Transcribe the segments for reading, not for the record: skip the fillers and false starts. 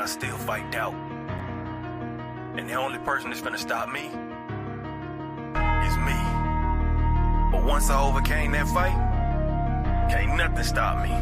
still fight doubt. And the only person that's finna stop me is me. But once I overcame that fight, can't nothing stop me.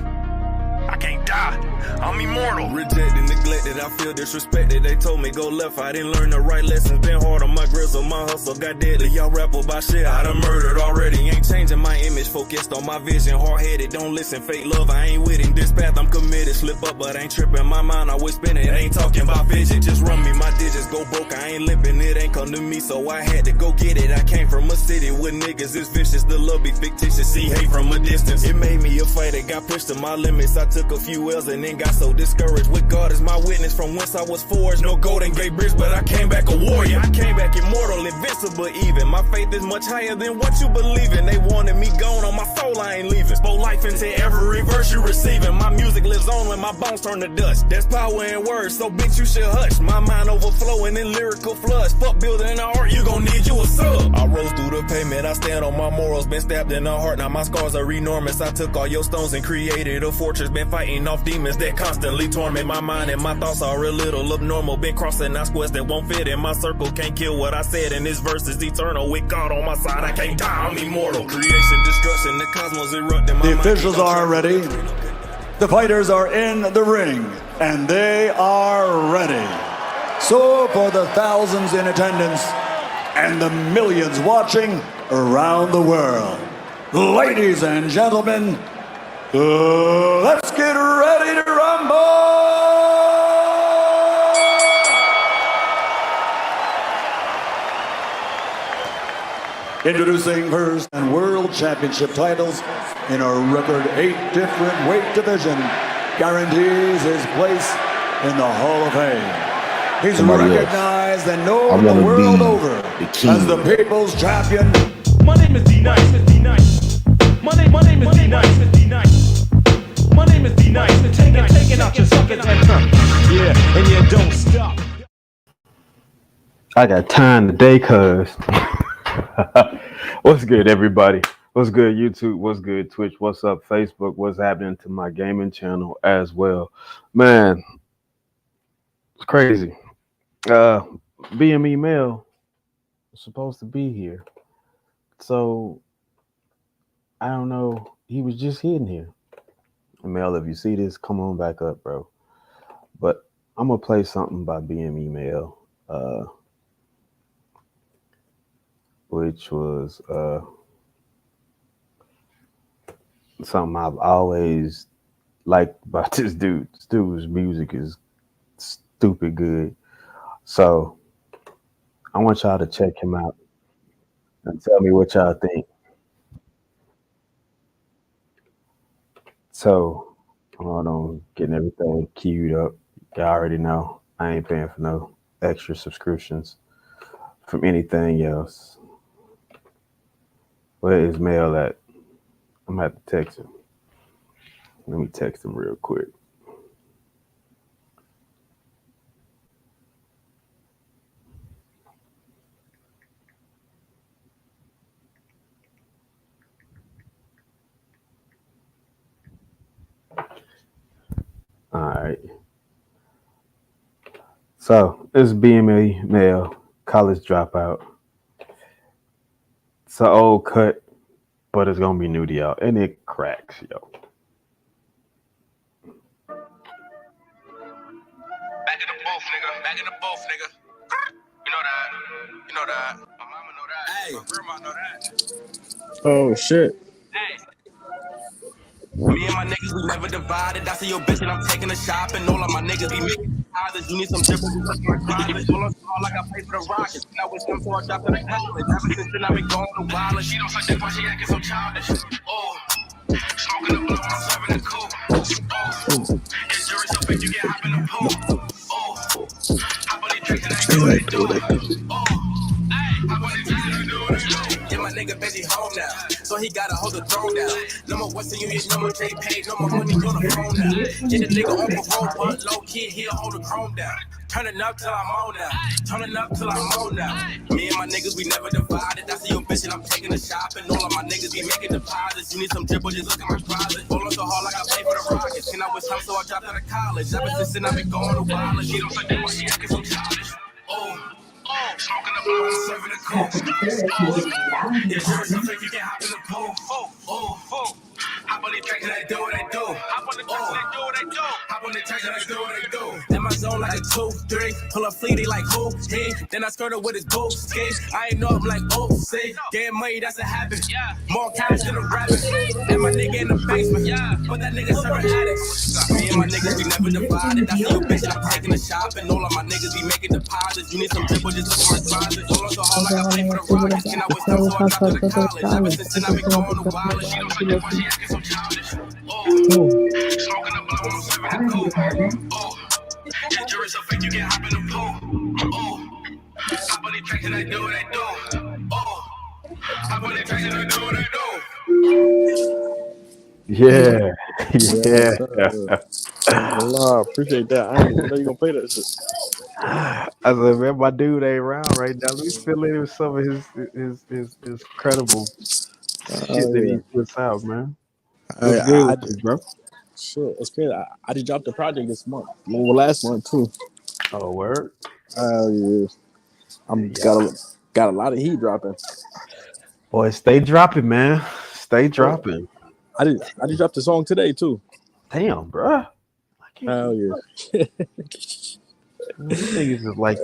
I can't die. I'm immortal. Rejected, neglected, I feel disrespected. They told me go left, I didn't learn the right lessons. Been hard on my grizzle, my hustle got deadly. Y'all rap about shit I done murdered already. Ain't changing my image, focused on my vision. Hard-headed, don't listen, fake love, I ain't with it. This path I'm committed, slip up but ain't tripping. My mind always spinning, ain't talking about vision. Just run me, my digits go broke, I ain't limping. It ain't come to me, so I had to go get it. I came from a city with niggas, it's vicious. The love be fictitious, see hate from a distance. It made me a fighter, got pushed to my limits. I took a few L's and then got so discouraged. With God as my witness, from whence I was forged. No Golden Gate Bridge, but I came back a warrior. I came back immortal, invincible even. My faith is much higher than what you believe in. They wanted me gone on my soul, I ain't leaving. Spoke life into every verse you receiving. My music lives on when my bones turn to dust. There's power in words, so bitch you should hush. My mind overflowing in lyrical floods. Fuck building an art, you gon' need you a sub. I rose through the pavement, I stand on my morals. Been stabbed in the heart, now my scars are enormous. I took all your stones and created a fortress. Been fighting off demons that constantly torment my mind, and my thoughts are a little abnormal. Been crossing out squares that won't fit in my circle. Can't kill what I said, and this verse is eternal. With God on my side, I can't die, I'm immortal. Creation, destruction, the cosmos erupting. The officials are ready. The fighters are in the ring, and they are ready. So for the thousands in attendance and the millions watching around the world, ladies and gentlemen, let's get ready to rumble! Introducing first and world championship titles in a record 8 different weight division, guarantees his place in the Hall of Fame. He's recognized and known the world over as the people's champion. My name is D-Nice. My name is D-Nice. My name is D-Nice. Taking out your suckers and yeah, and you don't stop. I got time today, cuz. What's good, everybody? What's good, YouTube? What's good, Twitch? What's up, Facebook? What's happening to my gaming channel as well? Man, it's crazy. BME Mel was supposed to be here. So, I don't know. He was just hidden here. Mel, if you see this, come on back up, bro. But I'm going to play something by BME Mel. Which was something I've always liked about this dude. This dude's music is stupid good. So I want y'all to check him out and tell me what y'all think. So hold on, getting everything queued up. Y'all already know I ain't paying for no extra subscriptions from anything else. Where is Mel at? I'm gonna have to text him. Let me text him real quick. All right. So this is BME Mel, college dropout. It's an old cut, but it's gonna be new to y'all, and it cracks, yo. Back in the booth, nigga. Back in the booth, nigga. You know that. You know that. My mama know that. Hey. My grandma know that. Oh, shit. Hey. Me and my niggas, we never divided. I see your bitch and I'm taking a shop, and all of my niggas be making deposits. You need some different all like I pay for the Rockets. Now with them for a drop to the Tesla. Ever since then I've been going to wild, and she don't suck that why she acting so childish. Oh, smoking the blunt, I'm serving the cool. Oh, it's jury so big you get hop in the pool. Oh, hop on these drinks and I do what they do. Oh, hey, hop on these drinks and I do what they do. Yeah, my nigga busy home now, so he gotta hold the throne down. No more Western Union, no more J-Pay, no more money on the phone now. Get a nigga on parole, but low key, he'll hold the chrome down. Turning up till I'm on now. Turning up till I'm on now. Me and my niggas, we never divided. I see your bitch and I'm taking a shop. And all of my niggas be making deposits. You need some dribble, just look at my closet. Roll up so hard like I pay for the Rockets. And I was time, so I dropped out of college. Ever since then, I've been going to wild. She don't think they want shit, cause I'm childish. Smoking the blow, I'm serving the coke. It's yours, so if you can hop in the pool. Hop on the track and I do what I do. Hop on the track and I do what I do. Hop on the track and I do what I do. In my zone like a 2-3. Pull up fleety like who? He. Then I skirt her with his boot skate. I ain't know I'm like, oh, see. Getting money, that's a habit. More cash than a rabbit. And my nigga in the basement. But that nigga serving addicts. Me and my niggas, we never divided. I see you bitch, I'm taking a shop. And all of my niggas be making deposits. You need some dribble, just look at my closet. Roll up so hard like I pay for the Rockets. And I was done, so I dropped out of college. Ever since then, I've been going to wild. She don't think why she acting so childish. Smoking the blow, I'm serving the coke. Your jury's so fake, you can't hop in the pool. Hop on the track and I do what I do. Hop on the track and I do what I do. Yeah. Allah, appreciate that. I didn't even know you gonna play that shit. I said, man, my dude ain't around right now. Let me fill in with some of his credible shit that he puts out, man. What's good with you, bro? Shit, it's crazy. I just dropped the project this month. Well, last month too. Oh, word? Yeah. Got a lot of heat dropping. Boy, stay dropping, man. Stay dropping. I just dropped the song today too. Damn, bro. Hell yeah. Niggas is like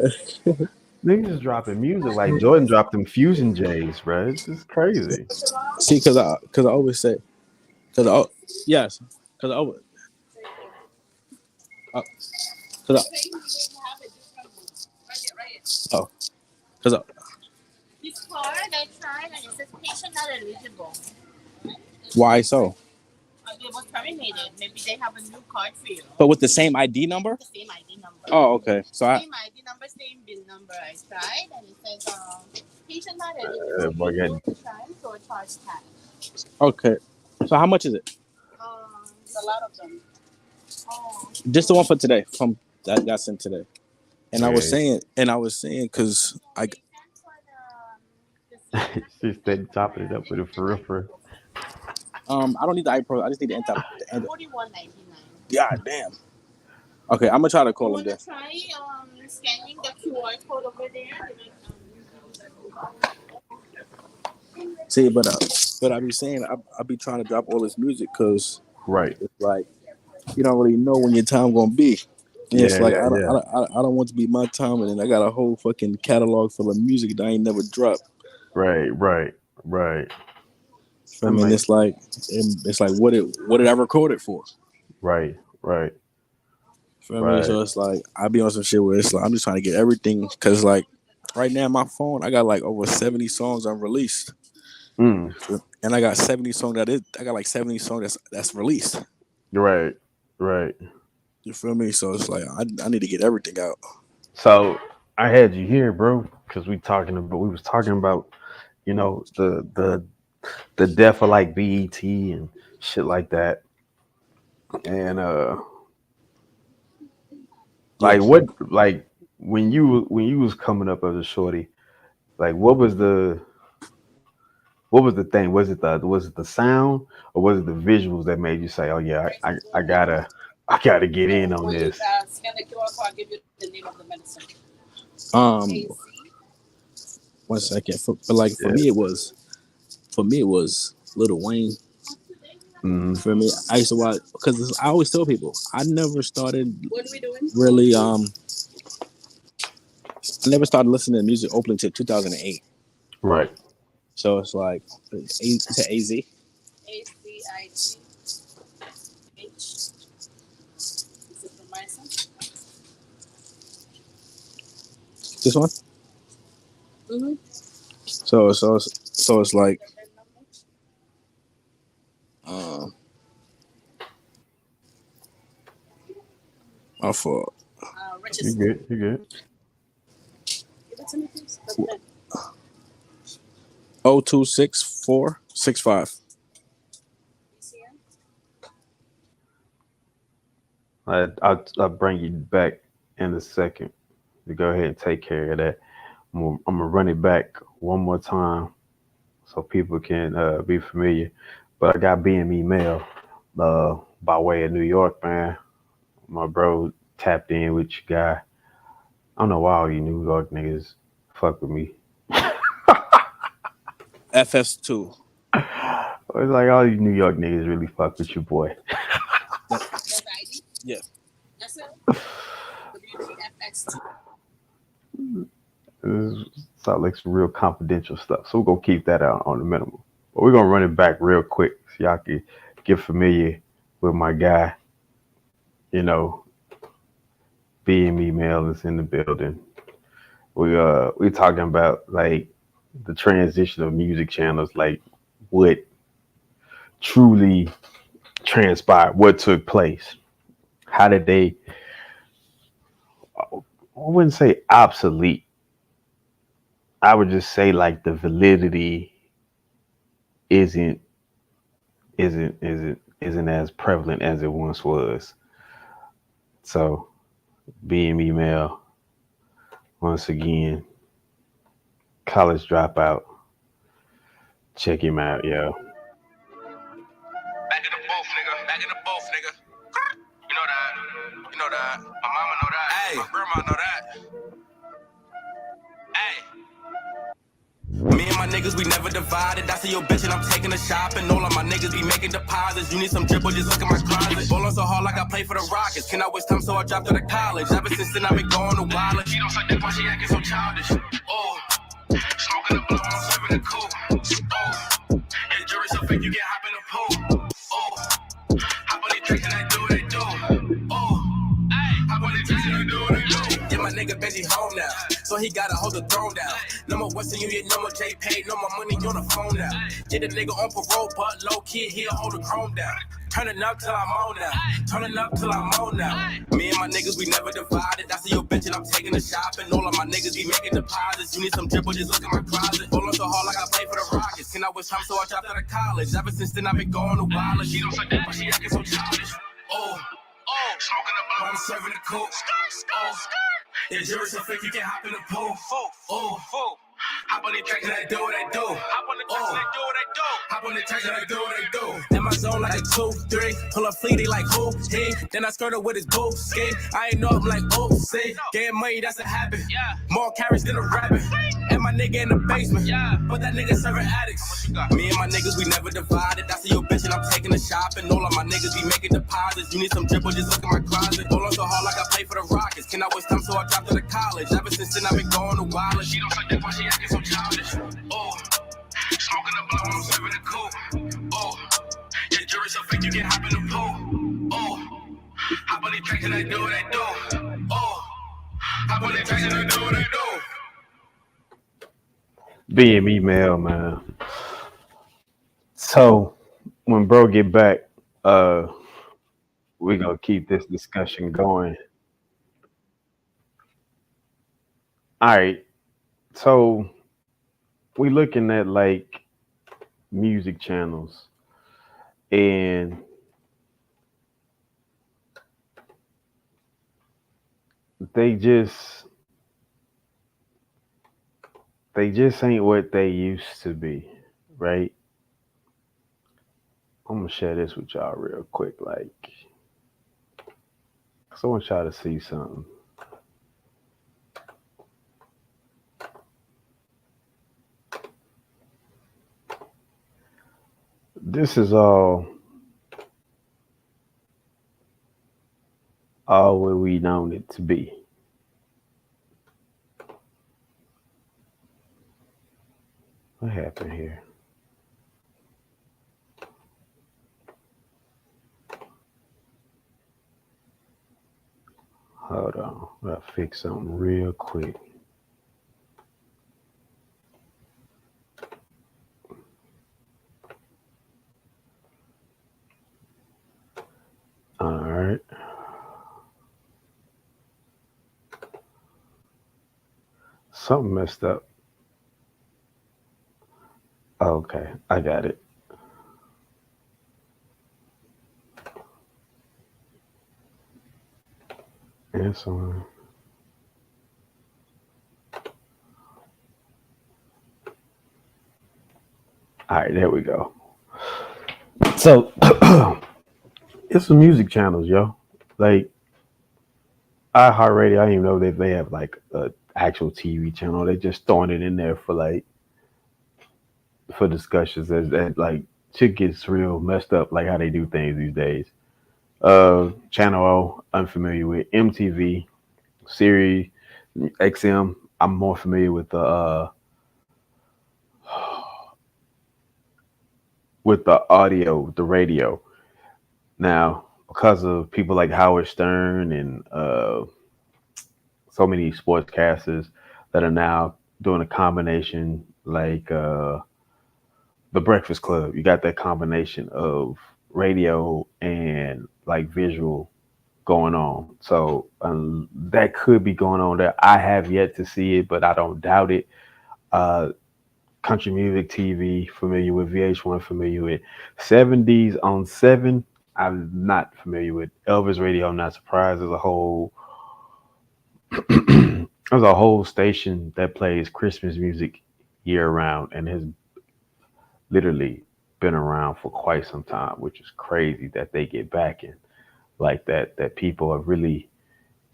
niggas is dropping music like Jordan dropped them Fusion J's, bro. It's just crazy. See, cause I always say, cause I always. This card I tried and it says patient not eligible. Why so? It was terminated. Maybe they have a new card for you. But with the same ID number? The same ID number. Oh, okay. So same ID number, same bill number. I tried and it says patient not eligible. So it charged cash. Okay. So how much is it? A lot of them. Just the one for today, from that got sent today. And I was saying, because I. She's steady topping it up with it for real. I don't need the iPro. I just need the end. $41.99. God damn. Okay, I'm gonna try to call him there. Try scanning the QR code over there. See, but I be saying I be trying to drop all this music because it's like you don't really know when your time gonna be. Yeah, it's like I don't want to be my time, and then I got a whole fucking catalog full of music that I ain't never dropped. Right. I mean, it's like what did I record it for? Right. For me, so it's like I be on some shit where it's like I'm just trying to get everything because like right now my phone I got like over 70 songs unreleased, and I got 70 songs I got like 70 songs that's released. Right. You feel me? So it's like I need to get everything out. So I had you here, bro, because we was talking about, you know, the death of like BET and shit like that, and like what, like when you was coming up as a shorty, like what was the thing? Was it the sound or was it the visuals that made you say, oh yeah, I gotta get in on this? Scan the QR code, I'll give you the name of the medicine. 1 second. For me it was Lil Wayne. For me, I used to watch because I always tell people I never started really I never started listening to music opening until 2008. Right. So it's like it's AZ. AZIT. This one? Mm-hmm. So it's like my fault. You good. Give it to me, please. 026465. I'll bring you back in a second to go ahead and take care of that. I'm gonna run it back one more time so people can be familiar. But I got BME Mail by way of New York, man. My bro tapped in with your guy. I don't know why all you New York niggas fuck with me. FS2. It's like all you New York niggas really fuck with your boy. Yeah. Yes, sir. WGFX2. This sounds like some real confidential stuff. So we're gonna keep that out on the minimum. But we're gonna run it back real quick so y'all can get familiar with my guy. You know, BME Mail is in the building. We talking about like the transition of music channels, like what truly transpired, what took place, how did they? I wouldn't say obsolete. I would just say like the validity isn't as prevalent as it once was. So, BME Mail, once again, college dropout. Check him out, yo. Back in the booth, nigga. Back in the booth, nigga. You know that. You know that. My mama know that. Hey. My grandma know that. Hey. Me and my niggas, we never divided. I see your bitch and I'm taking a shop. And all of my niggas be making deposits. You need some dribble, just look at my closet. Ballin' so hard like I play for the Rockets. Can I waste time so I dropped out of college? Ever since then I've been going to wallet. She don't suck that why she acting so childish. Oh, smoking a blunt, I'm serving a cool. Oh, your jury so fake you can't hop in the pool. Oh, hop on these drinks and I do what they do. Oh, hop on these drinks and I do what they do. Yeah, my nigga busy home now, so he gotta hold the throne down. No more Western Union, no more J Pay, no more money on the phone now. Get a nigga on parole, but low key, he'll hold the chrome down. Turning up till I'm on now. Turning up till I'm on now. Me and my niggas, we never divided. I see your bitch and I'm taking a shop. And all of my niggas be making deposits. You need some dribble, just look at my closet. Ballin' so hard like I play for the Rockets. Can I wish time so I dropped out of college? Ever since then I've been going to wild. She don't suck that, but she acting so childish. Oh, smoking a blunt, I'm serving a coke. Oh, yeah, jury so fake you can't hop in the pool. Oh, hop on the track and I do what I do. Hop on the track and I do what I do. Hop on the track and I do what I do. In my zone like a 2-3. Pull up fleet, they like who? He. Then I skirt her with his boo ski. I ain't know I'm like, oh, see. Getting money, that's a habit. More carrots than a rabbit. And my nigga in the basement. But that nigga serving addicts. Me and my niggas, we never divided. I see your bitch and I'm taking a shop. And all of my niggas be making deposits. You need some dribble, just look at my closet. Ballin' so hard like I play for the Rockets. Can I waste time so I dropped out of college? Ever since then I've been going to wild. She don't suck that why she acting so childish. Oh, smoking a blunt, I'm serving a cool. Oh, yeah, jury so fake you can't hop in the pool. Oh, hop on the track and I do what I do. Oh, hop on the track and I do what I do. BME Mail, man. So when bro get back, we're gonna keep this discussion going. All right. So we looking at like music channels and they just ain't what they used to be, right? I'm gonna share this with y'all real quick, like, cause I want y'all to see something. This is all what we known it to be. What happened here? Hold on, I gotta fix something real quick. All right. Something messed up. Okay, I got it. And so All right, there we go. So it's some music channels, yo. Like iHeartRadio, I didn't even know that they have like a actual TV channel. They just throwing it in there for like for discussions as that like shit gets real messed up, like how they do things these days. Channel O, unfamiliar with. MTV, Sirius XM, I'm more familiar with the audio, the radio. Now, because of people like Howard Stern and so many sportscasters that are now doing a combination like the Breakfast Club, you got that combination of radio and like visual going on. So that could be going on there. I have yet to see it, but I don't doubt it. Country Music TV, familiar with. VH1, familiar with. 70s on 7, I'm not familiar with. Elvis Radio, I'm not surprised. There's a whole station that plays Christmas music year round and has literally been around for quite some time, which is crazy that they get back in like that people are really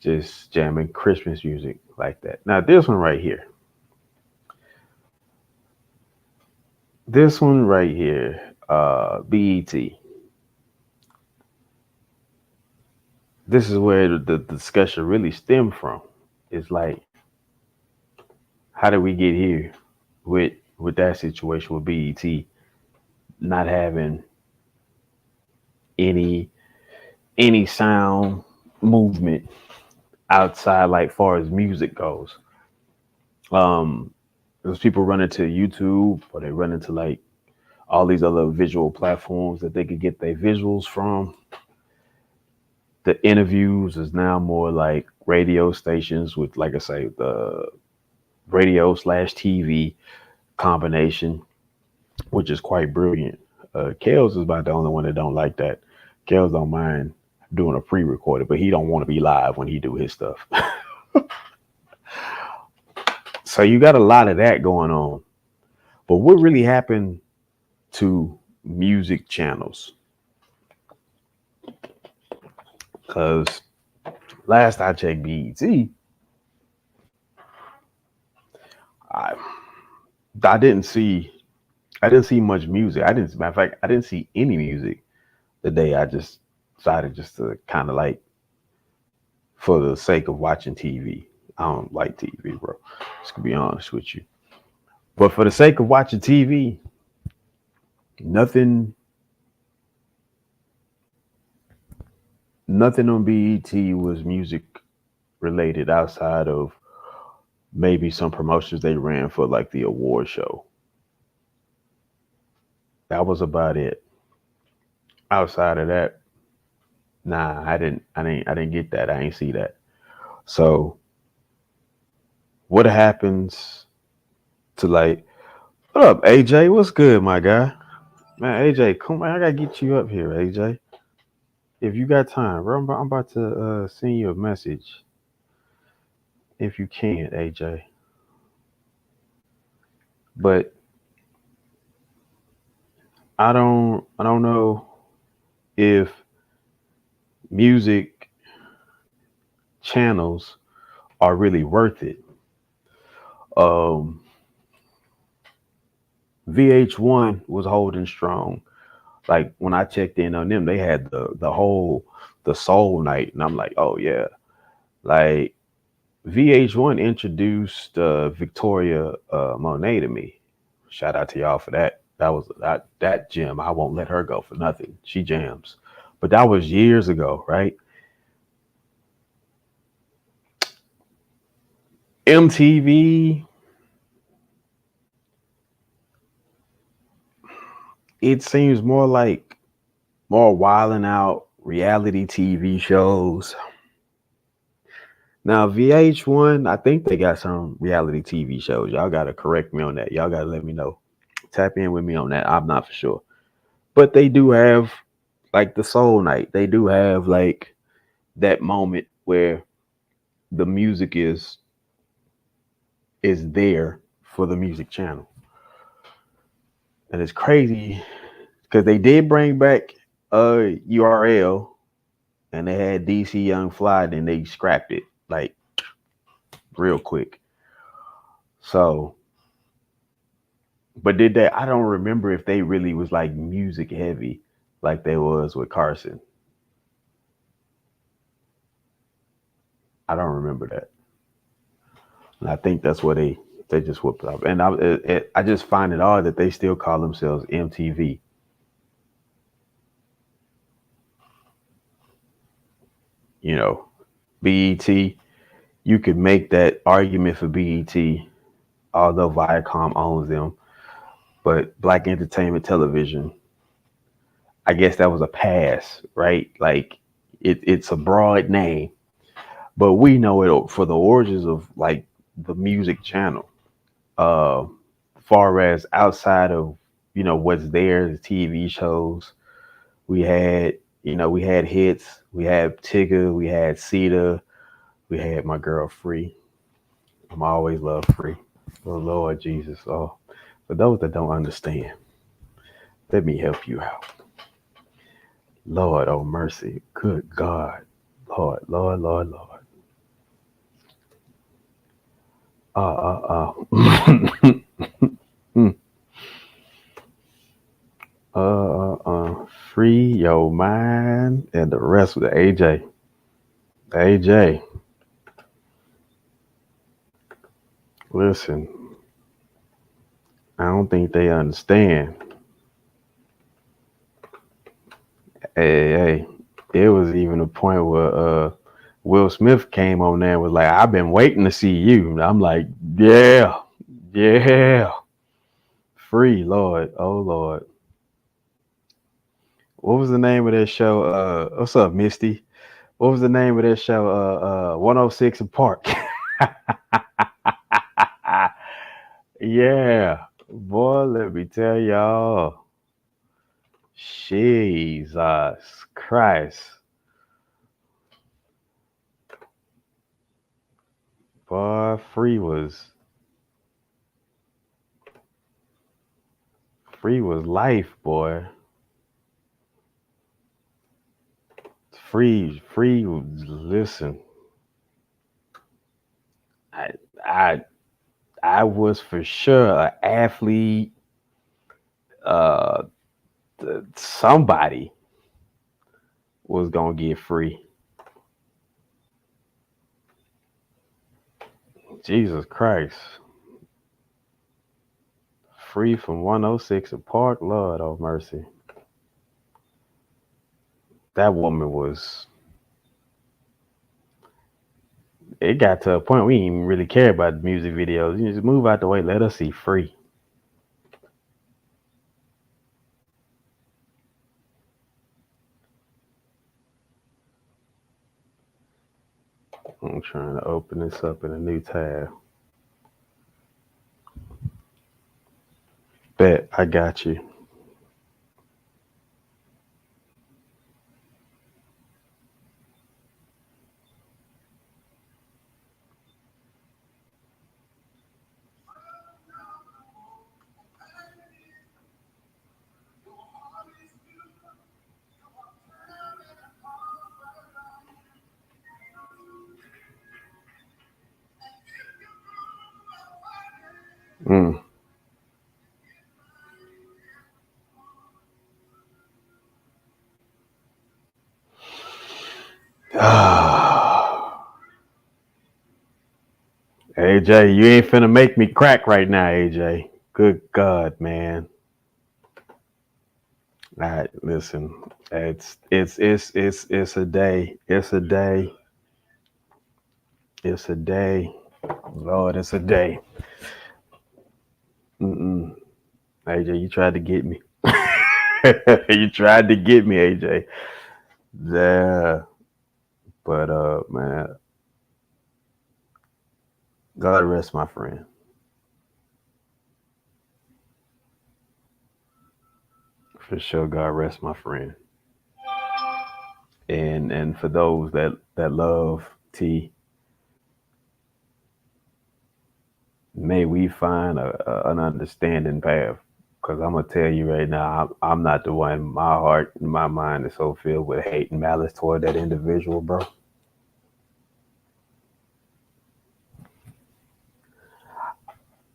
just jamming Christmas music like that. Now this one right here. BET. This is where the discussion really stemmed from. It's like, how did we get here with that situation with BET not having any sound movement outside, like far as music goes? There's people running to YouTube, or they run into like all these other visual platforms that they could get their visuals from. The interviews is now more like radio stations with, like I say, the radio / TV combination, which is quite brilliant. Kels is about the only one that don't like that. Kels don't mind doing a pre-recorded, but he don't want to be live when he do his stuff. So you got a lot of that going on. But what really happened to music channels? Because last I checked BET, I didn't see much music. Matter of fact, I didn't see any music the day I just decided just to kind of like, for the sake of watching TV. I don't like TV, bro. Just to be honest with you. But for the sake of watching TV, nothing on BET was music related outside of maybe some promotions they ran for like the award show. That was about it. Outside of that, nah, I didn't get that. I ain't see that. So what happens to like, what up, AJ? What's good, my guy? Man, AJ, come on, I gotta get you up here, AJ. If you got time, bro, I'm about to send you a message. If you can, AJ. But I don't know if music channels are really worth it. VH1 was holding strong. Like when I checked in on them, they had the soul night, and I'm like, oh yeah. Like VH1 introduced Victoria Monet to me. Shout out to y'all for that. That was that gem. I won't let her go for nothing. She jams. But that was years ago, right? MTV, it seems more like more wilding out reality TV shows. Now, VH1, I think they got some reality TV shows. Y'all got to correct me on that. Y'all got to let me know. Tap in with me on that. I'm not for sure. But they do have like the soul night. They do have like that moment where the music is there for the music channel. And it's crazy because they did bring back URL and they had DC Young Fly, then they scrapped it like real quick. So, but did they? I don't remember if they really was like music heavy like they was with Carson. I don't remember that. And I think that's what they just whooped up. And I just find it odd that they still call themselves MTV. You know, BET, you could make that argument for BET, although Viacom owns them. But Black Entertainment Television, I guess that was a pass, right? Like it's a broad name, but we know it for the origins of like the music channel. Far as outside of, you know, what's there, the TV shows, we had hits, we had Tigger, we had Sita, we had My Girl Free. I'm always love Free. Oh Lord Jesus. Oh, for those that don't understand, let me help you out. Lord, oh mercy. Good God. Lord. Free your mind and the rest with the AJ. AJ. Listen, I don't think they understand. Hey, it was even a point where Will Smith came on there and was like, I've been waiting to see you. And I'm like, yeah. Free, Lord. Oh, Lord. What was the name of that show? What's up, Misty? What was the name of that show? 106 & Park. Yeah. Boy, let me tell y'all. Jesus Christ. Boy, Free was life, boy. Free listen. I was for sure an athlete. Somebody was gonna get Free. Jesus Christ. Free from 106 & Park, Lord oh mercy. That woman was. It got to a point we didn't even really care about the music videos. You just move out the way, let us see Free. I'm trying to open this up in a new tab. Bet, I got you. AJ, you ain't finna make me crack right now, AJ. Good God, man. All right, listen. It's a day. It's a day. It's a day. Lord, it's a day. AJ, you tried to get me. You tried to get me, AJ. Yeah. But man. God rest my friend. For sure, God rest my friend. And for those that love T, may we find an understanding path, Because I'm gonna tell you right now, I'm not the one. My heart and my mind is so filled with hate and malice toward that individual, bro.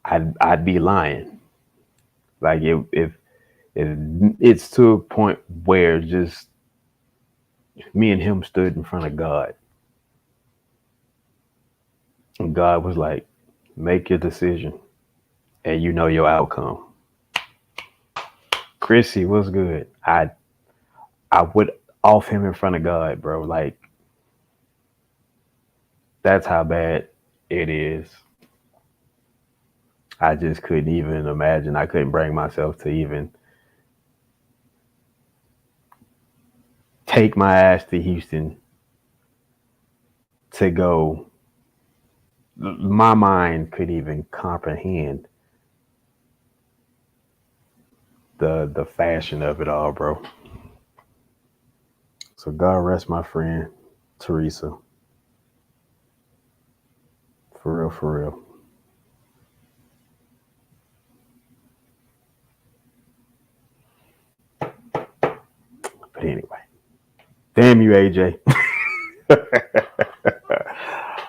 I'd be lying. Like if it's to a point where just me and him stood in front of God, and God was like, "Make your decision, and you know your outcome." Chrissy, what's good? I would off him in front of God, bro. Like, that's how bad it is. I just couldn't even imagine. I couldn't bring myself to even take my ass to Houston to go. My mind could even comprehend the fashion of it all, bro. So God rest my friend Teresa. For real, for real. But anyway, damn you, AJ.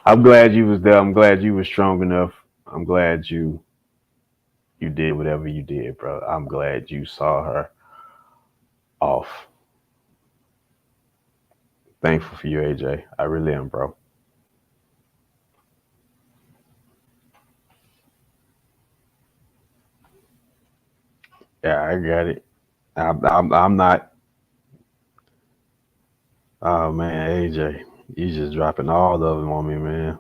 I'm glad you was there. I'm glad you was strong enough. I'm glad you did whatever you did, bro. I'm glad you saw her off. Thankful for you, AJ. I really am, bro. Yeah, I got it. I'm not. Oh man, AJ, you just dropping all of them on me, man.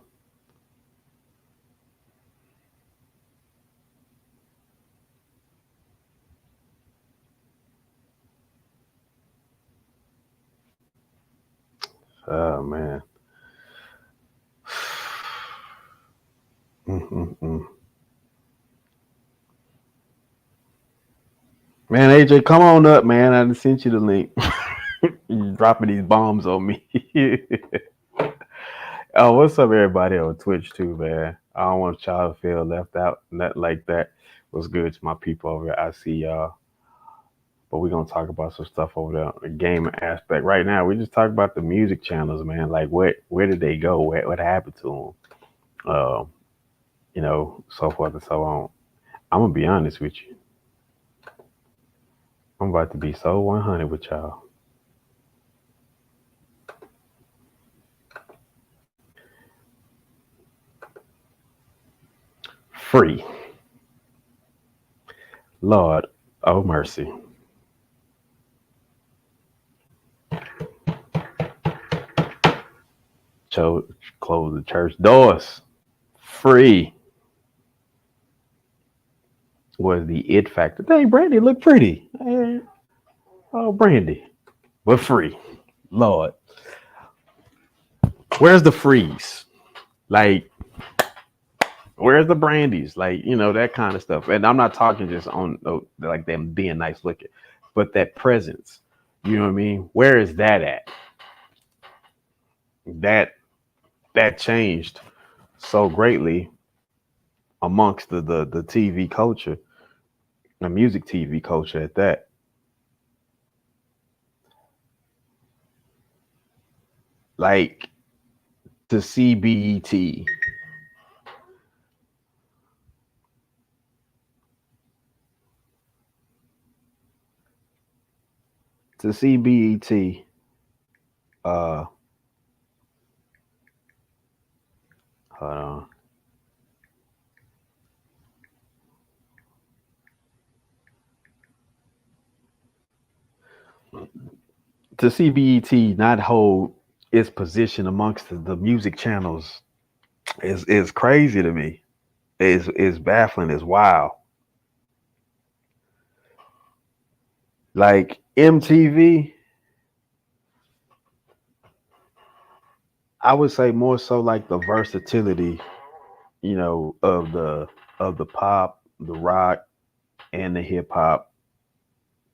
Oh man. Man, AJ, come on up, man. I just sent you the link. You dropping these bombs on me. Oh, what's up, everybody on Twitch too, man? I don't want y'all to feel left out, not like that. What's good to my people over there? I see y'all. But we're gonna talk about some stuff over there, the gaming aspect. Right now, we just talk about the music channels, man. Like, where did they go? What happened to them? You know, so forth and so on. I'm gonna be honest with you. I'm about to be so 100 with y'all. Free. Lord, oh mercy. Close the church doors. Free was the it factor. Dang, Brandy look pretty. Oh, Brandy. But free. Lord. Where's the freeze? Like, where's the brandies? Like, you know, that kind of stuff. And I'm not talking just on like them being nice looking, but that presence. You know what I mean? Where is that at? That changed so greatly amongst the TV culture, the music TV culture at that. Like, to see BET. To see BET, hold on. To see BET not hold its position amongst the music channels is crazy to me. Is baffling. Is wild. Like MTV, I would say more so like the versatility, you know, of the pop, the rock, and the hip hop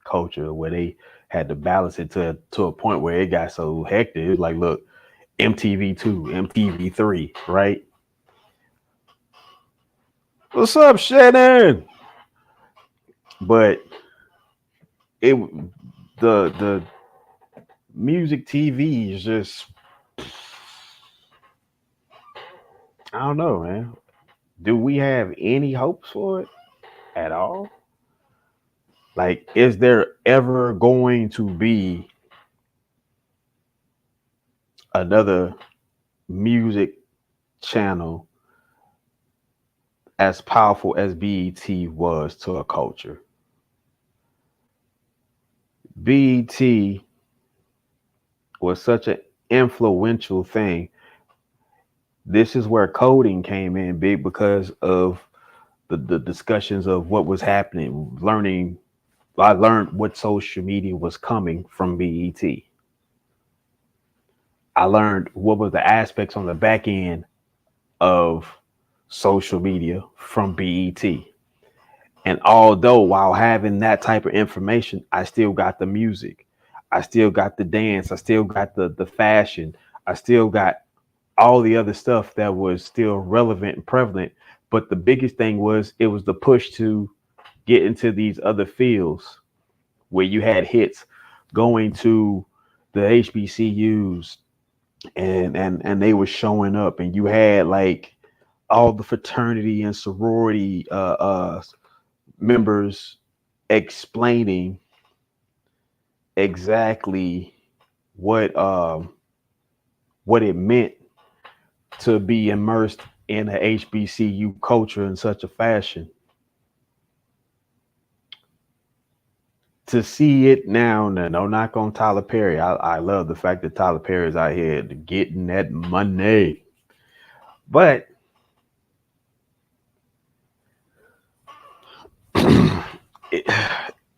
culture, where they had to balance it to a point where it got so hectic. It was like, look, MTV 2, MTV 3, right? What's up, Shannon? but the music TV is just, I don't know, man. Do we have any hopes for it at all? Like, is there ever going to be another music channel as powerful as BET was to a culture? BET was such an influential thing. This is where coding came in big because of the discussions of what was happening. I learned what social media was coming from BET. I learned what were the aspects on the back end of social media from BET. And although while having that type of information, I still got the music, I still got the dance, I still got the fashion, I still got all the other stuff that was still relevant and prevalent. But the biggest thing was it was the push to get into these other fields where you had hits going to the HBCUs and they were showing up, and you had like all the fraternity and sorority members explaining exactly what it meant to be immersed in a HBCU culture in such a fashion. To see it now, no knock on Tyler Perry. I love the fact that Tyler Perry is out here getting that money. But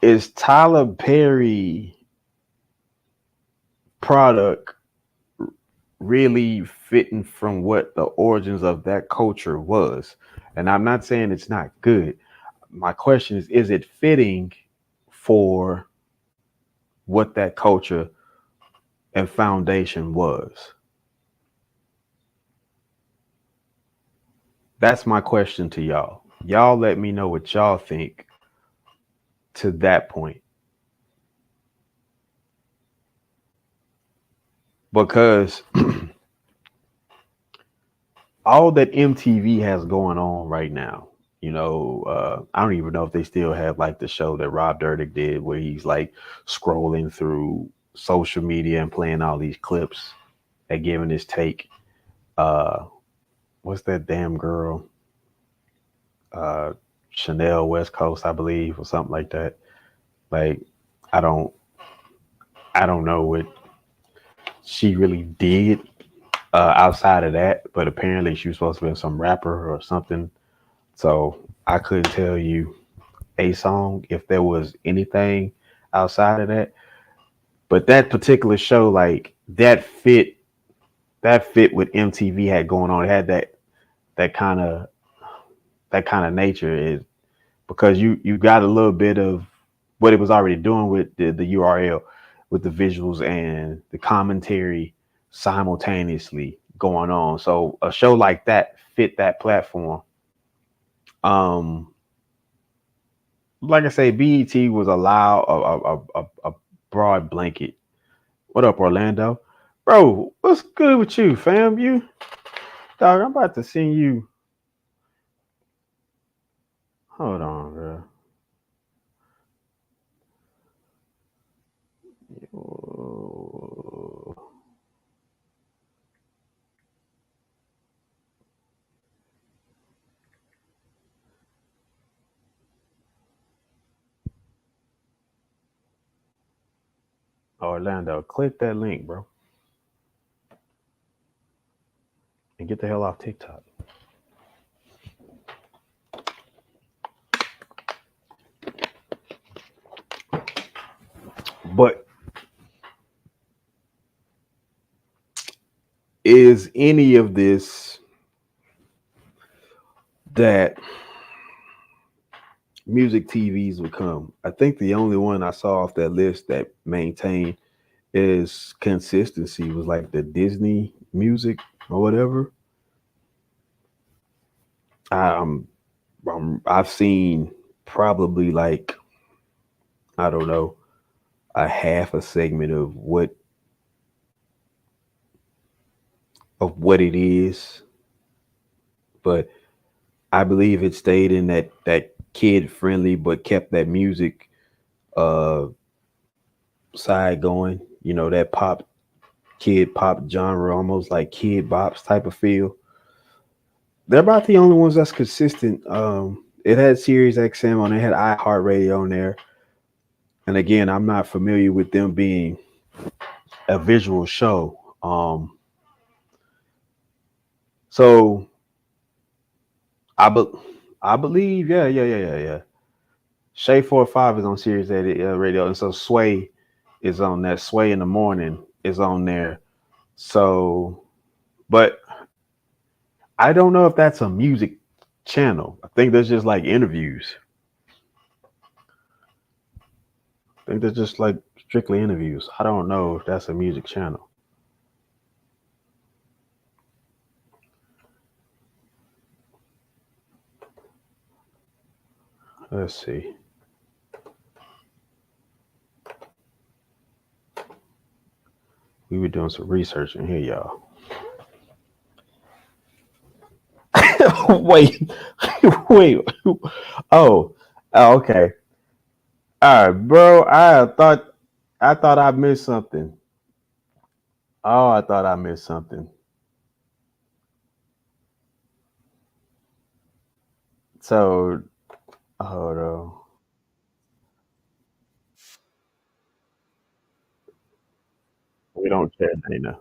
is Tyler Perry product really fitting from what the origins of that culture was? And I'm not saying it's not good. My question is it fitting for what that culture and foundation was? That's my question to y'all. Y'all let me know what y'all think to that point. Because all that MTV has going on right now, I don't even know if they still have like the show that Rob Dyrdek did where he's like scrolling through social media and playing all these clips and giving his take. What's that damn girl? Chanel West Coast, I believe, or something like that. Like, I don't know what she really did outside of that, but apparently she was supposed to be some rapper or something. So I couldn't tell you a song if there was anything outside of that. But that particular show, like that fit what MTV had going on. It had that kind of nature, is because you got a little bit of what it was already doing with the URL, with the visuals and the commentary simultaneously going on. So a show like that fit that platform. Like I say, BET was a broad blanket. What up, Orlando? Bro, what's good with you, fam? Dog, I'm about to send you. Hold on, bro. Orlando, click that link, bro. And get the hell off TikTok. But is any of this that music TVs would come? I think the only one I saw off that list that maintained is consistency was like the Disney music or whatever. I've seen probably like I don't know, a half a segment of what it is, but I believe it stayed in that kid friendly, but kept that music uh side going. You know, that kid pop genre, almost like kid bops type of feel. They're about the only ones that's consistent. It had Sirius XM on it, had iHeartRadio on there, and again, I'm not familiar with them being a visual show. So I believe, yeah. Shay 45 is on Sirius Radio, and so Sway is on that. Sway in the Morning is on there. So, but I don't know if that's a music channel. I think that's just like interviews. I think they're just like strictly interviews. I don't know if that's a music channel. Let's see. We were doing some research in here, y'all. wait. Oh, okay. All right, bro. I thought I missed something. Oh, I thought I missed something. So, hold on. We don't care, Dana.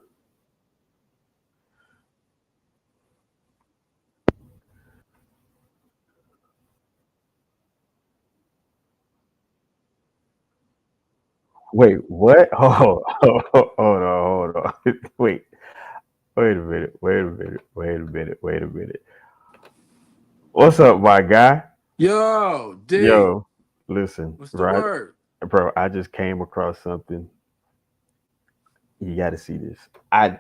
Wait, what? Oh, hold on. Wait a minute. Wait a minute. What's up, my guy? Yo, D. Yo, listen. What's the word? Bro, I just came across something. You got to see this. I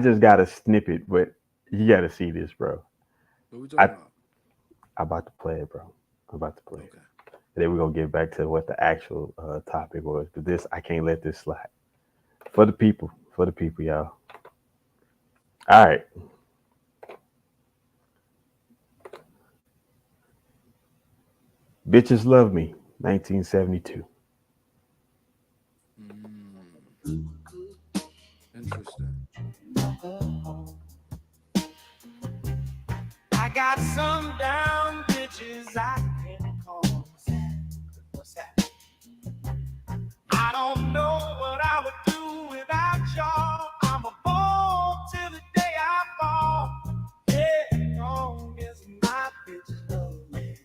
just got a snippet, but you got to see this, bro. What we talking about? I'm about to play it, bro. I'm about to play it. And then we're going to get back to what the actual topic was. But this, I can't let this slide. For the people, y'all. All right. Bitches Love Me, 1972. Interesting. I got some down bitches I can call. What's that? I don't know what I would do without y'all. I'm a ball till the day I fall. Yeah, long as my bitches love me.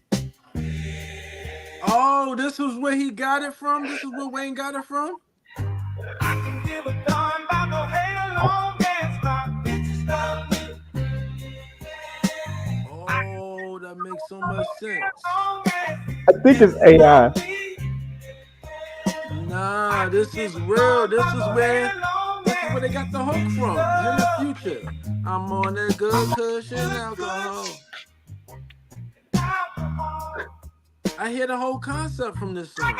Oh, this was where he got it from? This is where Wayne got it from? I can give a darn about no hell long as my bitches love me. Oh, that makes so much sense. I think it's AI. Nah, this is real. This is where they got the hook from. In the future, I'm on that good cushion alcohol. I hear the whole concept from this song.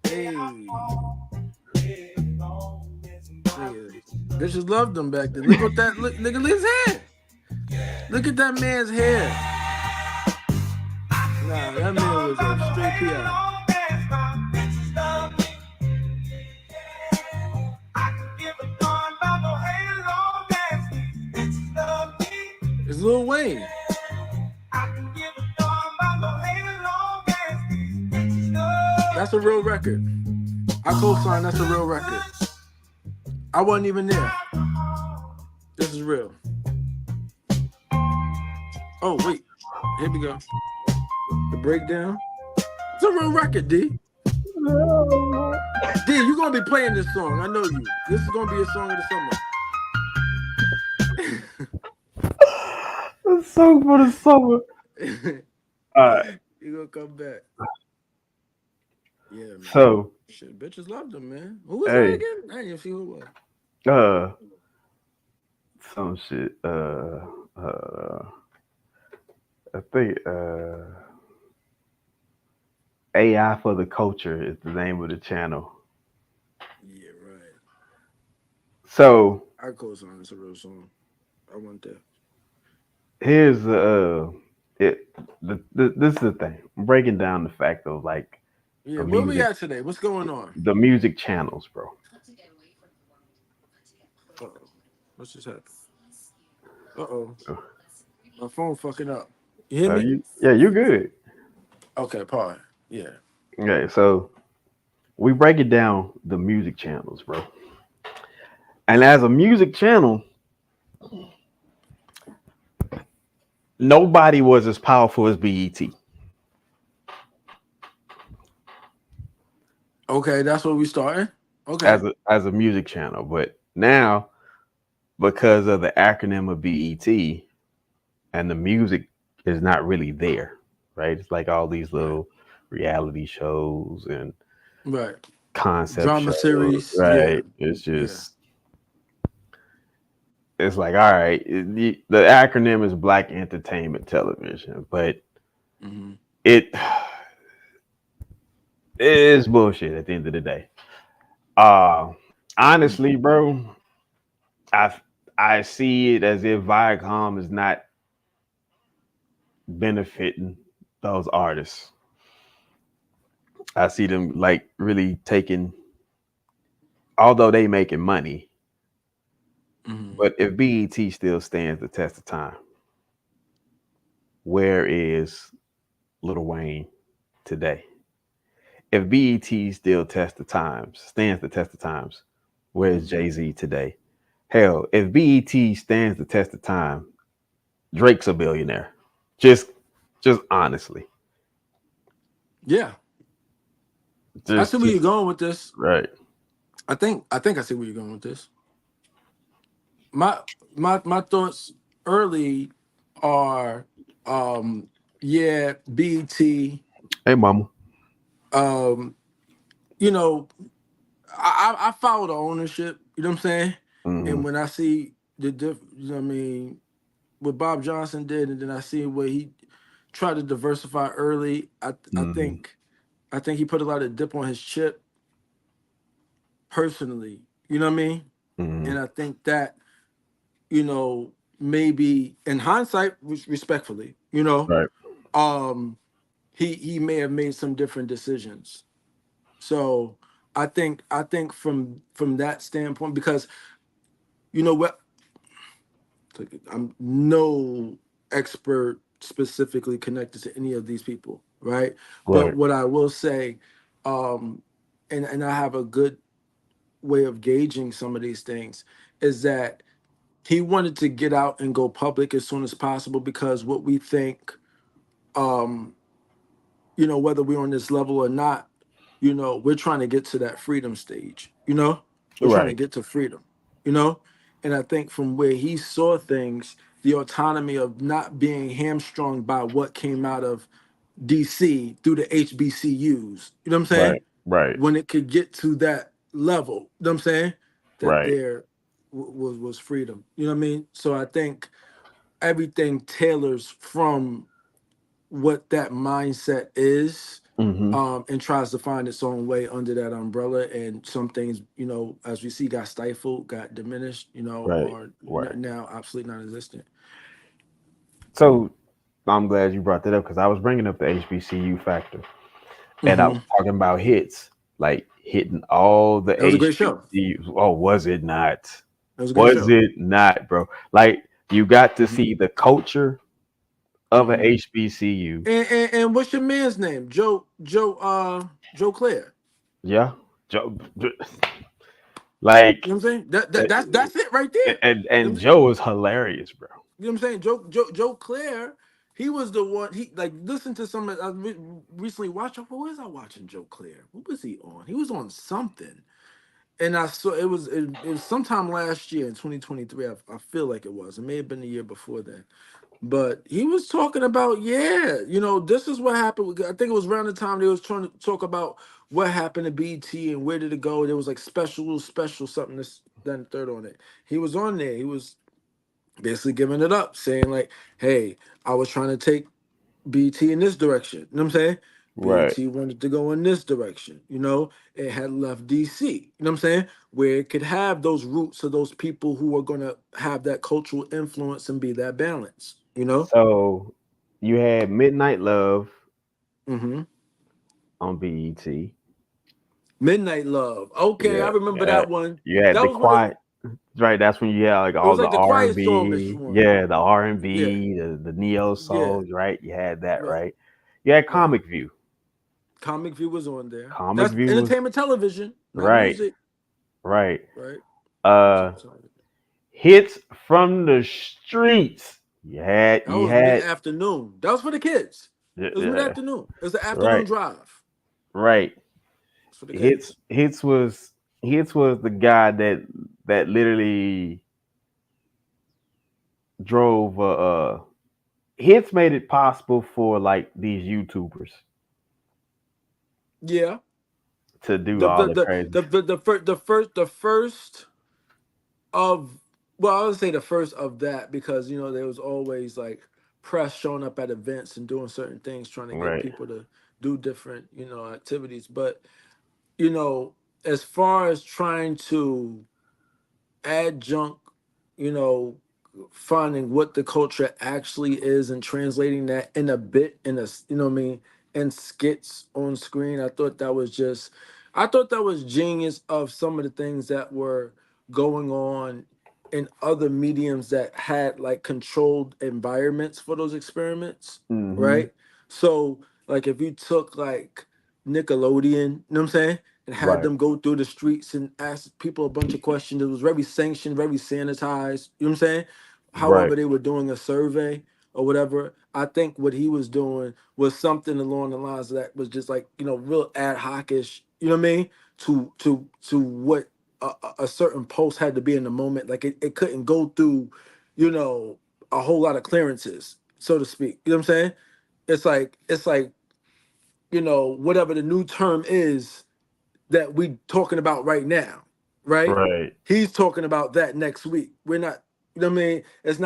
Hey. Bitches loved them back then. Look at that. Look at his hair. Look at that man's hair. Nah, that man was a straight PI. It's Lil Wayne. That's a real record. I co-sign. That's a real record. I wasn't even there. This is real. Oh, wait. Here we go. The breakdown. It's a real record, D. D, you're going to be playing this song. I know you. This is going to be a song of the summer. A song for the summer. All right. You're going to come back. Yeah, man. So. Shit, bitches loved them, man. Who was that again? I didn't even see who it was. Some shit. I think AI for the Culture is the name of the channel. Yeah, right. So I co-sign. It's a real song. I want that. here's this is the thing. I'm breaking down the fact of like Yeah, the where we music, at today? What's going on? the music channels, bro. Uh-oh. What's just happened? Uh-oh. My phone fucking up. You hear me? Yeah, you good. Okay, pardon. Yeah. Okay, so we break it down the music channels, bro. And as a music channel, nobody was as powerful as BET. Okay, that's where we starting. Okay. As a music channel, but now because of the acronym of BET and the music is not really there, right? It's like all these little reality shows and Right. concept Drama shows, series. right? Yeah. It's just it's like, all right, the acronym is Black Entertainment Television, but it is bullshit at the end of the day. Honestly, bro, I see it as if Viacom is not benefiting those artists. I see them like really taking, although they making money, but if BET still stands the test of time, where is Lil Wayne today? If BET still stands the test of times, where is Jay-Z today? Hell, if BET stands the test of time, Drake's a billionaire. Just honestly. Yeah. I see where you're going with this. Right. I think I see where you're going with this. My thoughts early are yeah, BET. Hey mama. You know, I follow the ownership, you know what I'm saying? And when I see you know what I mean, what Bob Johnson did, and then I see where he tried to diversify early, I think he put a lot of dip on his chip personally, you know what I mean? And I think that, you know, maybe in hindsight, respectfully, you know, Right. He may have made some different decisions. So I think from that standpoint, because you know what, I'm no expert specifically connected to any of these people, right? But what I will say, and I have a good way of gauging some of these things, is that he wanted to get out and go public as soon as possible, because what we think, you know, whether we're on this level or not, you know, we're trying to get to that freedom stage, you know, we're trying to get to freedom, you know. And I think from where he saw things, the autonomy of not being hamstrung by what came out of DC through the HBCUs, you know what I'm saying? Right. When it could get to that level, you know what I'm saying? That Right. there was freedom, you know what I mean? So I think everything tailors from what that mindset is, and tries to find its own way under that umbrella. And some things, you know, as we see, got stifled, got diminished, you know, or now absolutely non-existent. So I'm glad you brought that up, because I was bringing up the HBCU factor, and I was talking about hits, like hitting all the HBCUs. Oh, was it not? Was it not, bro? Like, you got to see the culture of an HBCU. And what's your man's name? Joe Claire. Yeah. Joe. Like, you know what I'm saying? That's it right there. And Joe is hilarious, bro. You know what I'm saying? Joe Claire, he was the one. He like listen to some. I recently watched. What was I watching? Joe Claire. What was he on? He was on something, and I saw it was sometime last year in 2023. I feel like it was. It may have been the year before that. But he was talking about, you know, this is what happened. I think it was around the time they was trying to talk about what happened to BT and where did it go. There was like special something. then the third on it. He was on there. He was basically giving it up, saying like, "Hey, I was trying to take BT in this direction." You know what I'm saying? Right. BT wanted to go in this direction. You know, it had left DC. You know what I'm saying? Where it could have those roots of those people who are going to have that cultural influence and be that balance. You know? So you had Midnight Love Mm-hmm. on BET. Midnight Love. Okay, Yeah, I remember that one. you had That the was one of, quiet. Right, that's when you had like it all was the like the R and Quiet Stormish B. one. Yeah, the R and Yeah, B, the neo yeah, souls. Right, you had that. right, Right, you had right. Comic View. Comic View was on there. Comic That's View was entertainment television, not right, music. right. Right. Uh, Entertainment television. Hits from the streets. You had, That you was mid had, afternoon. That was for the kids. It was mid yeah, afternoon. It was the afternoon right, drive. right. It's for the kids. Hits was the guy that literally drove. Hits made it possible for like these YouTubers Yeah. to do The all the the the crazy. the first of, well, I would say the first of that, because you know there was always like press showing up at events and doing certain things, trying to get Right. people to do different, you know, activities. But you know, as far as trying to adjunct, you know, finding what the culture actually is and translating that in a bit, in a, you know what I mean, in skits on screen. I thought that was genius of some of the things that were going on in other mediums that had like controlled environments for those experiments, Mm-hmm. right? So like if you took like Nickelodeon, you know what I'm saying? And had Right. them go through the streets and ask people a bunch of questions. It was very sanctioned, very sanitized. You know what I'm saying? Right. However, they were doing a survey or whatever. I think what he was doing was something along the lines of that was just like, you know, real ad hoc-ish, you know what I mean? To what a certain post had to be in the moment. Like it couldn't go through, you know, a whole lot of clearances, so to speak. You know what I'm saying? It's like, you know, whatever the new term is that we talking about right now, right? Right. He's talking about that next week. We're not, you know what I mean? It's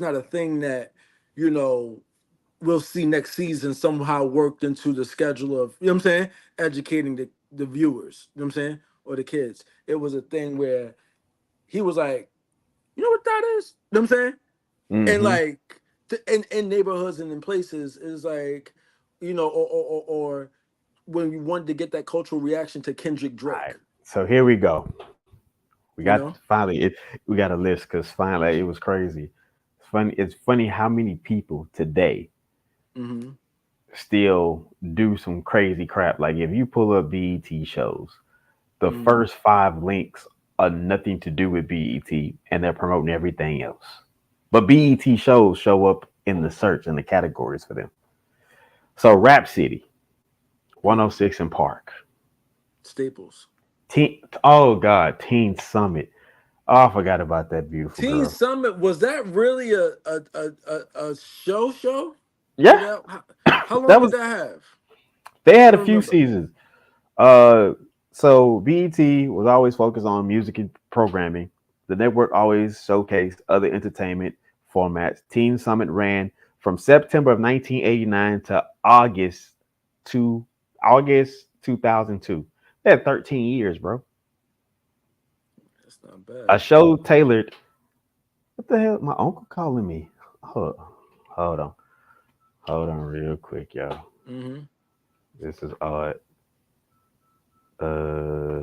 not a thing that, you know, we'll see next season somehow worked into the schedule of, you know what I'm saying, educating the viewers, you know what I'm saying, or the kids. It was a thing where he was like, you know what that is? You know what I'm saying? And Mm-hmm. like in neighborhoods and in places is like, you know, or when we wanted to get that cultural reaction to Kendrick All Drake, right. So here we go. We you got know? finally it. We got a list because finally it was crazy. It's funny. It's funny how many people today Mm-hmm. still do some crazy crap. Like if you pull up BET shows, the Mm-hmm. first 5 links are nothing to do with BET, and they're promoting everything else. But BET shows show up in the search and the categories for them. So Rap City, 106 in Park, Staples. Oh God, Teen Summit. Oh, I forgot about that beautiful Teen girl. Summit, was that really a show? Did Yeah, that, how long that did was. that have? They I had a don't few remember. seasons. Uh, so BET was always focused on music and programming. The network always showcased other entertainment formats. Teen Summit ran from September of 1989 to August 2002. They had 13 years, bro. That's not A bad. show tailored. What the hell? My uncle calling me. Hold on. Hold on real quick, y'all. Mm-hmm. This is odd. Uh,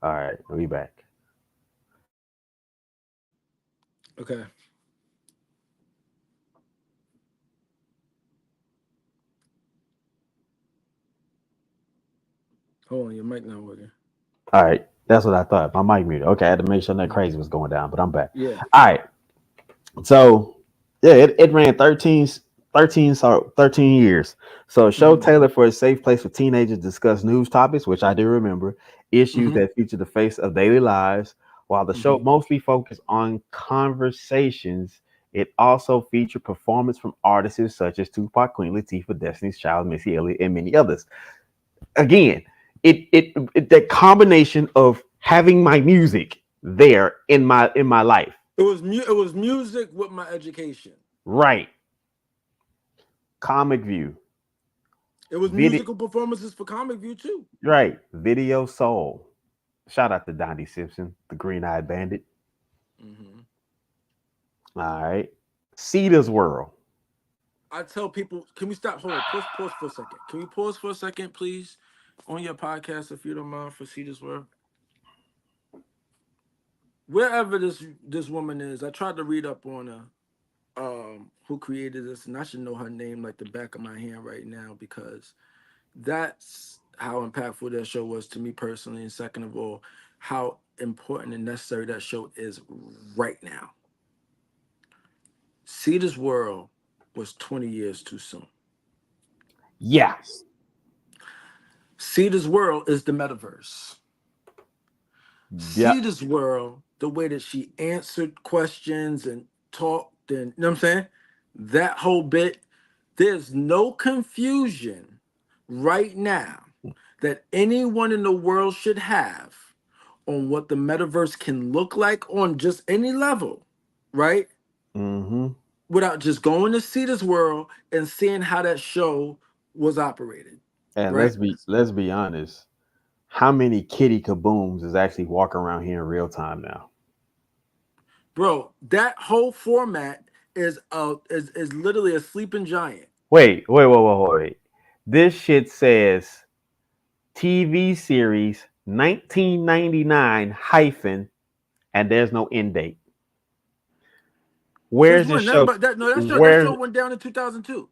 all right, we back. Okay. Hold on, your mic not working. All right, that's what I thought. My mic muted. Okay, I had to make sure nothing crazy was going down, but I'm back. Yeah. All right, so yeah, it ran 13 years. So a show tailored for a safe place for teenagers to discuss news topics, which I do remember, issues that feature the face of daily lives. While the show mostly focused on conversations, it also featured performance from artists such as Tupac, Queen Latifah, Destiny's Child, Missy Elliott, and many others. Again, it that combination of having my music there in my life. It was music with my education. Right. Comic View. It was musical performances for Comic View too. Right. Video Soul. Shout out to Donnie Simpson, the Green-Eyed Bandit. All right. Cedar's World. I tell people, can we stop? Hold on. Pause for a second. Can we pause for a second, please? On your podcast, if you don't mind, for Cedar's World. Wherever this woman is, I tried to read up on her, who created this, and I should know her name like the back of my hand right now, because that's how impactful that show was to me personally, and second of all, how important and necessary that show is right now. Cedar's World was 20 years too soon. Yes. Cedar's World is the metaverse. Yep. Cedar's World, the way that she answered questions and talked, and you know what I'm saying? That whole bit, there's no confusion right now that anyone in the world should have on what the metaverse can look like on just any level, right? Without just going to Cedar's World and seeing how that show was operated. And right? let's be honest. How many kitty kabooms is actually walking around here in real time now? Bro, that whole format is literally a sleeping giant. Wait. This shit says TV series 1999 hyphen, and there's no end date. Where's the show? That show went down in 2002.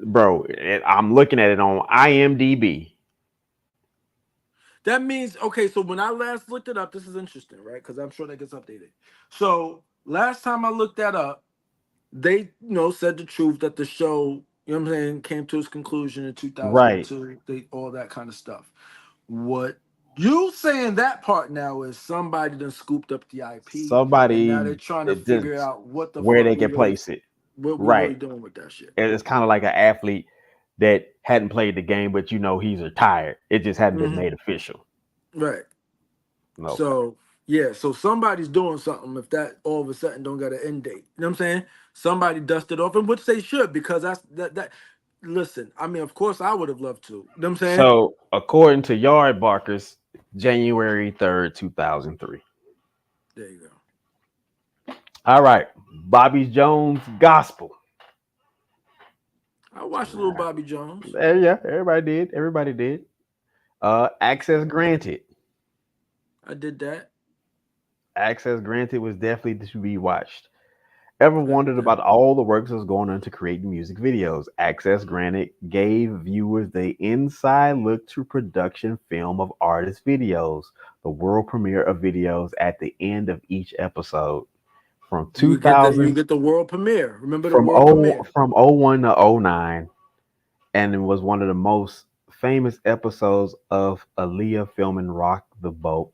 Bro, I'm looking at it on IMDb. That means, okay, so when I last looked it up, this is interesting, right? Because I'm sure that gets updated. So last time I looked that up, they said the truth that the show, you know what I'm saying, came to its conclusion in 2002, right. All that kind of stuff. What you saying that part now is somebody done scooped up the IP. Somebody, and now they're trying to figure out where they can place it. What we're really doing with that shit. It's kind of like an athlete that hadn't played the game, but he's retired. It just hadn't been made official. Right. Okay. So yeah, so somebody's doing something if that all of a sudden don't got an end date. You know what I'm saying? Somebody dusted off, and which they should, because that's that. Listen, I mean, of course I would have loved to. You know what I'm saying? So according to Yard Barkers, January 3rd, 2003. There you go. All right. Bobby Jones Gospel. I watched a little Bobby Jones. Yeah, everybody did. Access Granted. I did that. Access Granted was definitely to be watched. Ever wondered about all the work that was going on to create music videos? Access Granted gave viewers the inside look to production film of artist videos, the world premiere of videos at the end of each episode. From 2000, you get the world premiere. Remember the world premiere? From 01 to 09, and it was one of the most famous episodes of Aaliyah filming Rock the Boat.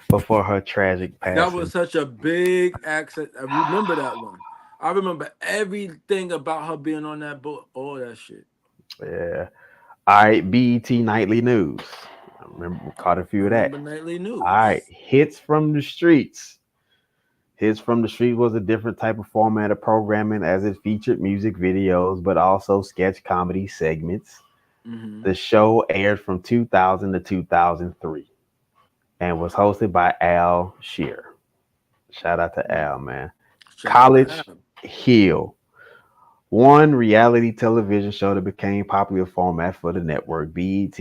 Before her tragic passing. That was such a big accident. I remember that one. I remember everything about her being on that boat. All that shit. Yeah. All right. BET Nightly News. I remember caught a few of that. Nightly News. All right. Hits from the Streets. Hits from the Street was a different type of format of programming, as it featured music videos, but also sketch comedy segments. The show aired from 2000 to 2003 and was hosted by Al Shearer. Shout out to Al, man. College Hill, one reality television show that became popular format for the network. BET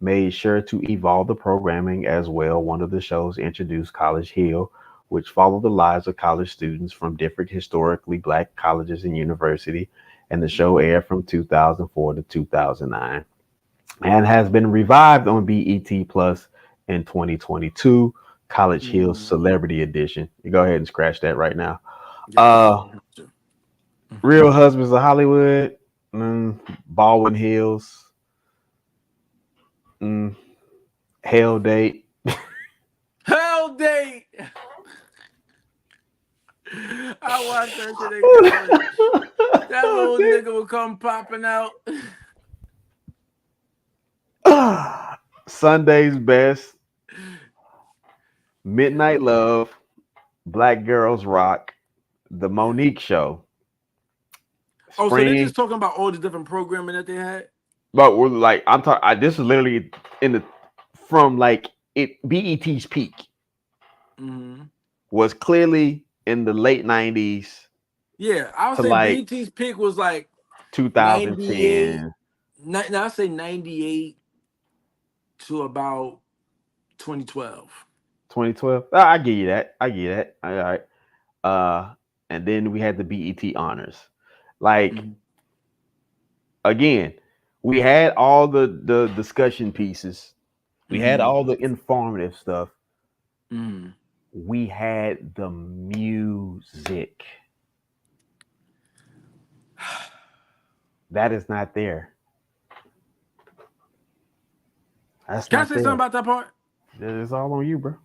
made sure to evolve the programming as well. One of the shows introduced College Hill, which followed the lives of college students from different historically Black colleges and universities, and the show aired from 2004 to 2009 and has been revived on BET Plus in 2022. College Hill Celebrity Edition. You go ahead and scratch that right now. Real Husbands of Hollywood, Baldwin Hills, Hell Date. Hell Date. I watched that shit in college. That little nigga would come popping out. Sunday's Best, Midnight Love, Black Girls Rock, The Monique Show. Oh, so they're just talking about all the different programming that they had? But we're like, I'm talking. This is literally from like BET's peak. Was clearly in the late 90s. Yeah, I would say like BET's peak was like 2010. Now I say 98 to about 2012. 2012. I give you that. All right. And then we had the BET honors. Like again, we had all the discussion pieces. We had all the informative stuff. We had the music. That is not there. Can I say something about that part? It's all on you, bro.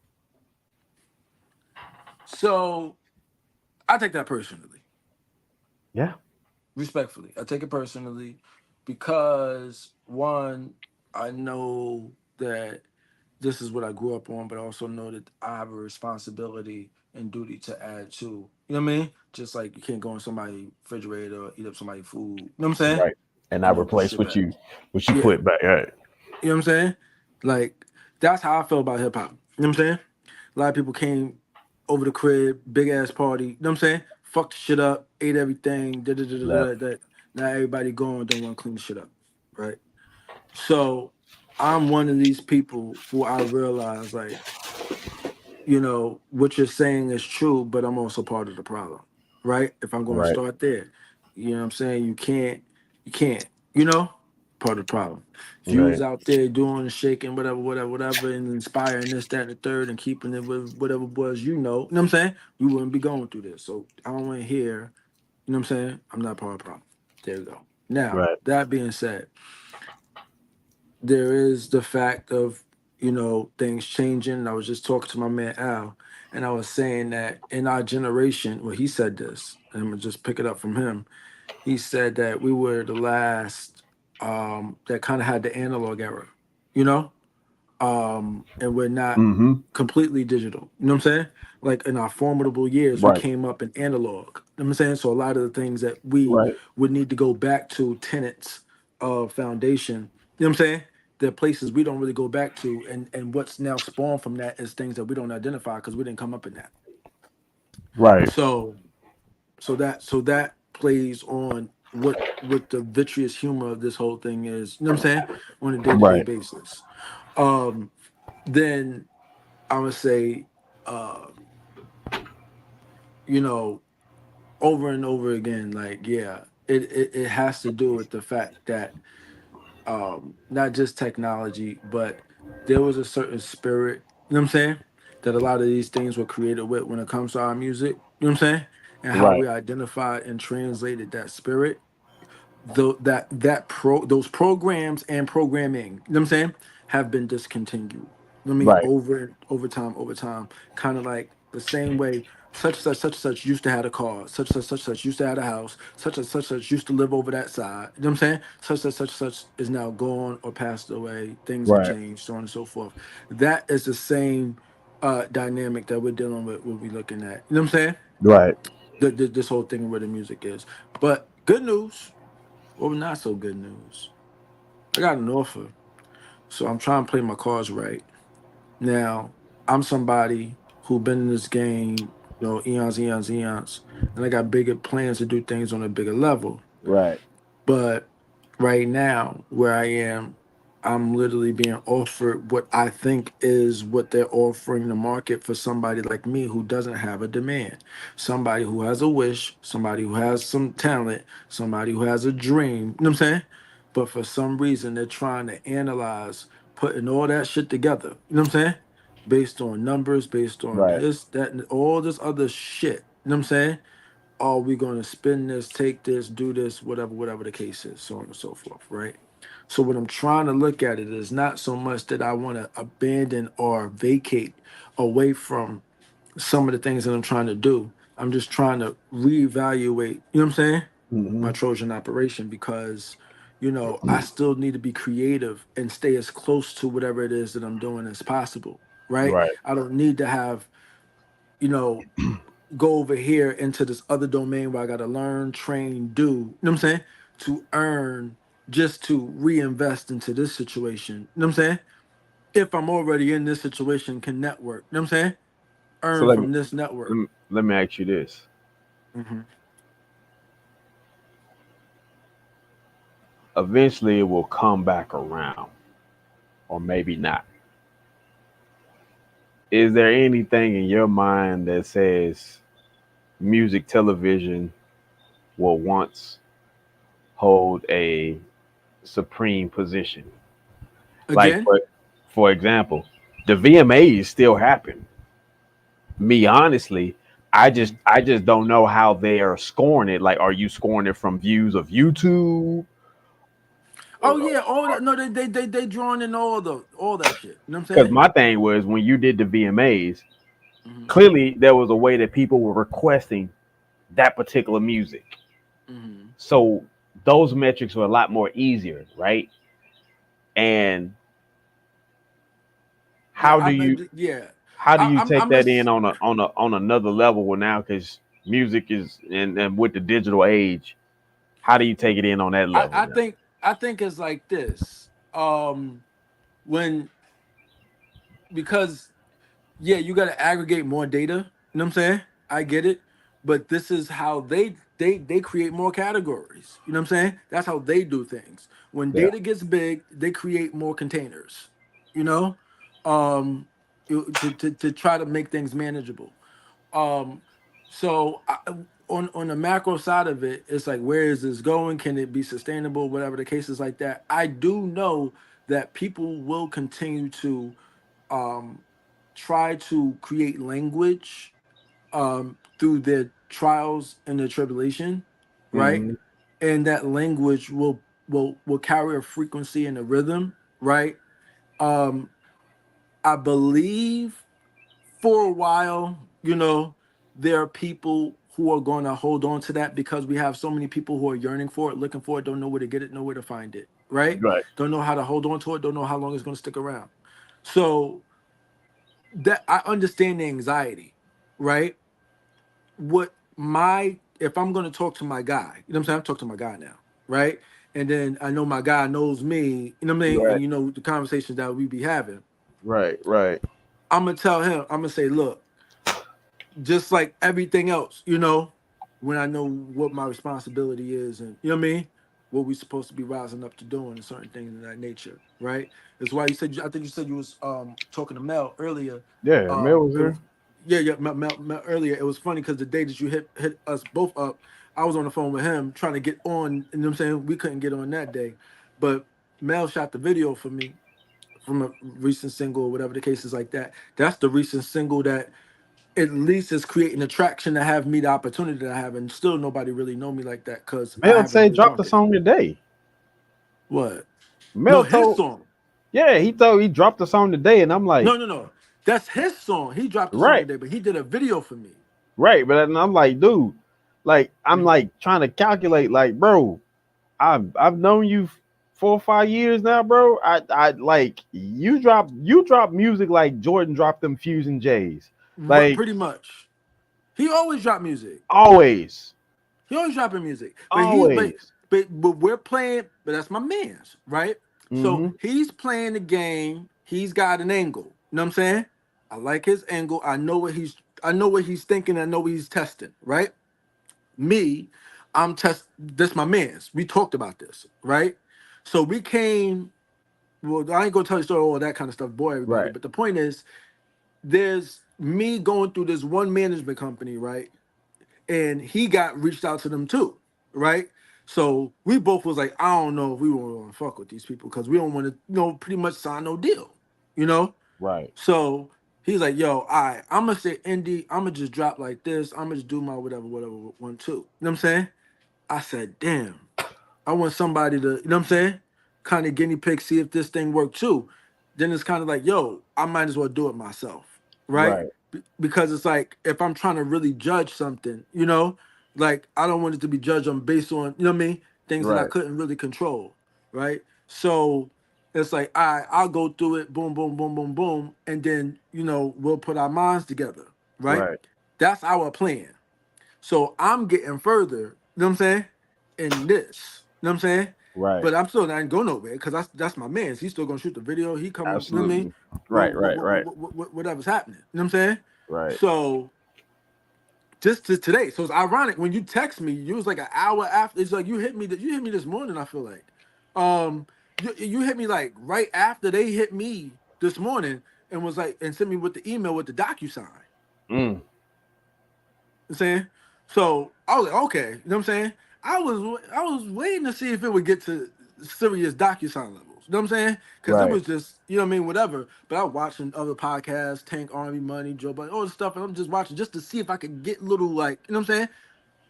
So I take that personally. Yeah. Respectfully. I take it personally because one, I know that this is what I grew up on, but I also know that I have a responsibility and duty to add to. You know what I mean? Just like you can't go in somebody's refrigerator or eat up somebody's food. You know what I'm saying? Right. And I replace what you put back. Right. You know what I'm saying? Like, that's how I feel about hip hop. You know what I'm saying? A lot of people came over the crib, big ass party. You know what I'm saying? Fucked the shit up, ate everything. That. Now everybody going, don't want to clean the shit up. Right? So I'm one of these people who I realize, like, you know, what you're saying is true, but I'm also part of the problem. Right? If I'm going to start there. You know what I'm saying? You can't, you know? Part of the problem. If you was out there doing, shaking, whatever, and inspiring this, that, and the third, and keeping it with whatever was, you know what I'm saying? We wouldn't be going through this. So I don't want to hear, you know what I'm saying? I'm not part of the problem. There we go. Now, that being said, there is the fact of, you know, things changing. I was just talking to my man Al, and I was saying that in our generation, well, he said this, and I'm going to just pick it up from him. He said that we were the last that kind of had the analog era, you know, and we're not completely digital. You know what I'm saying? Like in our formidable years, we came up in analog. You know what I'm saying? So a lot of the things that we would need to go back to tenets of foundation. You know what I'm saying? There are places we don't really go back to, and what's now spawned from that is things that we don't identify because we didn't come up in that. Right. So that plays on what the vitreous humor of this whole thing is, you know what I'm saying, on a day-to-day basis. Then I would say, you know, over and over again, like, yeah, it has to do with the fact that not just technology, but there was a certain spirit, you know what I'm saying, that a lot of these things were created with when it comes to our music, you know what I'm saying, and how we identified and translated that spirit. Those programs and programming, you know what I'm saying, have been discontinued. I mean, over time, kind of like the same way such and such used to have a car, such used to have a house, such used to live over that side. You know what I'm saying? Such is now gone or passed away. Things have changed, so on and so forth. That is the same dynamic that we're dealing with when we're looking at. You know what I'm saying? Right. This whole thing where the music is. But good news. Well, not so good news. I got an offer, so I'm trying to play my cards right. Now, I'm somebody who been in this game, you know, eons, and I got bigger plans to do things on a bigger level. Right. But right now, where I am, I'm literally being offered what I think is what they're offering the market for somebody like me who doesn't have a demand. Somebody who has a wish, somebody who has some talent, somebody who has a dream. You know what I'm saying? But for some reason, they're trying to analyze, putting all that shit together. You know what I'm saying? Based on numbers, based on this, that, and all this other shit. You know what I'm saying? are we going to spin this, take this, do this, whatever the case is, so on and so forth, right? So what I'm trying to look at it is not so much that I want to abandon or vacate away from some of the things that I'm trying to do. I'm just trying to reevaluate, you know what I'm saying? My Trojan operation, because I still need to be creative and stay as close to whatever it is that I'm doing as possible, right? Right. I don't need to have, go over here into this other domain where I got to learn, train, do, you know what I'm saying? To earn, just to reinvest into this situation, you know what I'm saying? If I'm already in this situation, can network, you know what I'm saying? So Earn from this network. let me ask you this. Mm-hmm. Eventually it will come back around, or maybe not. Is there anything in your mind that says music television will once hold a supreme position? Like Again? for example, the VMAs still happen. Me honestly, I just don't know how they are scoring it. Like, are you scoring it from views of YouTube? Oh yeah, all that. No, they drawing in all that shit. You know what I'm Because saying? my thing was when you did the VMAs, Mm-hmm. clearly there was a way that people were requesting that particular music. Mm-hmm. So those metrics were a lot more easier, right? And Yeah, how do you take I'm that in just. on another level now? Because music is and with the digital age, how do you take it in on that level I now? think I think it's like this. When because yeah, you got to aggregate more data. You know what I'm saying? I get it, but this is how they create more categories. You know what I'm saying? That's how they do things. When Yeah. data gets big, they create more containers. You know, to try to make things manageable. Um, so on the macro side of it, it's like, where is this going? Can it be sustainable? Whatever the case is like that. I do know that people will continue to um, try to create language through their trials and their tribulation, right? Hmm. And that language will carry a frequency and a rhythm, right? Um, I believe for a while, there are people who are going to hold on to that because we have so many people who are yearning for it, looking for it, don't know where to get it, know where to find it, right? Right. Don't know how to hold on to it, don't know how long it's going to stick around. So that I understand the anxiety, right? What my if I'm going to talk to my guy, you know what I'm saying? I'm talking to my guy now, right? And then I know my guy knows me, you know what I mean? Right. And the conversations that we be having. Right. Right. I'm gonna tell him, I'm gonna say, look, just like everything else, when I know what my responsibility is and you know what I mean, what we supposed to be rising up to doing and certain things of that nature, right? That's why you said I think you said you was talking to Mel earlier. Yeah. Mel was It was there. yeah, Mel earlier. It was funny because the day that you hit us both up, I was on the phone with him trying to get on, you know what I'm saying? We couldn't get on that day. But Mel shot the video for me from a recent single or whatever the case is like that. That's the recent single that at least is creating attraction to have me the opportunity that I have, and still nobody really know me like that because I Mel haven't say really drop the marketed. song today. What? No, Mel his told, song. yeah, he told he dropped the song today, and I'm like, No. That's his song. He dropped the song right, today, but he did a video for me. right, but I'm like, dude, like I'm Mhm. like trying to calculate, like, bro, I've known you 4 or 5 years now, bro. I like you drop music like Jordan dropped them Fusion J's, like Pretty much. He always drop music. always, He always dropping music, but always. but we're playing. But that's my man's right. So Mm-hmm. he's playing the game. He's got an angle. You know what I'm saying? I like his angle. I know what he's thinking. I know what he's testing. Right? Me, I'm test. This my man's. We talked about this. Right? So we came. Well, I ain't gonna tell you story all that kind of stuff, boy, everybody. Right. But the point is, there's me going through this one management company, right? And he got reached out to them too, right? So we both was like, I don't know if we want to fuck with these people because we don't want to, pretty much sign no deal, you know. Right. So He's like, yo, all right, I'm gonna say indie. I'm gonna just drop like this. I'm gonna just do my whatever 1 2. You know what I'm saying? I said, damn, I want somebody to, you know what I'm saying? Kind of guinea pig, see if this thing worked too. Then it's kind of like, yo, I might as well do it myself, right? Right. Because it's like if I'm trying to really judge something, you know, like I don't want it to be judged on based on, you know what I mean, things that I Right. couldn't really control, right? So it's like, all right, I'll go through it, boom, boom, boom, boom, boom, and then you know we'll put our minds together, right? Right. That's our plan. So I'm getting further, you know what I'm saying, in this, you know what I'm saying. Right. But I'm still not going nowhere because that's my man. He's still gonna shoot the video. He coming, you know what I mean? Absolutely. Right. Whatever's happening, you know what I'm saying? Right. So just to today, so it's ironic when you text me, you was like an hour after. It's like you hit me this morning. I feel like, you hit me like right after they hit me this morning and was like and sent me with the email with the DocuSign. Mm. You know what I'm saying? So I was like, okay, you know what I'm saying? I was waiting to see if it would get to serious DocuSign levels. You know what I'm saying? Because it Right. was just, you know what I mean, whatever. But I was watching other podcasts, Tank Army Money, Joe Budden, all this stuff, and I'm just watching just to see if I could get little like, you know what I'm saying?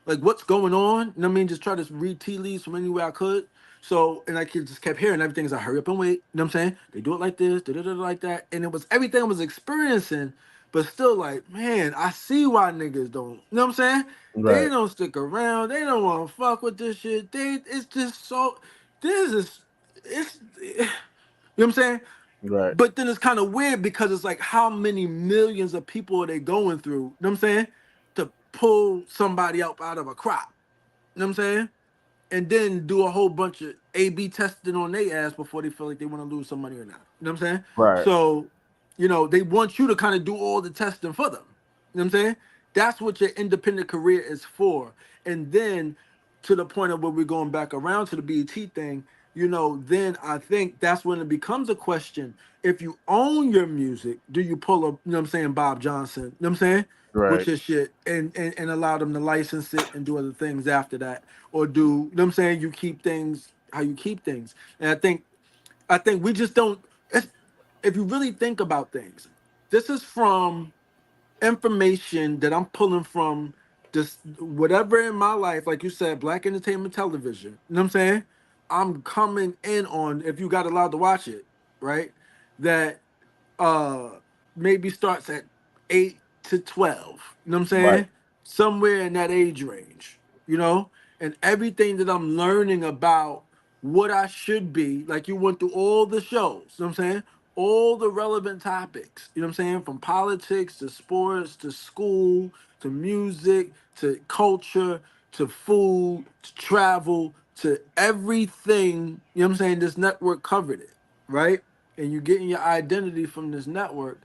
Like what's going on. You know what I mean? Just try to read tea leaves from anywhere I could. So, and I just kept hearing everything as I hurry up and wait. You know what I'm saying? They do it like this, like that. And it was everything I was experiencing, but still like, man, I see why niggas don't. You know what I'm saying? They Right. don't stick around. They don't want to fuck with this shit. It's just so, it's, you know what I'm saying? Right. But then it's kind of weird because it's like, how many millions of people are they going through? You know what I'm saying? To pull somebody out of a crop. You know what I'm saying? And then do a whole bunch of A/B testing on their ass before they feel like they want to lose some money or not. You know what I'm saying? Right. So, you know, they want you to kind of do all the testing for them. You know what I'm saying? That's what your independent career is for. And then to the point of where we're going back around to the BET thing, you know, then I think that's when it becomes a question. If you own your music, do you pull up, you know what I'm saying, Bob Johnson, you know what I'm saying? With Right. your shit and allow them to license it and do other things after that. Or do, you know what I'm saying, you keep things how you keep things. And I think we just don't, if you really think about things, this is from information that I'm pulling from just whatever in my life, like you said, Black Entertainment Television. You know what I'm saying? I'm coming in on, if you got allowed to watch it, right? That maybe starts at 8 to 12. You know what I'm saying? Right. Somewhere in that age range, you know? And everything that I'm learning about what I should be, like you went through all the shows, you know what I'm saying? All the relevant topics, you know what I'm saying? From politics to sports to school to music to culture to food to travel to everything, you know what I'm saying? This network covered it, right? And you're getting your identity from this network.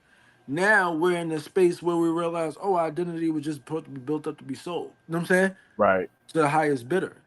Now we're in a space where we realize, oh, identity was just supposed to be built up to be sold. You know what I'm saying? Right. To the highest bidder.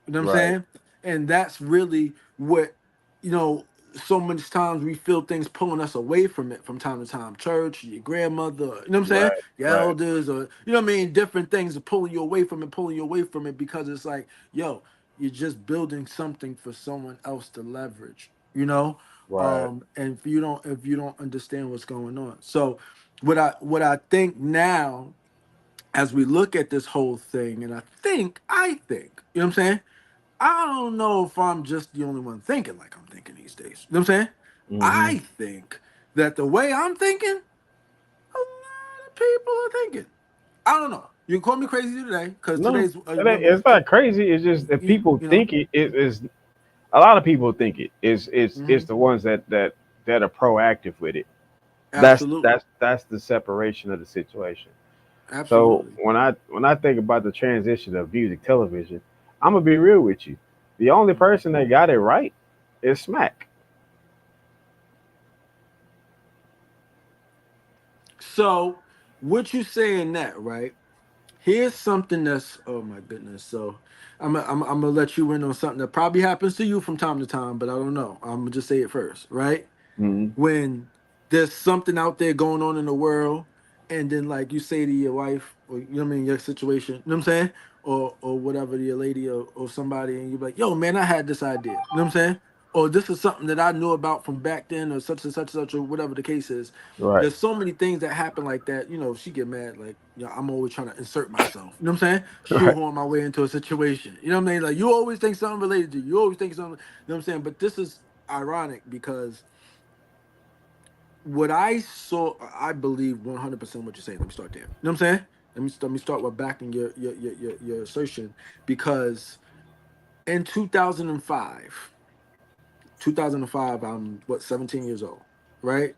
You know what I'm Right. saying? And that's really what, you know, so many times we feel things pulling us away from it from time to time. Church, your grandmother, you know what I'm saying? Right. Your Right. elders, or, you know what I mean? Different things are pulling you away from it because it's like, yo, you're just building something for someone else to leverage, you know? Right. And if you don't understand what's going on. So what I think now as we look at this whole thing, and I think, you know what I'm saying? I don't know if I'm just the only one thinking like I'm thinking these days. You know what I'm saying? I think that the way I'm thinking, a lot of people are thinking. I don't know. You can call me crazy today because No, today's it's not crazy. It's just if people you know. think it is. A lot of people think it is. It's Mhm. the ones that are proactive with it. Absolutely. That's the separation of the situation. Absolutely. So when I think about the transition of music television, I'm gonna be real with you. The only person that got it right is Smack. So what you saying that, right? Here's something that's, oh my goodness. So I'm gonna let you in on something that probably happens to you from time to time, but I don't know. I'm gonna just say it first, right? Mm-hmm. When there's something out there going on in the world, and then like you say to your wife, or you know what I mean, your situation, you know what I'm saying? Or whatever, your lady or somebody, and you're like, yo, man, I had this idea. You know what I'm saying? or this is something that I knew about from back then, or such and such and such, or whatever the case is. Right. There's so many things that happen like that. You know, she get mad, like, you know, I'm always trying to insert myself. You know what I'm saying? Shoehorn my way into a situation. You know what I mean? Like, you always think something related to you. You always think something, you know what I'm saying? But this is ironic because what I saw, I believe 100% what you're saying. Let me start there. You know what I'm saying? Let me start with backing your assertion, because in 2005, I'm 17 years old, right?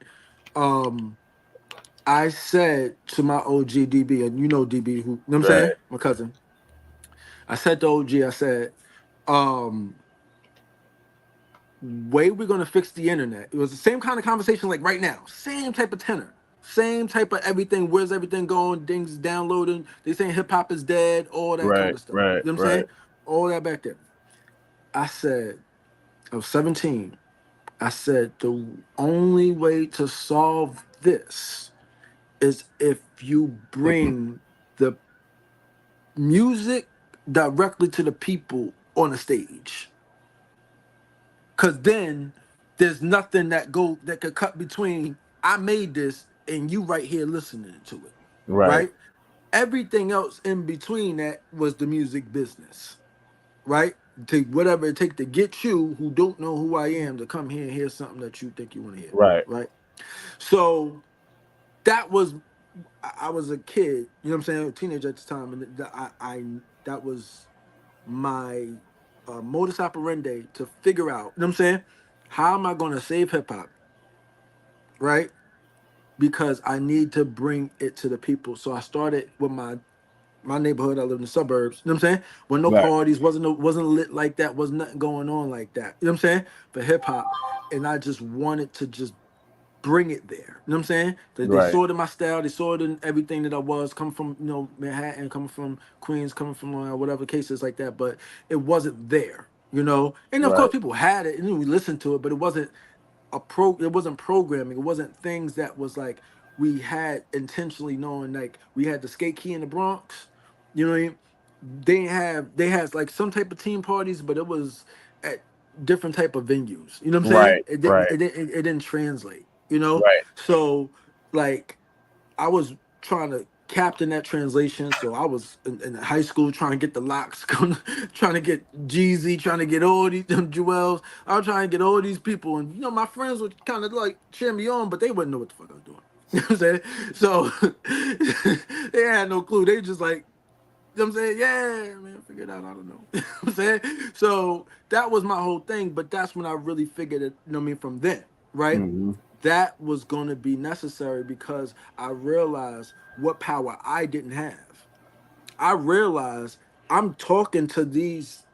I said to my OG DB, and you know DB, who, you know what I'm saying? My cousin. I said to OG, I said, way we're gonna fix the internet. It was the same kind of conversation like right now, same type of tenor, same type of everything. Where's everything going? Things downloading. They saying hip hop is dead, all that kind of stuff. You know what I'm saying? All that back there. I said, I was 17. I said the only way to solve this is if you bring the music directly to the people on the stage. Cause then there's nothing that could cut between I made this and you right here listening to it. Right? Everything else in between that was the music business. Right? To whatever it takes to get you who don't know who I am to come here and hear something that you think you want to hear. Right. So that was, I was a kid, you know what I'm saying, a teenager at the time, and that was my modus operandi to figure out, you know what I'm saying, how am I going to save hip hop, right? Because I need to bring it to the people. So I started with my neighborhood. I live in the suburbs, you know what I'm saying? When no parties, wasn't lit like that, wasn't nothing going on like that, you know what I'm saying, for hip hop. And I just wanted to just bring it there. You know what I'm saying? They saw it in my style, they saw it in everything that I was, coming from, you know, Manhattan, coming from Queens, coming from whatever cases like that, but it wasn't there, you know? And of course people had it and we listened to it, but it wasn't it wasn't programming, it wasn't things that was like we had intentionally knowing, like we had the skate key in the Bronx, you know what I mean? They had like some type of team parties, but it was at different type of venues. You know what I'm saying? It didn't translate. You know, so like I was trying to captain that translation. So I was in high school trying to get the locks, trying to get Jeezy, trying to get all these Jewels. I was trying to get all these people, and you know my friends would kind of like cheer me on, but they wouldn't know what the fuck I was doing. You know what I'm saying? So they had no clue. They just like, you know what I'm saying? Yeah, man, figure it out. I don't know. You know what I'm saying? So that was my whole thing, but that's when I really figured it, you know what I mean, from then, right? Mm-hmm. That was going to be necessary because I realized what power I didn't have. I realized I'm talking to these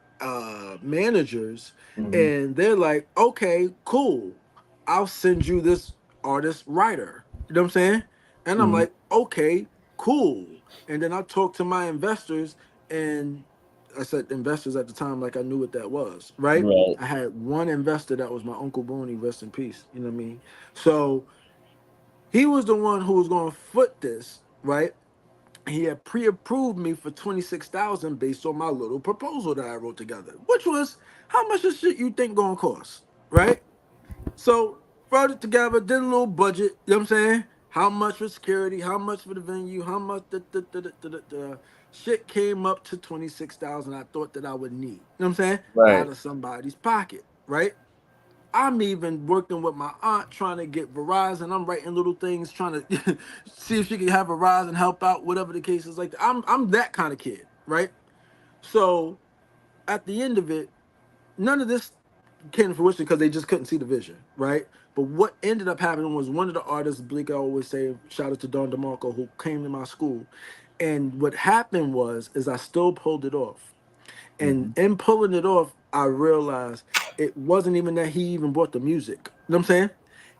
managers and they're like, okay, cool. I'll send you this artist writer. You know what I'm saying? And I'm like, okay, cool. And then I talked to my investors, and I said investors at the time like I knew what that was, right? I had one investor that was my Uncle Boney, rest in peace, you know what I mean? So he was the one who was going to foot this, right? He had pre-approved me for $26,000 based on my little proposal that I wrote together, which was how much this shit you think gonna cost, right? So wrote it together, did a little budget, you know what I'm saying? How much for security, how much for the venue, how much the shit came up to $26,000 I thought that I would need, you know what I'm saying? Out of somebody's pocket, right? I'm even working with my aunt trying to get Verizon. I'm writing little things trying to see if she can have Verizon help out, whatever the case is. Like I'm that kind of kid, right? So at the end of it, none of this came to fruition because they just couldn't see the vision, right? But what ended up happening was one of the artists, Bleak, I always say, shout out to Don DeMarco, who came to my school. And what happened is I still pulled it off. And in pulling it off, I realized it wasn't even that he even bought the music. You know what I'm saying?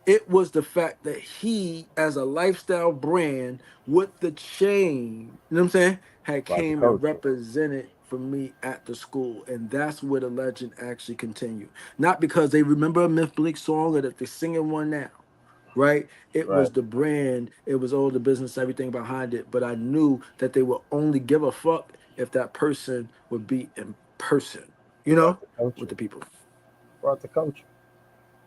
It was the fact that he, as a lifestyle brand with the chain, you know what I'm saying, had came and represented for me at the school. And that's where the legend actually continued. Not because they remember a Myth Bleak song or that they're singing one now, right? It was the brand, it was all the business, everything behind it. But I knew that they would only give a fuck if that person would be in person, you know, with the people. Brought the culture.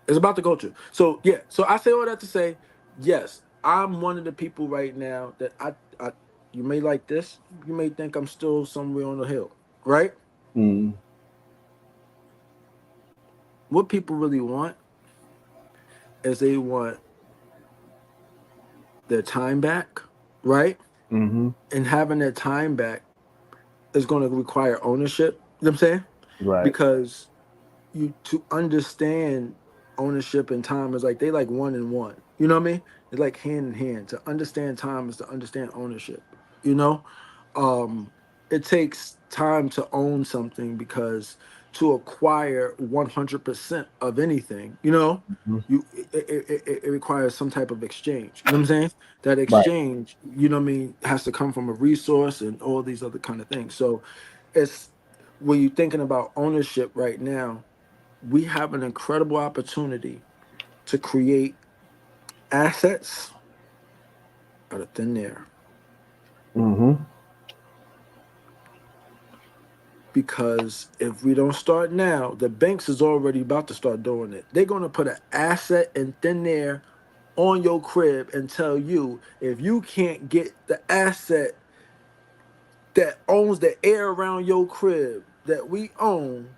It's about the culture. So yeah. So I say all that to say, yes, I'm one of the people right now that I you may like this, you may think I'm still somewhere on the hill, right? Mm. What people really want is they want their time back, right? Mm-hmm. And having their time back is going to require ownership. You know what I'm saying? Right. Because you to understand ownership and time is like they like one and one. You know what I mean? It's like hand in hand. To understand time is to understand ownership. You know, it takes time to own something because to acquire 100% of anything, you know, Mm-hmm. it requires some type of exchange. You know what I'm saying? That Right. exchange, you know what I mean, has to come from a resource and all these other kind of things. So it's when you're thinking about ownership right now, we have an incredible opportunity to create assets out of thin air. Mm-hmm. Because if we don't start now, the banks is already about to start doing it. They're going to put an asset in thin air on your crib and tell you if you can't get the asset that owns the air around your crib that we own,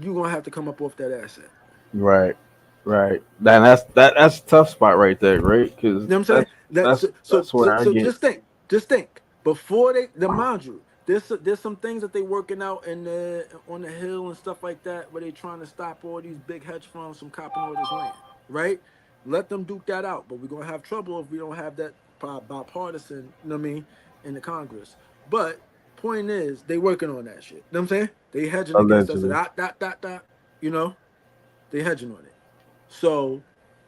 you're going to have to come up with that asset. Right. Right. That's a tough spot right there, right? Because You know what I'm saying? that's where I So get. just think. Before the mind you, there's some things that they working out in the on the hill and stuff like that, where they trying to stop all these big hedge funds from copping all this land, right? Let them duke that out, but we're gonna have trouble if we don't have that bipartisan, you know what I mean, in the Congress. But point is, they working on that shit. You know what I'm saying? They hedging against us, Allegedly. dot, you know, they hedging on it. So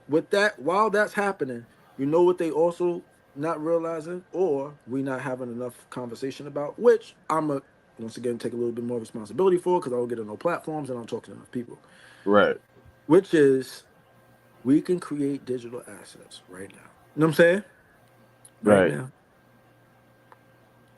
with that, while that's happening, you know what they also not realizing, or we not having enough conversation about, which I'm a once again take a little bit more responsibility for because I don't get on no platforms and I don't talk to enough people. Right. Which is we can create digital assets right now. You know what I'm saying? Right Right. now.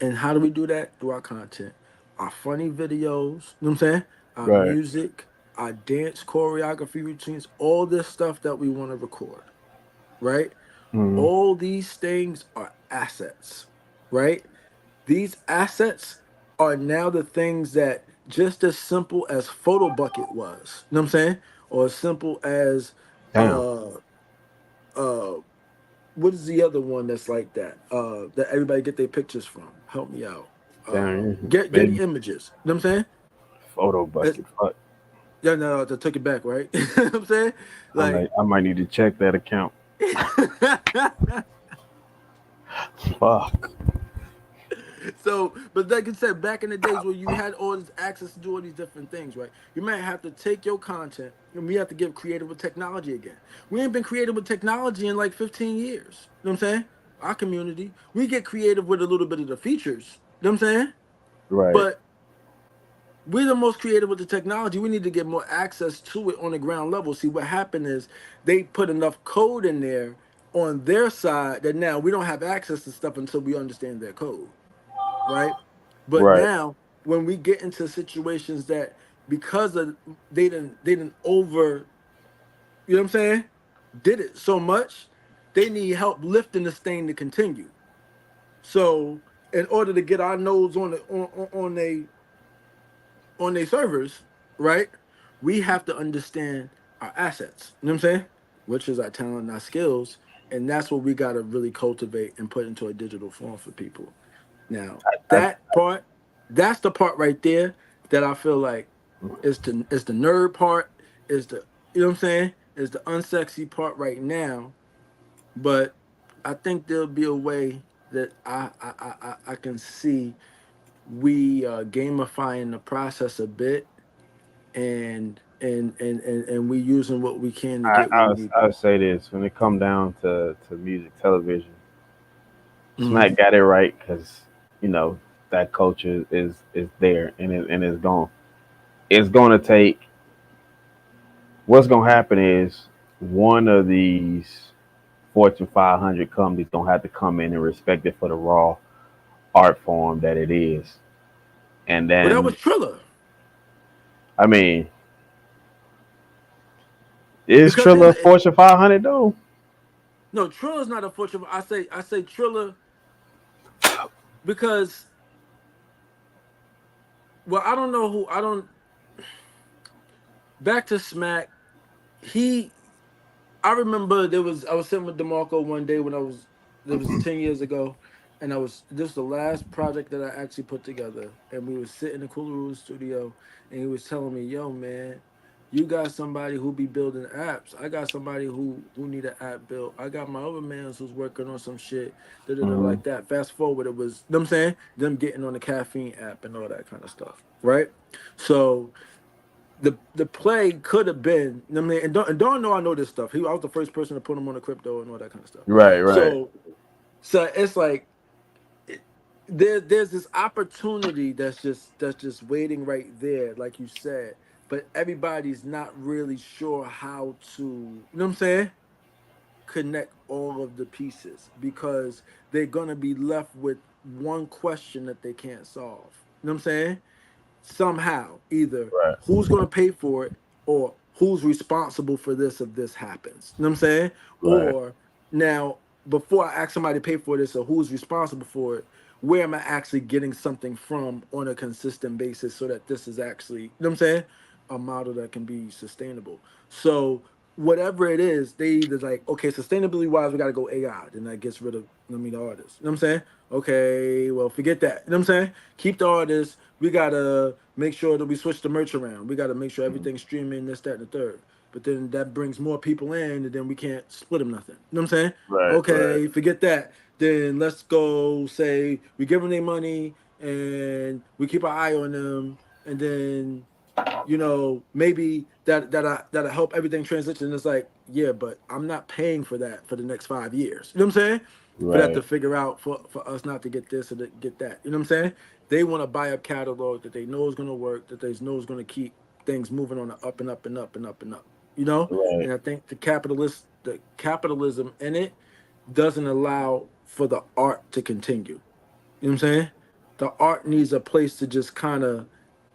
And how do we do that? Through our content. Our funny videos, you know what I'm saying? Our Right. music, our dance choreography routines, all this stuff that we want to record. Right? Mm. All these things are assets, right? These assets are now the things that just as simple as Photo Bucket was, you know what I'm saying? Or as simple as Damn. uh what is the other one that's like that? That everybody get their pictures from. Help me out. Damn. Getty Images. You know what I'm saying? Photo It, bucket. Fuck. yeah, no, I took it back, right? You know what I'm saying? Like I might need to check that account. Fuck. So, but like I said, back in the days where you had all this access to do all these different things, right? You might have to take your content and we have to get creative with technology again. We ain't been creative with technology in like 15 years. You know what I'm saying? Our community, we get creative with a little bit of the features. You know what I'm saying? Right. But we're the most creative with the technology. We need to get more access to it on the ground level. See, what happened is they put enough code in there on their side that now we don't have access to stuff until we understand their code, right? But Right. now when we get into situations that because of they didn't over, you know what I'm saying, did it so much, they need help lifting this thing to continue. So in order to get our nodes on the on their servers, right, we have to understand our assets. You know what I'm saying? Which is our talent and our skills. And that's what we gotta really cultivate and put into a digital form for people. Now, I, that part, that's the part right there that I feel like is the nerd part, is the you know what I'm saying, is the unsexy part right now. But I think there'll be a way that I can see we gamifying the process a bit and we using what we can to get what we need. I'll say this: when it come down to music, television, Mhm. Smack got it right because that culture is there and it's gone. It's gonna take. What's gonna happen is one of these Fortune 500 companies gonna have to come in and respect it for the raw art form that it is, and But that was then Triller. I mean, Is Trilla Fortune 500 though? No, Trilla's not a Fortune. I say Trilla because, well, I don't know who. I don't. Back to Smack. I remember I was sitting with DeMarco one day when it was 10 years ago, and this was the last project that I actually put together, and we were sitting in the Coolaroo studio, and he was telling me, yo, man, you got somebody who be building apps. I got somebody who need an app built. I got my other man who's working on some shit like that. Fast forward, it was, you know what I'm saying, them getting on the caffeine app and all that kind of stuff, right? So the play could have been, I mean, and don't know I know this stuff. I was the first person to put him on the crypto and all that kind of stuff. Right. So it's like there's this opportunity that's just waiting right there, like you said, but everybody's not really sure how to, you know what I'm saying, connect all of the pieces because they're gonna be left with one question that they can't solve. You know what I'm saying? Somehow, either who's going to pay for it or who's responsible for this if this happens. You know what I'm saying? Right. Or now, before I ask somebody to pay for this or who's responsible for it, where am I actually getting something from on a consistent basis so that this is actually, you know what I'm saying, a model that can be sustainable. So whatever it is, they either like, okay, sustainability wise, we got to go AI. Then that gets rid of, the artists. You know what I'm saying? Okay, well, forget that. You know what I'm saying? Keep the artists. We got to make sure that we switch the merch around. We got to make sure everything's streaming, this, that, and the third. But then that brings more people in, and then we can't split them nothing. You know what I'm saying? Right. Okay, forget that. Then let's go say we give them their money, and we keep our eye on them, and then, maybe that'll help everything transition. It's like, yeah, but I'm not paying for that for the next 5 years. You know what I'm saying? Right. For that to figure out for us not to get this or to get that. You know what I'm saying? They want to buy a catalog that they know is going to work, that they know is going to keep things moving on the up and up and up and up and up. Right. And I think the capitalism in it doesn't allow for the art to continue. You know what I'm saying? The art needs a place to just kind of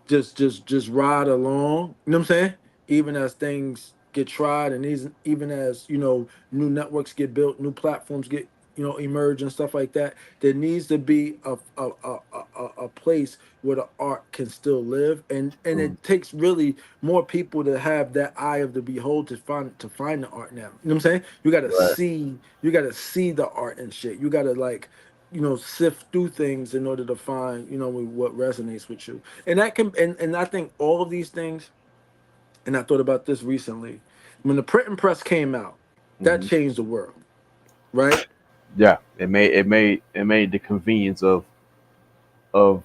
just ride along. You know what I'm saying? Even as things get tried and even as new networks get built, new platforms get emerge and stuff like that, there needs to be a place where the art can still live, and it takes really more people to have that eye of the behold to find the art now. You know what I'm saying? You got to see the art and shit. You got to sift through things in order to find what resonates with you, and that can and I think all of these things, and I thought about this recently when the printing press came out, that changed the world, right? Yeah, it made the convenience of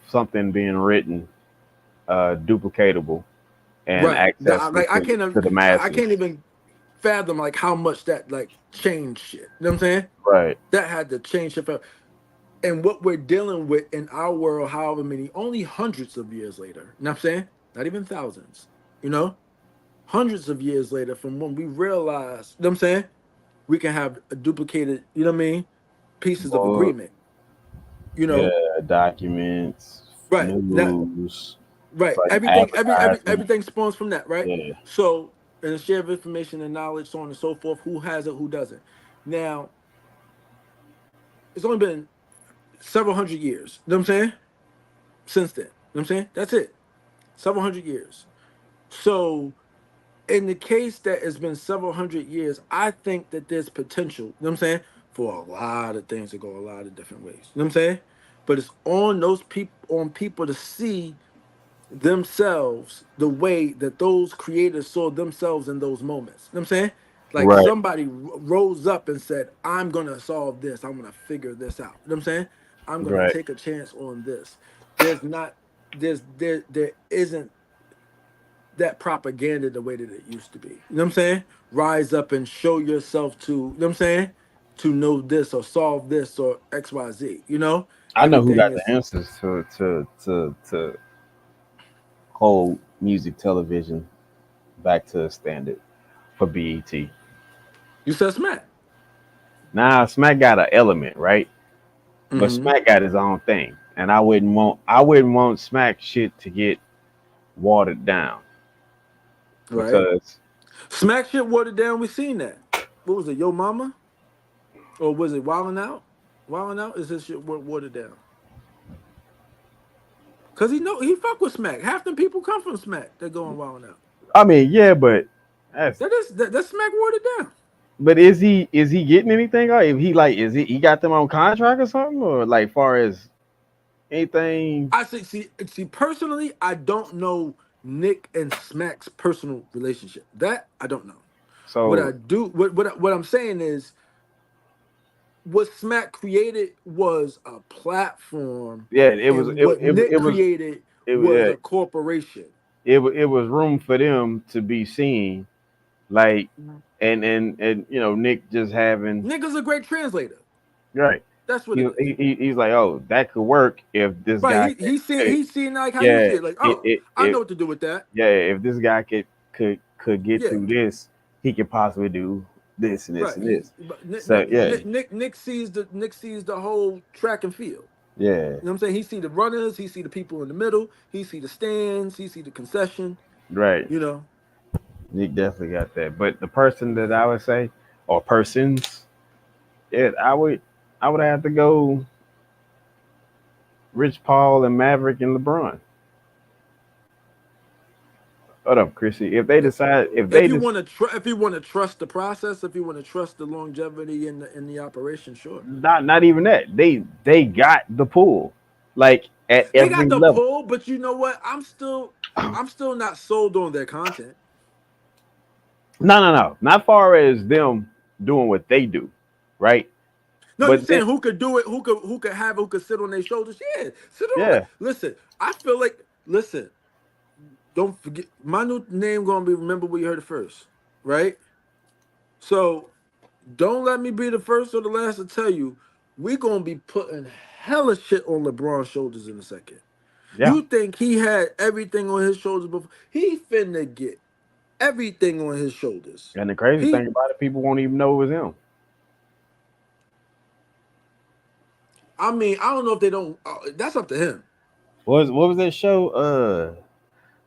something being written duplicatable and access to the masses. I can't even fathom how much that changed shit. You know what I'm saying? Right. That had to change shit. And what we're dealing with in our world, however many, only hundreds of years later. You know what I'm saying? Not even thousands. Hundreds of years later from when we realized, you know what I'm saying? We can have a duplicated, you know what I mean? Pieces of agreement, yeah, documents, right? News, right. Everything spawns from that, right? Yeah. So, and a share of information and knowledge, so on and so forth. Who has it? Who doesn't? Now, it's only been several hundred years. You know what I'm saying? Since then, you know what I'm saying? That's it. Several hundred years. So, in the case that it's been several hundred years, I think that there's potential. You know what I'm saying? For a lot of things to go a lot of different ways. You know what I'm saying? But it's on those people to see themselves the way that those creators saw themselves in those moments. You know what I'm saying? Like somebody rose up and said, I'm going to solve this. I'm going to figure this out. You know what I'm saying? I'm going to take a chance on this. There isn't that propaganda the way that it used to be. You know what I'm saying? Rise up and show yourself to, you know what I'm saying? To know this or solve this or XYZ, I know who got the answers to hold music television back to a standard for BET. You said Smack. Nah, Smack got an element, right? But Smack got his own thing. And I wouldn't want Smack shit to get watered down. Right. Because Smack shit watered down. We seen that. What was it, Yo Mama? Or was it Wildin' Out? Wildin' Out is his shit watered down. Cause he fuck with Smack. Half the people come from Smack. They're going Wildin' Out. I mean, yeah, but that's Smack watered down. But is he getting anything? Or if he got them on contract or something, or like far as anything? I see. Personally, I don't know Nick and Smack's personal relationship. That I don't know. So what I do, what I'm saying is, what Smack created was a platform. Yeah, it was. Nick created was a corporation. It was room for them to be seen, like. And you know, Nick just having Nick is a great translator, right? That's what he's like. Oh, that could work if this guy. He's seeing like how you see it. Like, I know what to do with that. Yeah, if this guy could get through this, he could possibly do this and this and this. Nick sees the whole track and field. Yeah, you know what I'm saying. He see the runners, he see the people in the middle, he see the stands, he see the concession. Right. You know. Nick definitely got that, but the person that I would say, or persons, I would have to go Rich Paul and Maverick and LeBron. Hold up, Chrissy. If you want to trust the process, if you want to trust the longevity in the operation, sure. Not even that. They got the pull, like at they every got the level. pull, but you know what? I'm still not sold on their content. No. Not far as them doing what they do, right? No, you're saying who could do it, who could sit on their shoulders? Yeah, sit on it. Listen, I feel like don't forget my new name gonna be Remember Where You Heard It First, right? So don't let me be the first or the last to tell you we're gonna be putting hella shit on LeBron's shoulders in a second. Yeah. You think he had everything on his shoulders before? He finna get everything on his shoulders. And the crazy thing about it, people won't even know it was him. I mean, I don't know if they don't. That's up to him. What was that show?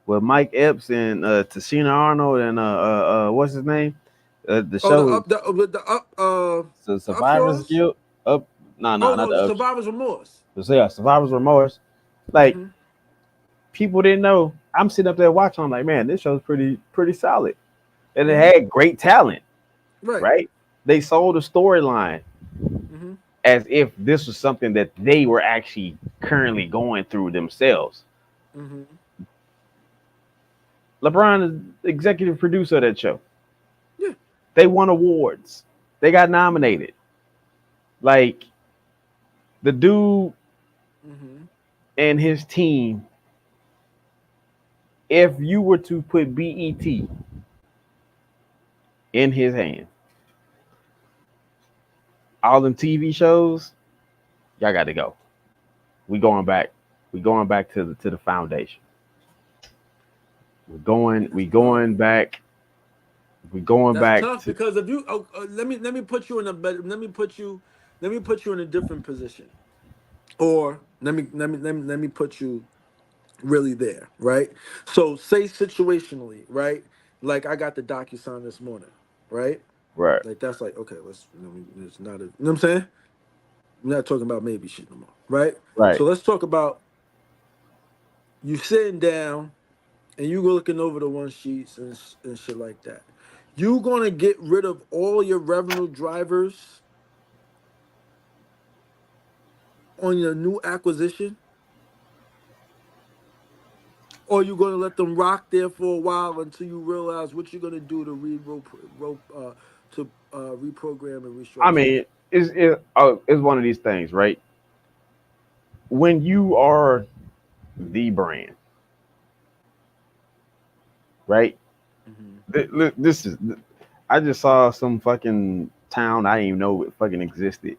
With Mike Epps and Tashina Arnold and what's his name? The show. The Survivor's Guilt. Survivor's Remorse. So yeah, Survivor's Remorse. Like people didn't know. I'm sitting up there watching. I'm like, man, this show's pretty solid, and it had great talent. Right? They sold a storyline as if this was something that they were actually currently going through themselves. LeBron is the executive producer of that show. Yeah, they won awards. They got nominated. Like the dude and his team. If you were to put BET in his hand, all them TV shows, y'all got to go. We going back to the foundation. We're going back. That's tough because if you let me put you in a different position, or let me put you really there, right? So say situationally, right? Like I got the DocuSign this morning, right? Right. Like that's like okay, it's not a, you know what I'm saying? We're not talking about maybe shit no more, right? Right. So let's talk about you sitting down and you looking over the one sheets and shit like that. You gonna get rid of all your revenue drivers on your new acquisition? Or you gonna let them rock there for a while until you realize what you're gonna do to reprogram and restructure? I mean, it's one of these things, right? When you are the brand, right? This is. I just saw some fucking town I didn't even know it fucking existed.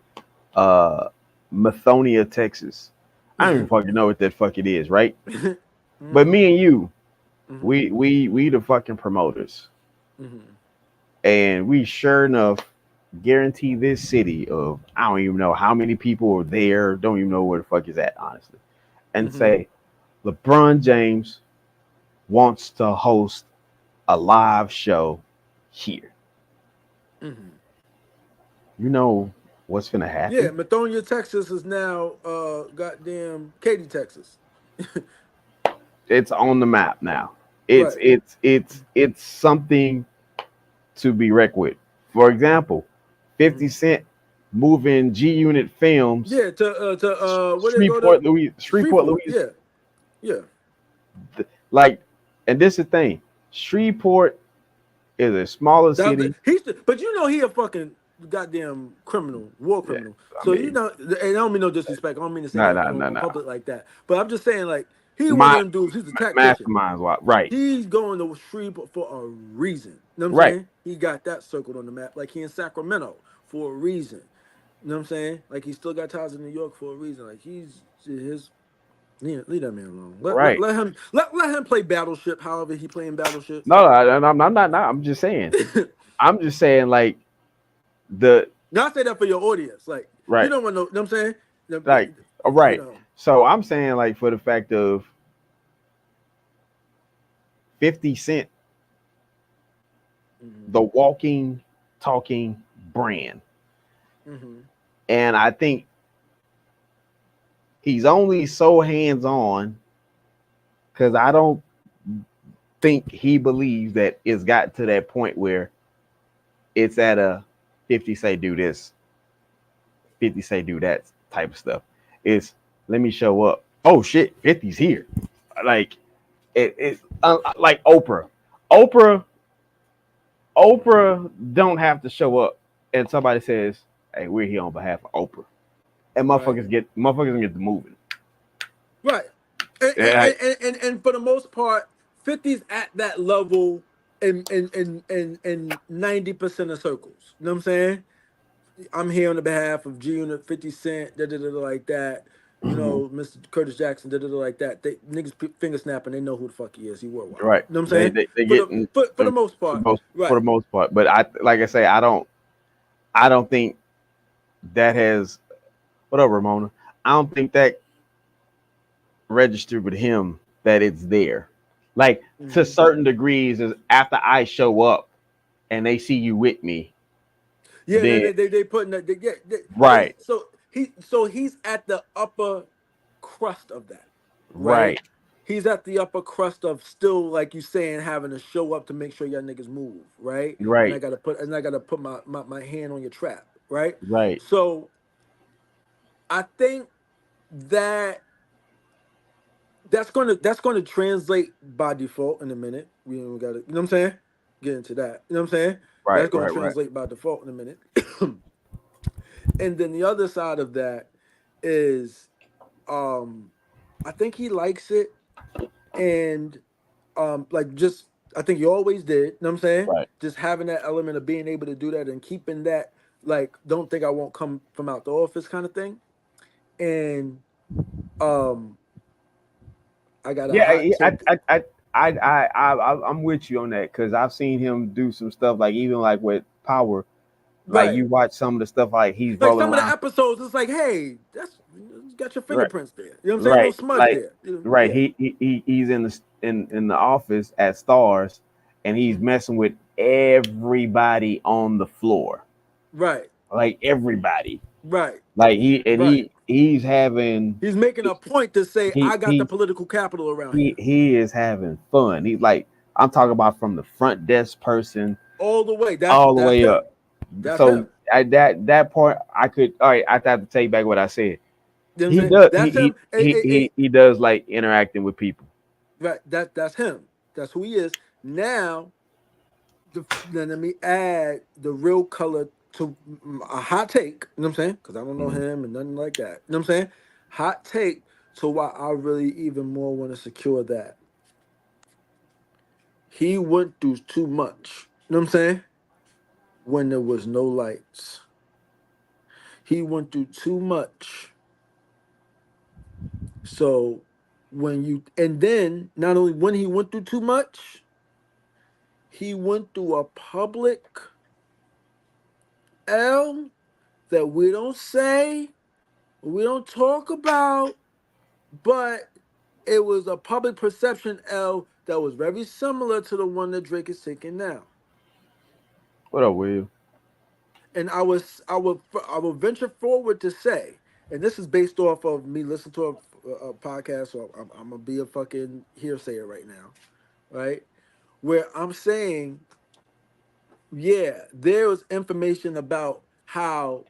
Mathonia, Texas. I don't even fucking know what that fuck it is, right? But me and you, we the fucking promoters, and we sure enough guarantee this city of I don't even know how many people are there, don't even know where the fuck is at, honestly, and say LeBron James wants to host a live show here. Mm-hmm. You know what's gonna happen? Yeah, Mathonia, Texas is now goddamn Katy, Texas. It's on the map now. Right. It's something to be reckoned with. For example, 50 Cent moving G Unit Films. Yeah, to where they go Shreveport, to Shreveport, Louisiana. Yeah. Like, and this is the thing. Shreveport is a smaller city. But you know he a fucking goddamn criminal, war criminal. Yeah, so you know, and I don't mean no disrespect. I don't mean to say that on public like that. But I'm just saying, like, he one of them dudes. He's a tactician. Masterminds, right? He's going to Shreveport for a reason. You know what I'm saying? He got that circled on the map, like he in Sacramento for a reason. You know what I'm saying? Like he still got ties in New York for a reason. Like he's his. Leave that man alone. Let him play Battleship. However he playing Battleship. No, I'm not. I'm just saying. I'm just saying, like the. Now I say that for your audience, like you don't want to know. You know what I'm saying? Like right. You know. So I'm saying, like, for the fact of 50 Cent, the walking, talking brand, and I think he's only so hands-on because I don't think he believes that it's got to that point where it's at a 50 say do this, 50 say do that type of stuff. It's let me show up. Oh shit, 50's here. Like it's like Oprah. Oprah don't have to show up and somebody says, hey, we're here on behalf of Oprah. And motherfuckers get the moving. Right. And for the most part, 50's at that level in 90% of circles. You know what I'm saying? I'm here on the behalf of G Unit, 50 Cent, like that. You know, Mr. Curtis Jackson, like that. They niggas finger snapping, they know who the fuck he is. He worldwide. Right. You know what I'm saying? For the most part. For the most part. But I don't think that has. What up, Ramona? I don't think that registered with him that it's there. Like to certain degrees, is after I show up and they see you with me. Yeah, they putting that. Right. So he's at the upper crust of that. Right. He's at the upper crust of still, like you saying, having to show up to make sure y'all niggas move. Right. Right. And I gotta put my hand on your trap. Right. Right. So I think that's gonna translate by default in a minute. We got to, you know what I'm saying? Get into that. You know what I'm saying? Right. That's gonna translate by default in a minute. And then the other side of that is, I think he likes it, and I think he always did. You know what I'm saying? Right. Just having that element of being able to do that and keeping that, like, don't think I won't come from out the office kind of thing. And I got I'm with you on that because I've seen him do some stuff like even like with Power. Like you watch some of the stuff like he's like rolling some of the around. Episodes, it's like, hey, that's got your fingerprints there. You know what I'm saying? No smudge like, there. Right. Yeah. He's in the office at Stars and he's messing with everybody on the floor. Right. Like everybody. Right. Like he's making a point to say I got the political capital around here. He is having fun. He's like, I'm talking about from the front desk person all the way up. That's so him. At that point, I have to take back what I said. You know what I'm saying? He does like interacting with people. Right. That's him. That's who he is. Now, then let me add the real color to a hot take. You know what I'm saying? Because I don't know him and nothing like that. You know what I'm saying? Hot take to why I really even more want to secure that. He went through too much. You know what I'm saying? When there was no lights. He went through too much. So and then not only when he went through too much, he went through a public L that we don't say, we don't talk about, but it was a public perception L that was very similar to the one that Drake is taking now. What up, Will? And I will venture forward to say, and this is based off of me listening to a podcast, so I'm gonna be a fucking hearsayer right now, right? Where I'm saying, yeah, there was information about how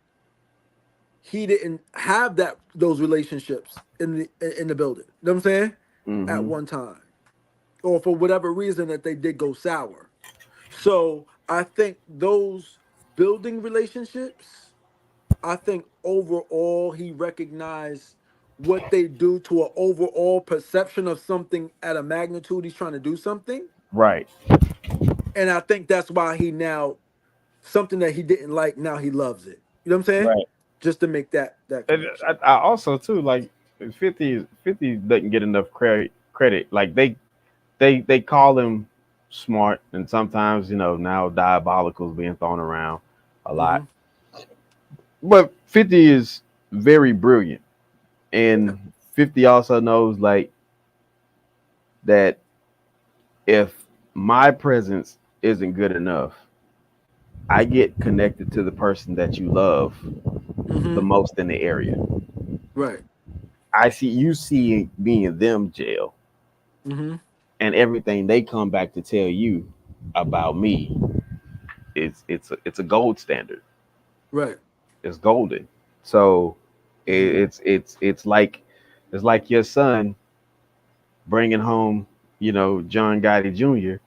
he didn't have those relationships in the building. You know what I'm saying? At one time, or for whatever reason that they did go sour. So I think those building relationships, I think overall he recognized what they do to an overall perception of something at a magnitude he's trying to do something. Right. And I think that's why he now something that he didn't like, now he loves it. You know what I'm saying? Right. Just to make that And connection. I also too like 50 doesn't get enough credit. Like they call him smart, and sometimes now diabolical is being thrown around a lot. But 50 is very brilliant, and 50 also knows like that if my presence isn't good enough, I get connected to the person that you love the most in the area. Right. I see me in them jail, and everything they come back to tell you about me it's a gold standard. Right. It's golden. So it's like your son bringing home John Gotti Jr.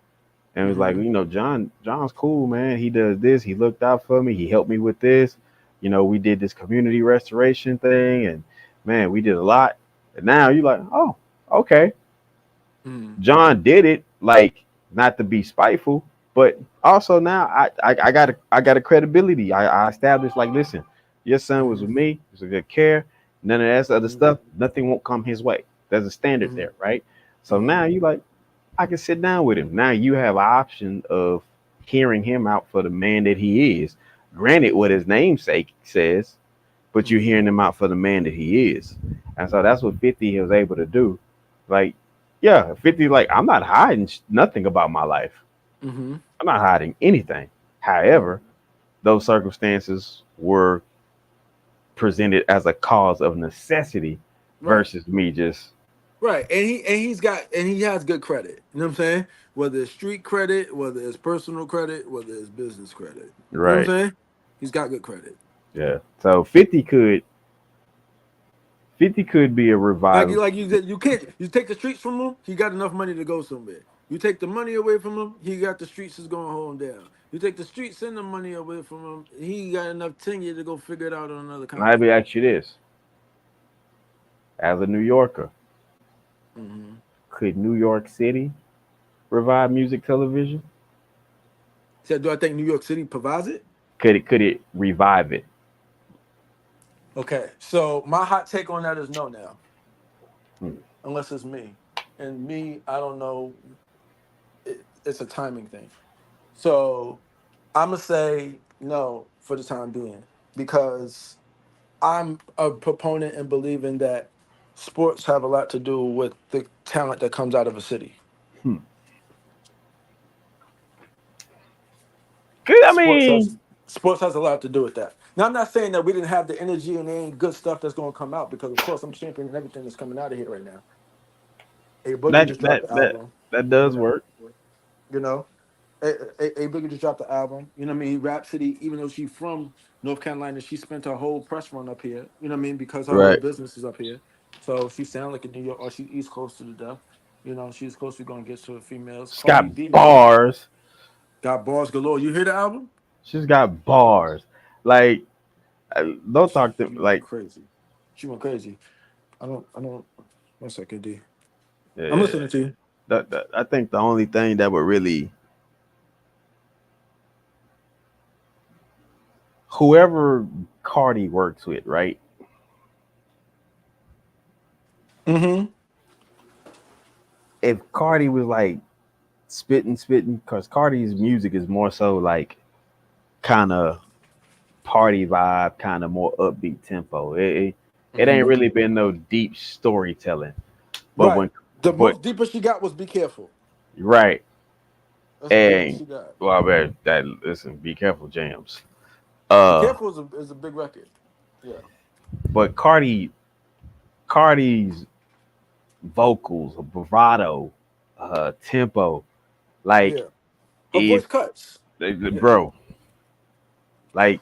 and was like, John's cool, man. He does this. He looked out for me. He helped me with this. We did this community restoration thing, and man, we did a lot. And now you're like, oh, okay. John did it, like, not to be spiteful, but also now I got a credibility. I established, like, listen, your son was with me. It was a good care. None of that other stuff. Nothing won't come his way. There's a standard there, right? So now you like, I can sit down with him. Now you have an option of hearing him out for the man that he is. Granted, what his namesake says, but you're hearing him out for the man that he is. And so that's what 50 was able to do. Like, yeah, 50, like, I'm not hiding nothing about my life. I'm not hiding anything. However, those circumstances were presented as a cause of necessity versus me just. Right, and he has good credit. You know what I'm saying? Whether it's street credit, whether it's personal credit, whether it's business credit. You know what I'm saying? He's got good credit. Yeah. So 50 could be a revival. Like you said, you take the streets from him, he got enough money to go somewhere. You take the money away from him, he got the streets is going to hold him down. You take the streets and the money away from him, he got enough tenure to go figure it out on another country. Let me ask you this. As a New Yorker, could New York City revive music television? So do I think New York City provides it? Could it revive it? Okay, so my hot take on that is no now. Unless it's me. And me, I don't know. It's a timing thing. So I'm going to say no for the time being because I'm a proponent and believing that sports have a lot to do with the talent that comes out of a city. Sports has a lot to do with that. Now, I'm not saying that we didn't have the energy and there ain't good stuff that's going to come out because, of course, I'm championing everything that's coming out of here right now. A Boogie just dropped the album. That does work. You know, A Boogie just dropped the album. You know what I mean? Rhapsody, even though she's from North Carolina, she spent her whole press run up here. You know what I mean? Because her whole business is up here. So she sound like a New York, or she East Coast to the death. You know, she's close to going to get to the females. She's got bars. Got bars galore. You hear the album? She's got bars. Like, don't talk to like crazy. She went crazy. I don't. 1 second, D. Yeah, I'm listening to you. I think the only thing that would really, whoever Cardi works with, right? If Cardi was like spitting, because Cardi's music is more so like kind of party vibe, kind of more upbeat tempo. It ain't really been no deep storytelling. But most deepest she got was Be Careful. Right. That's the biggest she And got. well, man, that listen, be careful, Jams. Be Careful is a big record. Yeah. But Cardi's vocals, bravado, tempo, like Yeah. Her voice if cuts. Yeah. bro, like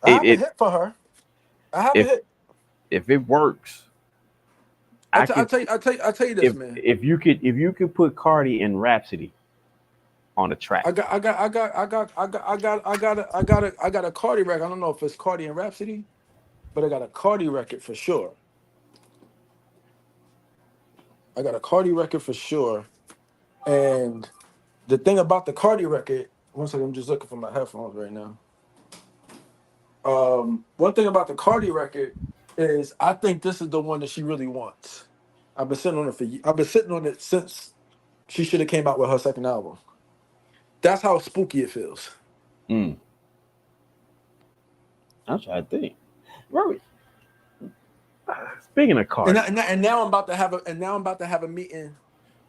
I have a it hit for her. I have a if hit. if it works, I I could tell you this, man. if you could put Cardi in Rhapsody on a track. I got a Cardi record. I don't know if it's Cardi and Rhapsody, but I got a Cardi record for sure. I got a Cardi record for sure. And the thing about the Cardi record, one second, I'm just looking for my headphones right now. One thing about the Cardi record is I think this is the one that she really wants. I've been sitting on it since she should have came out with her second album. That's how spooky it feels. I'm trying to think. Bro, speaking of Cardi, And now I'm about to have a meeting.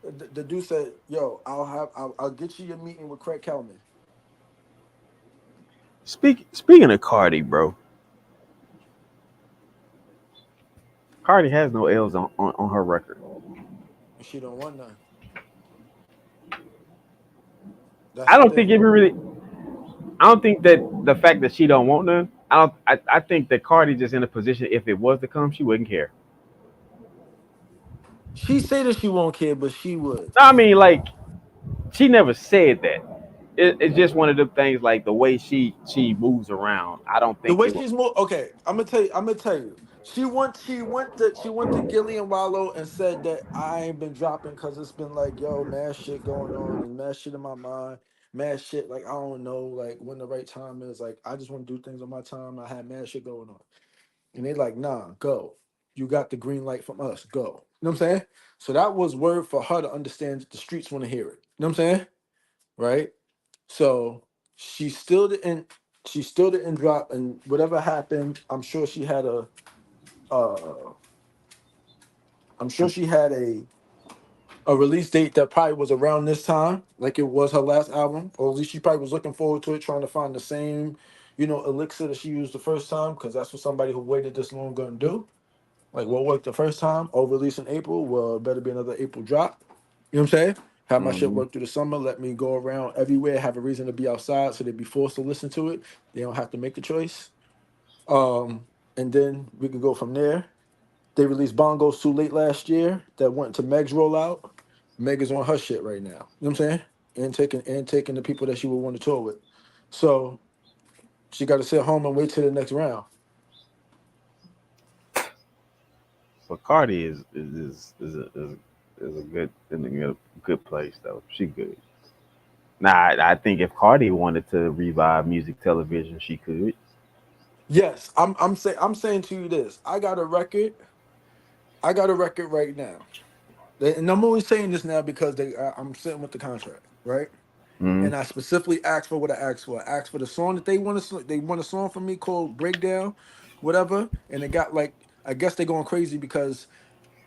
The dude said, "Yo, I'll get you your meeting with Craig Kelman." speaking of Cardi, bro, Cardi has no L's on her record. She don't want none. I don't think I don't think that the fact that she don't want none. I think that Cardi just in a position. If it was to come, she wouldn't care. She say that she won't care, but she would. I mean, like, she never said that. It's just one of the things, like the way she moves around. I don't think the way she's more okay. I'm gonna tell you. She went to Gillian Wallow and said that I ain't been dropping because it's been like, yo, mad shit going on and mad shit in my mind, mad shit, like I don't know like when the right time is. Like I just want to do things on my time. I had mad shit going on. And they like, nah, go. You got the green light from us. Go. You know what I'm saying? So that was word for her to understand that the streets want to hear it. You know what I'm saying? Right? So she still didn't drop, and whatever happened, I'm sure she had a release date that probably was around this time, like it was her last album, or at least she probably was looking forward to it, trying to find the same, elixir that she used the first time, because that's what somebody who waited this long gonna do. Like what worked the first time, release in April, well, better be another April drop. You know what I'm saying? Have my shit work through the summer, let me go around everywhere, have a reason to be outside so they'd be forced to listen to it. They don't have to make the choice. And then we could go from there. They released Bongos Too Late last year that went to Meg's rollout. Meg is on her shit right now. You know what I'm saying? And taking the people that she would want to tour with. So she got to sit home and wait till the next round. But Cardi is a good place though. She good. Now I think if Cardi wanted to revive music television, she could. Yes, I'm saying to you this. I got a record right now. And I'm only saying this now because I'm sitting with the contract, right? Mm-hmm. And I specifically asked for what I asked for. I asked for the song that they want a song from me called Breakdown, whatever. And it got like, I guess they're going crazy because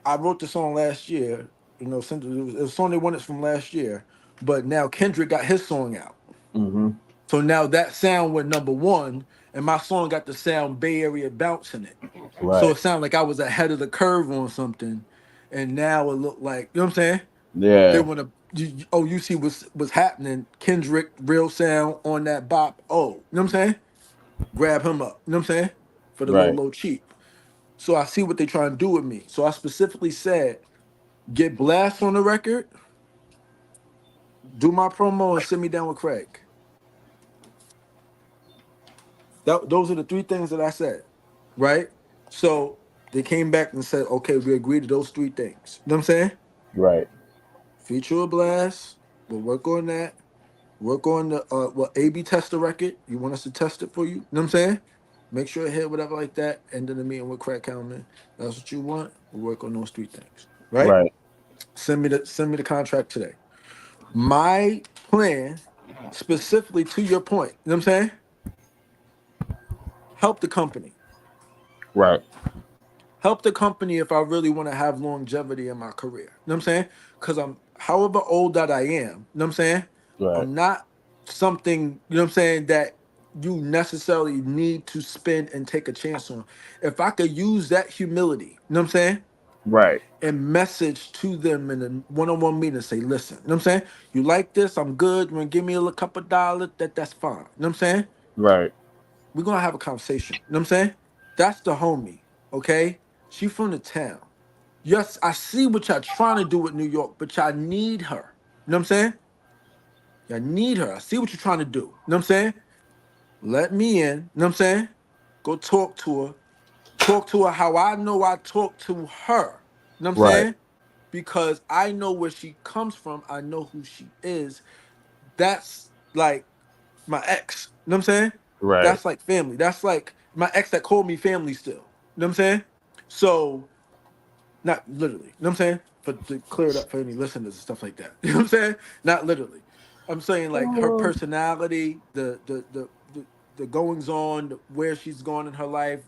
I wrote the song last year. Since it was a song they wanted from last year, but now Kendrick got his song out. Mm-hmm. So now that sound went number one, and my song got the sound Bay Area bounce in it. Right. So it sounded like I was ahead of the curve on something, and now it looked like, you know what I'm saying? Yeah. They want to. You see what's happening? Kendrick, real sound on that bop. Oh, you know what I'm saying? Grab him up. You know what I'm saying? For the low cheap. So I see what they trying to do with me. So I specifically said, get Blast on the record, do my promo, and send me down with Craig. Those are the three things that I said, right? So they came back and said, okay, we agree to those three things. You know what I'm saying? Right. Feature a Blast. We'll work on that. Work on the A/B test the record. You want us to test it for you? You know what I'm saying? Make sure it hit, whatever like that. End of the meeting with Craig Kelman. That's what you want. We'll work on those three things. Right? Right. Send me the contract today. My plan, specifically to your point, you know what I'm saying? Help the company. Right. Help the company if I really want to have longevity in my career. You know what I'm saying? Because I'm however old that I am, you know what I'm saying? Right. I'm not something, you know what I'm saying, that you necessarily need to spend and take a chance on. If I could use that humility, you know what I'm saying, Right. and message to them in a one-on-one meeting and say, listen, you know what I'm saying? You like this, I'm good. You want to give me a little couple dollars, that's fine. You know what I'm saying? Right. We're gonna have a conversation. You know what I'm saying? That's the homie, okay? She from the town. Yes, I see what y'all trying to do with New York, but y'all need her. You know what I'm saying? Y'all need her. I see what you're trying to do. You know what I'm saying? Let me in. You know what I'm saying? Go talk to her. Talk to her how I know I talk to her. You know what I'm Right. saying? Because I know where she comes from. I know who she is. That's like my ex. You know what I'm saying? Right. That's like family. That's like my ex that called me family still. You know what I'm saying? So, not literally. You know what I'm saying? But to clear it up for any listeners and stuff like that. You know what I'm saying? Not literally. I'm saying like her personality, the goings on, where she's gone in her life,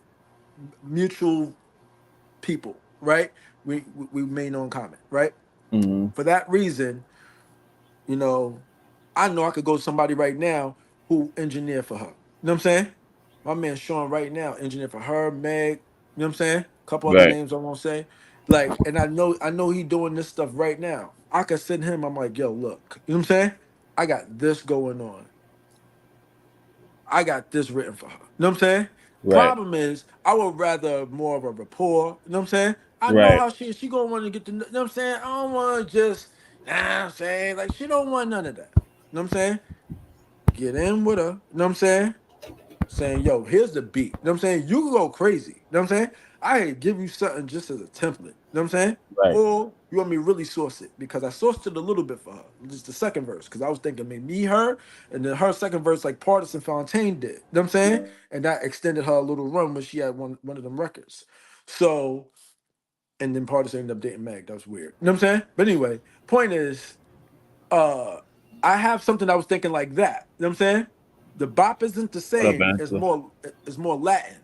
mutual people, right? We made on comment, right? Mm-hmm. For that reason, you know, I know I could go to somebody right now who engineer for her. You know what I'm saying? My man Sean right now, engineer for her, Meg, you know what I'm saying? A couple other Right. names I won't say. Like, and I know he doing this stuff right now. I could send him, I'm like, yo, look, you know what I'm saying? I got this going on. I got this written for her. You know what I'm saying? Right. Problem is, I would rather more of a rapport. You know what I'm saying? I know Right. how she gonna want to get to, you know what I'm saying? I don't want to just, I'm saying, like, she don't want none of that. You know what I'm saying? Get in with her. You know what I'm saying? Saying, yo, here's the beat. You know what I'm saying? You can go crazy. You know what I'm saying? I could give you something just as a template. You know what I'm saying? Right. Or you want me to really source it? Because I sourced it a little bit for her. Just the second verse. Because I was thinking maybe me, her, and then her second verse like Partisan Fontaine did. You know what I'm saying? And that extended her a little run when she had one of them records. So, and then Partisan ended up dating Meg. That was weird. You know what I'm saying? But anyway, point is, I have something I was thinking like that. You know what I'm saying? The bop isn't the What up, same. It's Ansel? more Latin.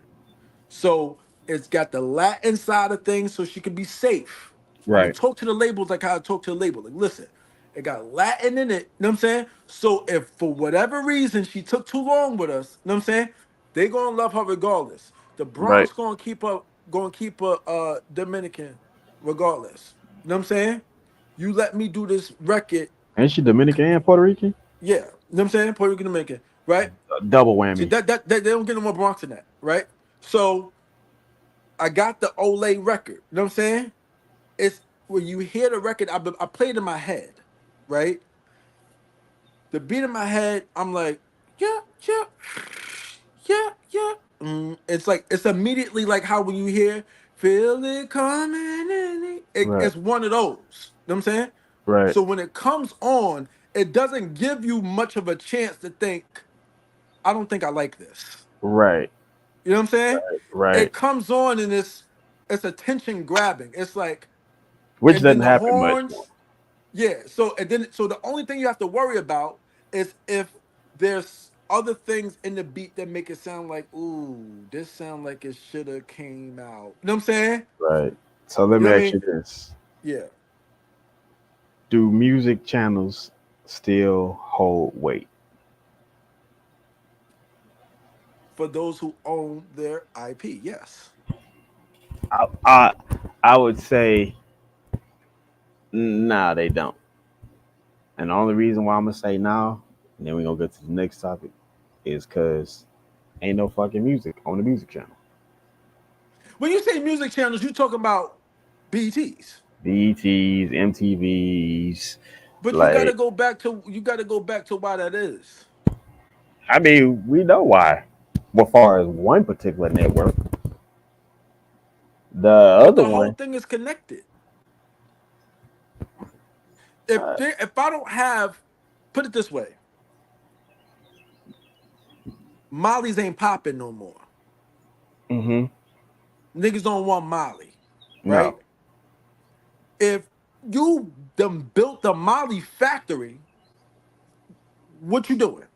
So it's got the Latin side of things, so she can be safe. I'm gonna Right. talk to the labels like how I talk to the label. Like, listen, it got Latin in it. You know what I'm saying? So if for whatever reason she took too long with us, you know what I'm saying? They gonna love her regardless. The Right. Bronx gonna keep her Dominican regardless. You know what I'm saying? You let me do this record. Ain't she Dominican and Puerto Rican? Yeah, you know what I'm saying? Puerto Rican Dominican, right? Double See whammy. that they don't get no more Bronx than that, right? So I got the Olay record. You know what I'm saying? It's when you hear the record, I played in my head, right? The beat in my head, I'm like, yeah, yeah, yeah, yeah. It's like it's immediately like how when you hear "Feel It Coming," Right. it's one of those. You know what I'm saying? Right. So when it comes on, it doesn't give you much of a chance to think, I don't think I like this. Right. You know what I'm saying? Right. It comes on and it's attention grabbing. It's like, Which and then doesn't the happen much. horns, yeah. So the only thing you have to worry about is if there's other things in the beat that make it sound like, ooh, this sound like it should have came out. You know what I'm saying? Right. So let You me know what I ask you mean? this: Yeah. do music channels still hold weight? For those who own their IP, yes. I I, I would say nah, they don't. And the only reason why I'm gonna say now, and then we're gonna get to the next topic, is because ain't no fucking music on the music channel. When you say music channels, you talking about BTs. BETs, MTVs, But like you gotta go back to why that is. I mean, we know why. As far as one particular network, the But other the whole one, thing is connected. uh, If I don't have, put it this way, Molly's ain't popping no more. mm-hmm, Niggas don't want Molly, right? no, If you done built the Molly factory, what you doing?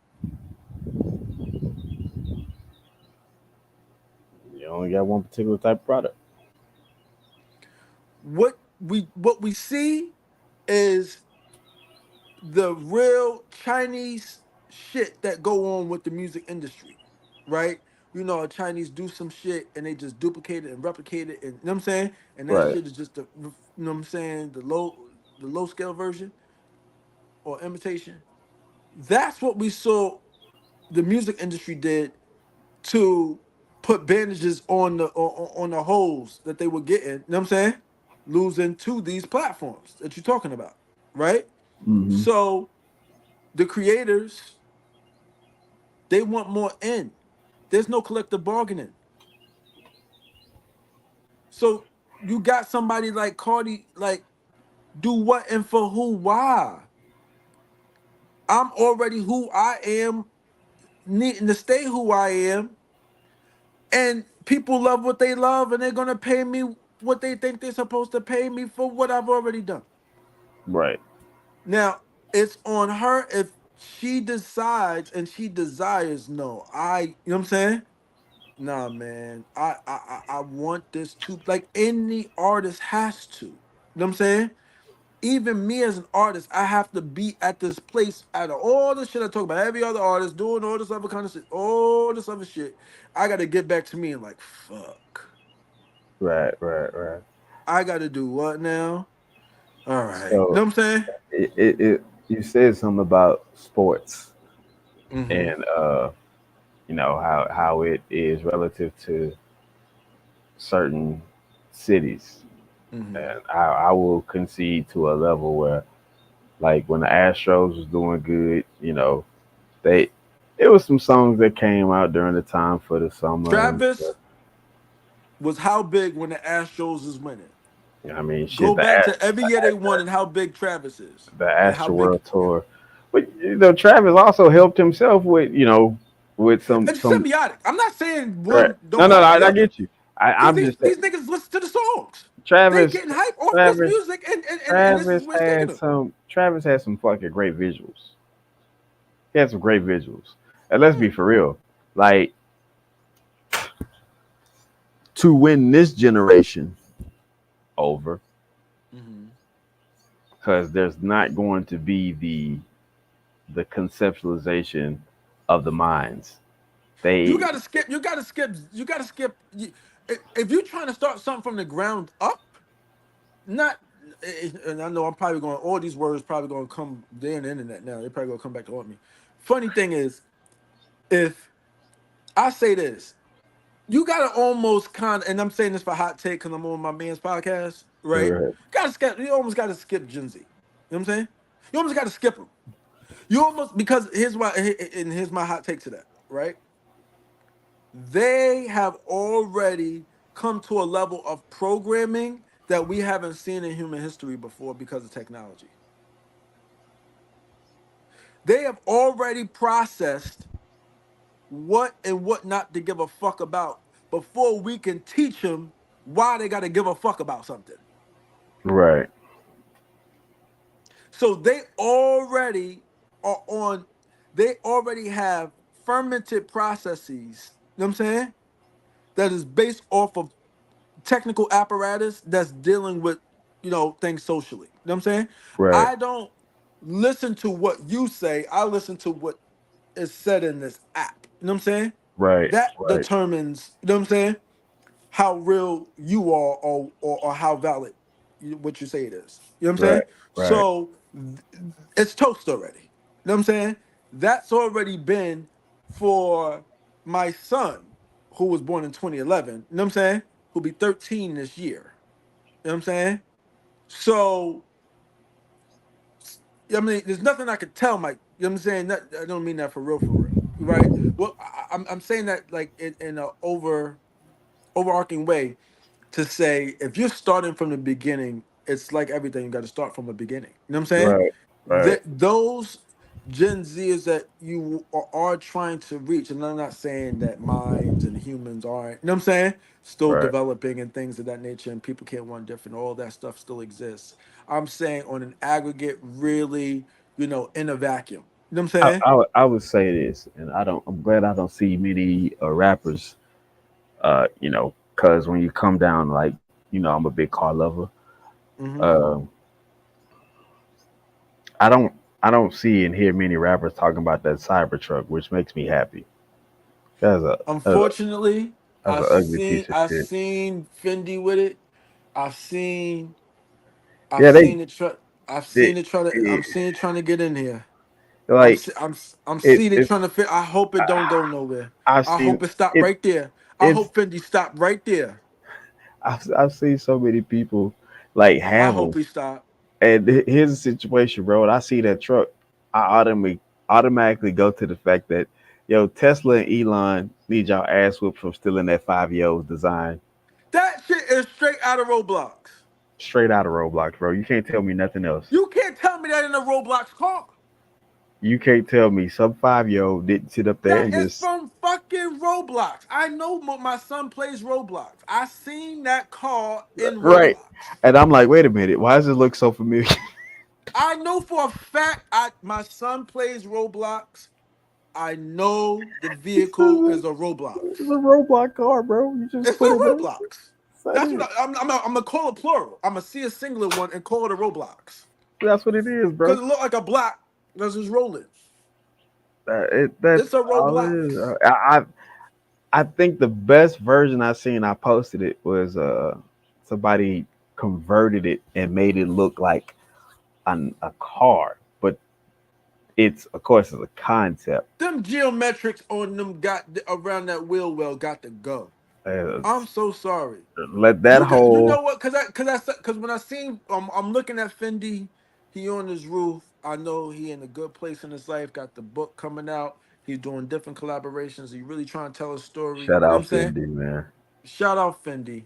you only got one particular type of product. What we see is the real Chinese shit that go on with the music industry, right? You know, Chinese do some shit and they just duplicate it and replicate it, and you know what I'm saying? And that Right. shit is just the, you know what I'm saying, the low scale version or imitation. That's what we saw the music industry did to put bandages on the holes that they were getting, you know what I'm saying? Losing to these platforms that you're talking about, right? Mm-hmm. So the creators, they want more in. There's no collective bargaining. So you got somebody like Cardi, like, do what and for who? Why? I'm already who I am, needing to stay who I am, and people love what they love, and they're gonna pay me what they think they're supposed to pay me for what I've already done. Right. Now it's on her if she decides and she desires. No, you know what I'm saying? Nah, man. I want this to, like, any artist has to. You know what I'm saying? Even me as an artist, I have to be at this place out of all the shit I talk about. Every other artist doing all this other kind of shit, all this other shit. I gotta get back to me and like, fuck. Right. I gotta do what now? All right. You know So what I'm saying? it you said something about sports Mm-hmm. and you know how it is relative to certain cities, Mm-hmm. and I will concede to a level where, like, when the Astros was doing good, you know, they it was some songs that came out during the time for the summer and stuff. Travis was how big when the Astros is winning. I mean, Go shit, back to every year they won and how big Travis is. the And how Astro big World Tour, but you know, Travis also helped himself with, you know, with it's some. symbiotic. I'm not saying Right. one No, don't no, no, help the I other. get you. Because I'm just these niggas listen to the songs. They Travis. getting hype off this Travis. music, and this is where it's taking them. Travis had some fucking great visuals. He had some great visuals. And let's be for real. Like, to win this generation over, Mm-hmm. because there's not going to be the conceptualization of the minds. You They gotta skip. You gotta skip. You gotta skip. If you're trying to start something from the ground up, not. And I know I'm probably going. All these words probably going to come. They're in the internet now. They're probably going to come back to haunt me. Funny thing is, if I say this, you gotta almost kind of, and I'm saying this for hot take because I'm on my man's podcast, right? Right. Gotta skip. You almost gotta skip Gen Z. You know what I'm saying? You almost gotta skip them. You almost, because here's why, and here's my hot take to that, right? They have already come to a level of programming that we haven't seen in human history before because of technology. They have already processed what and what not to give a fuck about before we can teach them why they got to give a fuck about something. Right. So they already are on, they already have fermented processes, you know what I'm saying? That is based off of technical apparatus that's dealing with, you know, things socially. You know what I'm saying? Right. I don't listen to what you say, I listen to what is said in this app. You know what I'm saying? Right. That Right. determines, you know what I'm saying, how real you are, or how valid what you say it is. You know what I'm saying? Right. Right. So it's toast already. You know what I'm saying? That's already been for my son, who was born in 2011. You know what I'm saying? Who'll be 13 this year. You know what I'm saying? So, I mean, there's nothing I could tell Mike. You know what I'm saying? That, I don't mean that for real, right? Well, I'm saying that like in a overarching way, to say if you're starting from the beginning, it's like everything, you got to start from the beginning. You know what I'm saying? Right. Right. Those Gen Zers that you are trying to reach, and I'm not saying that minds and humans aren't, you know what I'm saying, still Right. developing and things of that nature, and people can't want different, all that stuff still exists. I'm saying on an aggregate, really, you know, in a vacuum. You know what I'm saying? I would say this, and I'm glad I don't see many rappers, you know, because when you come down, like, you know, I'm a big car lover. Mm-hmm. Uh, I don't I don't see and hear many rappers talking about that Cybertruck, which makes me happy. Unfortunately, that's an ugly piece of I've shit. seen Fendi with it. I've seen Yeah, it try. I've they seen it try to. it, I'm seeing it trying to get in here. like I'm it. seeing it It's trying to fit. I hope it don't go nowhere. I've I seen hope it stop it. right there. I It's hope Fendi stop right there. I've seen so many people like I have hope them. he stop. And here's the situation, bro. When I see that truck, I automatically go to the fact that yo Tesla and Elon need y'all ass whooped from stealing that 5-year-old design That shit is straight out of Roblox. straight out of Roblox, bro. You can't tell me nothing else. You can't tell me that in a Roblox car. You can't tell me some 5-year-old didn't sit up there That and is just from fucking Roblox. I know my son plays Roblox. I seen that car in right. Roblox. And I'm like, wait a minute, why does it look so familiar? I know for a fact my son plays Roblox. I know the vehicle is a Roblox. It's a Roblox car, bro. You just It's put a it there. Roblox. That's That's it. what I'm gonna call it plural. I'm gonna see a singular one and call it a Roblox. That's what it is, bro. Because it looked like a block that's just rolling. That's It's a all it Roblox. is. I think the best version I seen, I posted it, was somebody converted it and made it look like a car, but it's of course it's a concept. Them geometrics on them got around that wheel well got to go. I'm so sorry. Let that You whole know what? Cause when I seen I'm looking at Fendi, he on his roof. I know he in a good place in his life. Got the book coming out. He's doing different collaborations. He really trying to tell a story. shout You know what I'm out saying? Fendi, man. Shout out Fendi,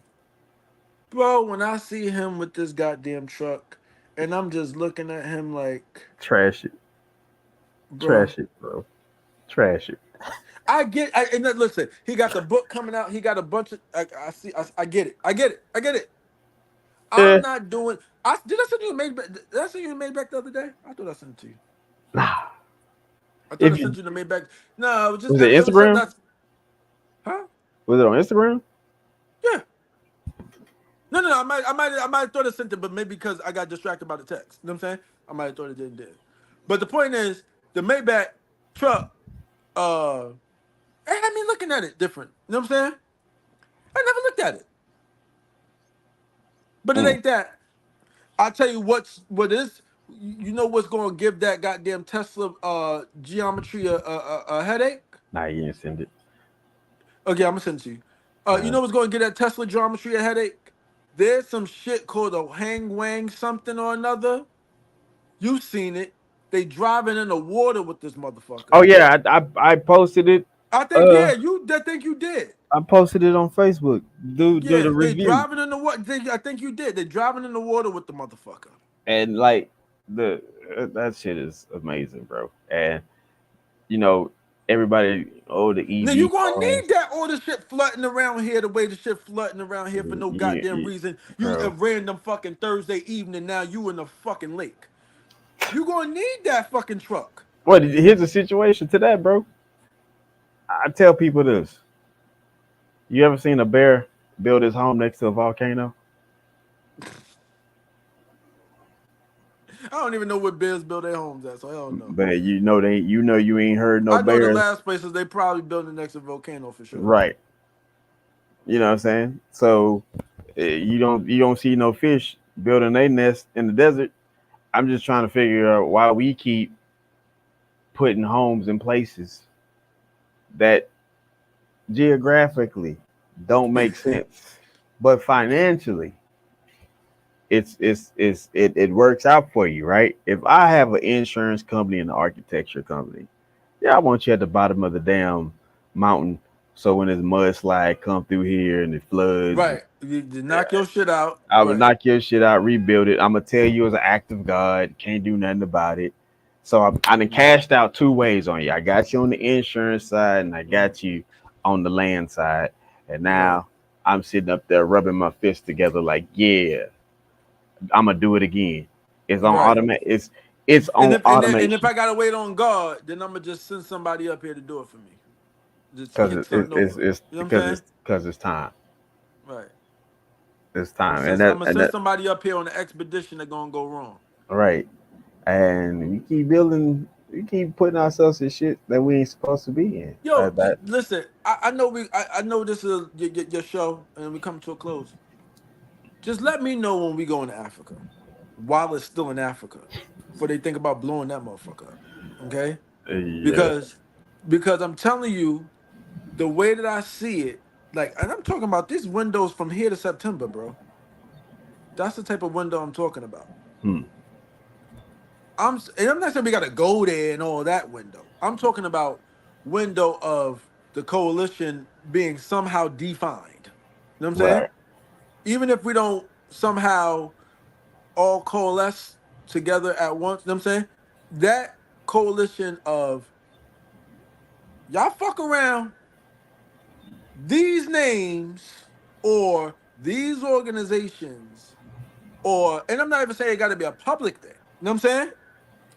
bro. When I see him with this goddamn truck, and I'm just looking at him like, Trash it, bro. trash it, bro, trash it. And then, listen, he got the book coming out. He got a bunch of. I get it. I get it. Yeah. I'm not doing. Did I send you a Maybach? Did I send you a Maybach the other day? I thought I sent it to you. Nah. I thought I sent you the Maybach. No, it was just. Was it Instagram? Huh? Was it on Instagram? Yeah. No. I might have thought I sent it, but maybe because I got distracted by the text. You know what I'm saying? I might have thought it did. But the point is, the Maybach truck. It had me looking at it different. You know what I'm saying? I never looked at it. But it ain't that. I'll tell you what is. You know what's going to give that goddamn Tesla geometry a headache? Nah, you didn't send it. Okay, I'm going to send it to you. You know what's going to give that Tesla geometry a headache? There's some shit called a hang wang something or another. You've seen it. They driving in the water with this motherfucker. Oh yeah, I posted it. I think I think you did. I posted it on Facebook. Do the review. They driving in the water. I think you did. They driving in the water with the motherfucker. And like that shit is amazing, bro. And you know everybody. Oh, the EV. Now you gonna need that all the shit flooding around here the way the shit flooding around here for no goddamn reason. You a random fucking Thursday evening now. You in the fucking lake. You gonna need that fucking truck. What? Here's the situation to that, bro. I tell people this. You ever seen a bear build his home next to a volcano? I don't even know where bears build their homes at, so I don't know. But you ain't heard no bears. I know the last places they probably building next to a volcano for sure. Right. You know what I'm saying? So you don't see no fish building their nest in the desert. I'm just trying to figure out why we keep putting homes in places that geographically don't make sense, but financially it works out for you, right? If I have an insurance company and an architecture company, I want you at the bottom of the damn mountain, so when this mudslide come through here and it floods, right, you knock your shit out. I would knock your shit out, rebuild it. I'm gonna tell you as an act of God, can't do nothing about it. So I done cashed out two ways on you. I got you on the insurance side and I got you on the land side. And now I'm sitting up there rubbing my fists together like, yeah, I'm gonna do it again. It's on automatic. It's on automation. And if I gotta wait on God, then I'm gonna just send somebody up here to do it for me. Because it's time. Right. It's time. I'm gonna send somebody up here on the expedition that's gonna go wrong. Right. and we keep building. We keep putting ourselves in shit that we ain't supposed to be in. Yo, listen. I know I know this is your show, and we come to a close. Just let me know when we go into Africa, while it's still in Africa, before they think about blowing that motherfucker up. Okay? Yeah. Because I'm telling you, the way that I see it, like, and I'm talking about these windows from here to September, bro. That's the type of window I'm talking about. Hmm. I'm not saying we gotta go there and all that window. I'm talking about window of the coalition being somehow defined. You know what I'm saying? Right. Even if we don't somehow all coalesce together at once, you know what I'm saying? That coalition of y'all fuck around, these names or these organizations, and I'm not even saying it gotta be a public thing. You know what I'm saying?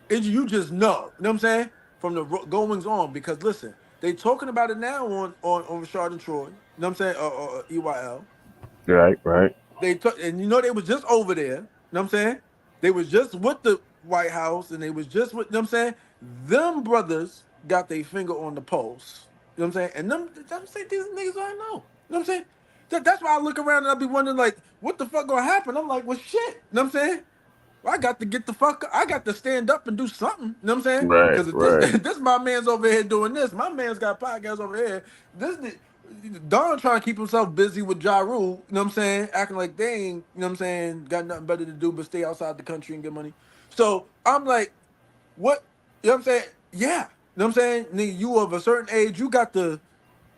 You just know. You know what I'm saying? From the goings on, because listen, they talking about it now on Rashard and Troy. You know what I'm saying? Or EYL. Right. And they was just over there. You know what I'm saying? They was just with the White House, and they was just with. You know what I'm saying? Them brothers got their finger on the pulse. You know what I'm saying? And I'm saying these niggas I know. You know what I'm saying? That's why I look around and I be wondering like, what the fuck gonna happen? I'm like, well, shit. You know what I'm saying? I got to get the fuck. I got to stand up and do something. You know what I'm saying? Because if this my man's over here doing this, my man's got podcasts over here. Don trying to keep himself busy with Ja Rule. You know what I'm saying? Acting like they ain't. You know what I'm saying? Got nothing better to do but stay outside the country and get money. So I'm like, what? You know what I'm saying? Yeah. You know what I'm saying? Nigga, you of a certain age, you got the.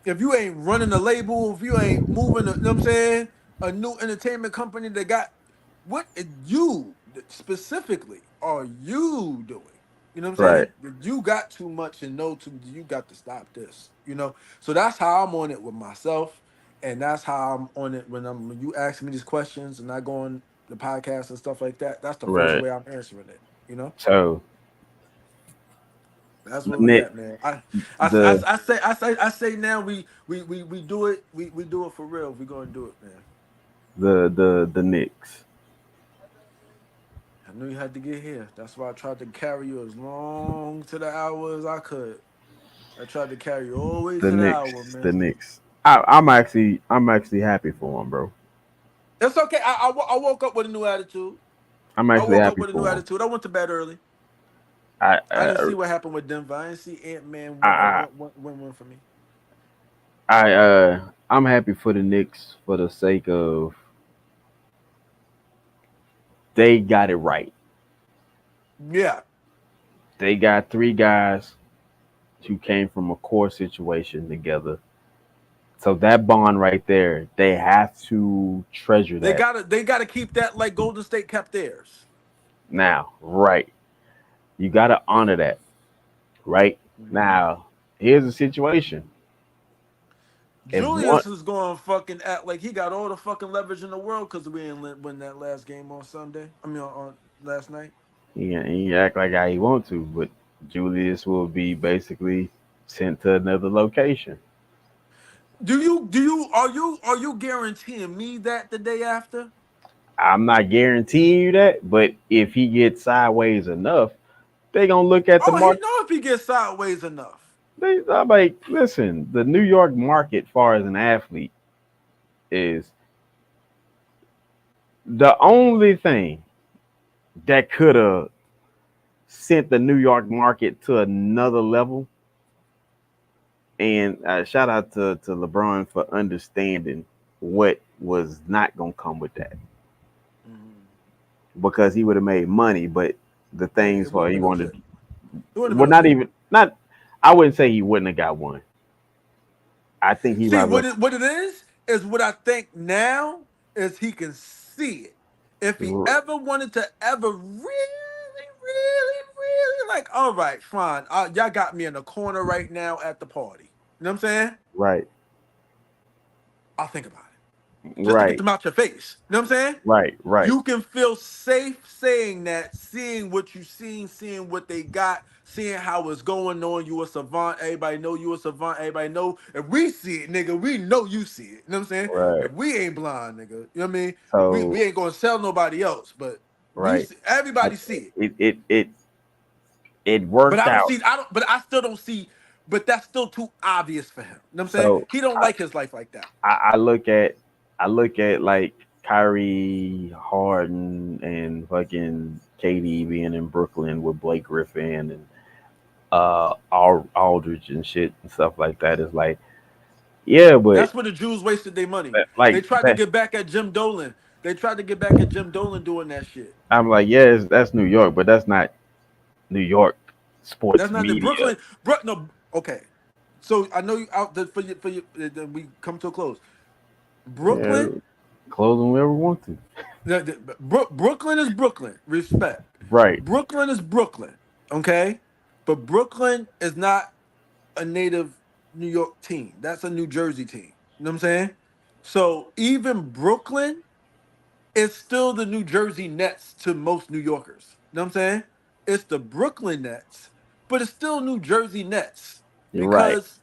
If you ain't running a label, if you ain't moving, you know what I'm saying? A new entertainment company that got. What you specifically are you doing? You know what I'm Right. saying? You got too much and you got to stop this. So that's how I'm on it with myself, and that's how I'm on it when you ask me these questions and I go on the podcast and stuff like that. That's the first Right. way I'm answering it. So that's where we at, man. I say now we do it. We do it for real. We gonna do it, man. The Knicks. I knew you had to get here. That's why I tried to carry you as long to the hour as I could. I tried to carry you all the way to the hour, man. The Knicks. I'm actually happy for him, bro. It's okay. I woke up with a new attitude. I'm actually happy I woke up with a new attitude. I went to bed early. I didn't see what happened with Denver. I didn't see Ant-Man win for me. I'm happy for the Knicks for the sake of they got it right. Yeah. They got 3 guys who came from a core situation together. So that bond right there, they have to treasure that. They gotta keep that like Golden State kept theirs. Now, right. You gotta honor that. Right? Mm-hmm. Now, here's the situation. Julius is going to fucking act like he got all the fucking leverage in the world because we didn't win that last game on Sunday. I mean, on last night. He act like how he want to, but Julius will be basically sent to another location. Are you guaranteeing me that the day after? I'm not guaranteeing you that, but if he gets sideways enough, they gonna look at the market. He know if he gets sideways enough. I'm like, listen, the New York market, far as an athlete, is the only thing that could have sent the New York market to another level. And shout out to LeBron for understanding what was not gonna come with that, because he would have made money, but the things where he wanted, I wouldn't say he wouldn't have got one. I think he what it is what I think now is he can see it. If he ever wanted to really like, all right, fine, y'all got me in a corner right now at the party. You know what I'm saying? Right. I'll think about it. Just to get them out your face. You know what I'm saying? Right. You can feel safe saying that, seeing what you seen, seeing what they got, seeing how it's going on. You a savant. Everybody know you a savant. Everybody know. If we see it, nigga, we know you see it. You know what I'm saying? Right. If we ain't blind, nigga. You know what I mean? So, we ain't gonna sell nobody else, but right. Everybody see it. it worked But I don't out. see. I don't. But I still don't see. But that's still too obvious for him. You know what I'm saying? So He don't like his life like that. I look at like Kyrie Harden and fucking KD being in Brooklyn with Blake Griffin and Aldridge and shit and stuff like that. It's like, yeah, but That's where the Jews wasted their money. They like tried to get back at Jim Dolan. They tried to get back at Jim Dolan doing that shit. I'm like, yes, that's New York, but that's not New York sports That's not the media. Brooklyn. No, okay. So I know you out there for you. We come to a close. Brooklyn. Yeah, close them wherever we want to. Brooklyn is Brooklyn. Respect. Right. Brooklyn is Brooklyn. Okay, but Brooklyn is not a native New York team. That's a New Jersey team. You know what I'm saying? So even Brooklyn is still the New Jersey Nets to most New Yorkers. You know what I'm saying? It's the Brooklyn Nets, but it's still New Jersey Nets You're right. because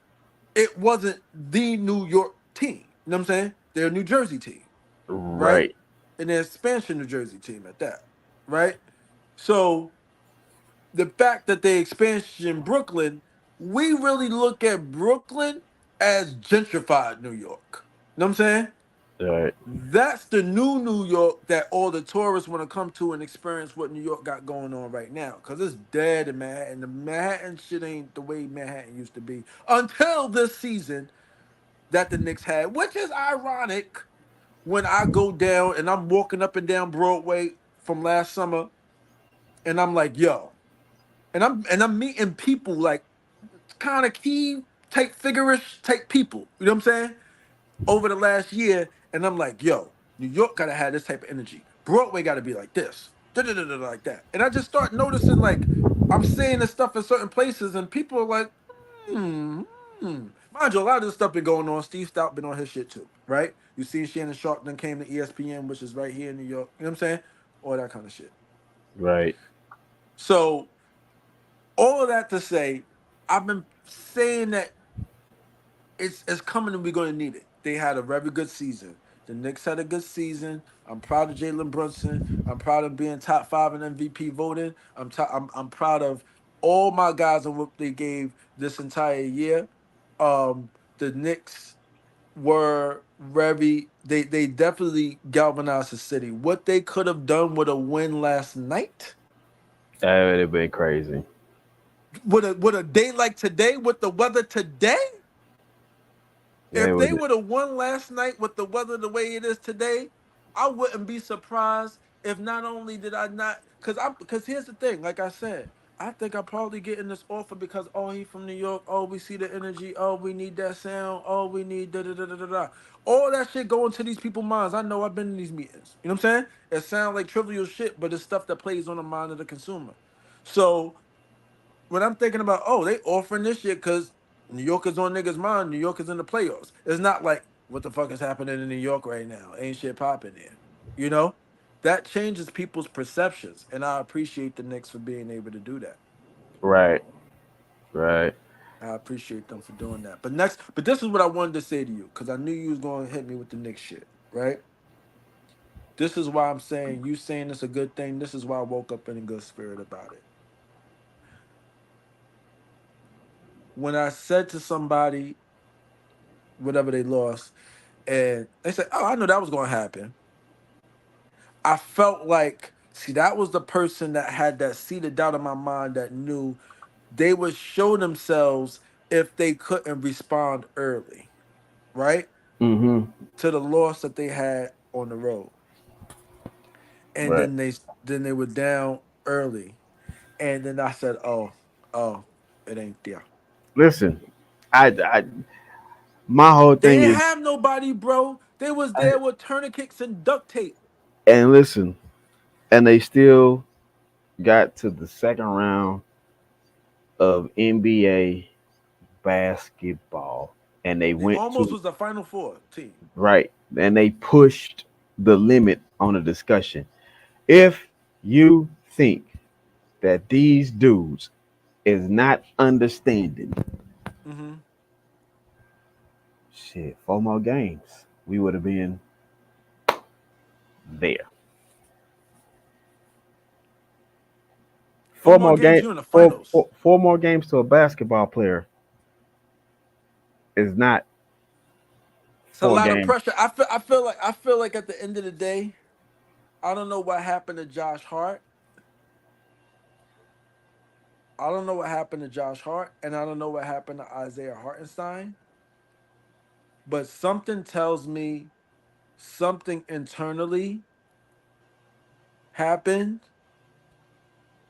it wasn't the New York team. You know what I'm saying? They're a New Jersey team. Right. And they're expansion New Jersey team at that. Right? So the fact that they expansion Brooklyn, we really look at Brooklyn as gentrified New York. You know what I'm saying? Right. That's the new York that all the tourists want to come to and experience what New York got going on right now. Because it's dead in Manhattan. The Manhattan shit ain't the way Manhattan used to be until this season that the Knicks had, which is ironic when I go down and I'm walking up and down Broadway from last summer and I'm like, yo, and I'm meeting people like kind of key type figurish type people. You know what I'm saying? Over the last year, and I'm like, yo, New York gotta have this type of energy. Broadway gotta be like this, like that. And I just start noticing like I'm seeing this stuff in certain places, and people are like, Mind you, a lot of this stuff been going on. Steve Stout been on his shit too, right? You see Shannon Sharp then came to ESPN, which is right here in New York. You know what I'm saying? All that kind of shit. Right. So all of that to say, I've been saying that it's coming and we're going to need it. They had a very good season. The Knicks had a good season. I'm proud of Jalen Brunson. I'm proud of being top 5 in MVP voting. I'm proud of all my guys and what they gave this entire year. The Knicks were they definitely galvanized the city. What they could have done with a win last night. That would have been crazy. With a day like today, with the weather today. If they would have won last night with the weather the way it is today, I wouldn't be surprised if not only did I not, because here's the thing, like I said, I think I'm probably getting this offer because he from New York, we see the energy, we need that sound, we need da da da da da. All that shit going to these people's minds. I know I've been in these meetings. You know what I'm saying? It sounds like trivial shit, but it's stuff that plays on the mind of the consumer. So when I'm thinking about, they offering this shit because New York is on niggas' mind. New York is in the playoffs. It's not like, what the fuck is happening in New York right now? Ain't shit popping there. You know? That changes people's perceptions. And I appreciate the Knicks for being able to do that. Right. Right. I appreciate them for doing that. But this is what I wanted to say to you, because I knew you was going to hit me with the Knicks shit, right? This is why I'm saying, you saying it's a good thing. This is why I woke up in a good spirit about it. When I said to somebody, whatever they lost, and they said, I knew that was going to happen. I felt like, that was the person that had that seed of doubt in my mind that knew they would show themselves if they couldn't respond early, right? Mm-hmm. To the loss that they had on the road. And right. then they were down early. And then I said, it ain't there. Listen, my whole thing they didn't is have nobody, bro. They was there with tourniquets and duct tape. And listen, and they still got to the second round of NBA basketball, and they went almost was the Final Four team. Right, and they pushed the limit on the discussion. If you think that these dudes is not understanding, shit, 4 more games, we would have been there. Four more games. Four more games to a basketball player is not. It's a lot of pressure. I feel like at the end of the day, I don't know what happened to Josh Hart. I don't know what happened to Josh Hart, and I don't know what happened to Isaiah Hartenstein. But something tells me something internally happened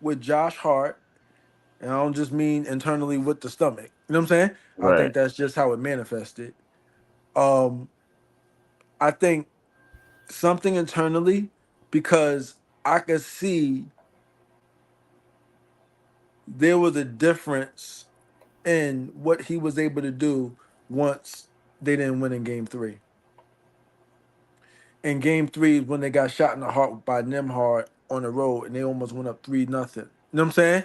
with Josh Hart, and I don't just mean internally with the stomach. You know what I'm saying? Right. I think that's just how it manifested. I think something internally, because I could see there was a difference in what he was able to do once they didn't win in game 3. In game 3 when they got shot in the heart by Nembhard on the road and they almost went up 3-0. You know what I'm saying?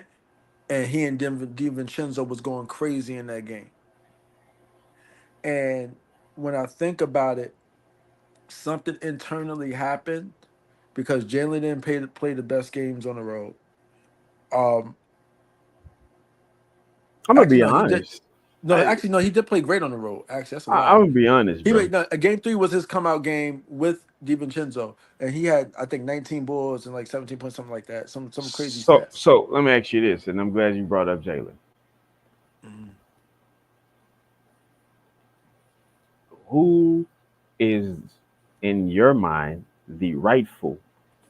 And he and DiVincenzo was going crazy in that game. And when I think about it, something internally happened because Jalen didn't play the best games on the road. I'm gonna be honest. He did play great on the road. Actually, that's a lie. I'm gonna be honest. Game 3 was his come out game with DiVincenzo, and he had, I think, 19 boards and like 17 points, something like that. Some crazy stats. So let me ask you this, and I'm glad you brought up Jalen. Mm-hmm. Who is, in your mind, the rightful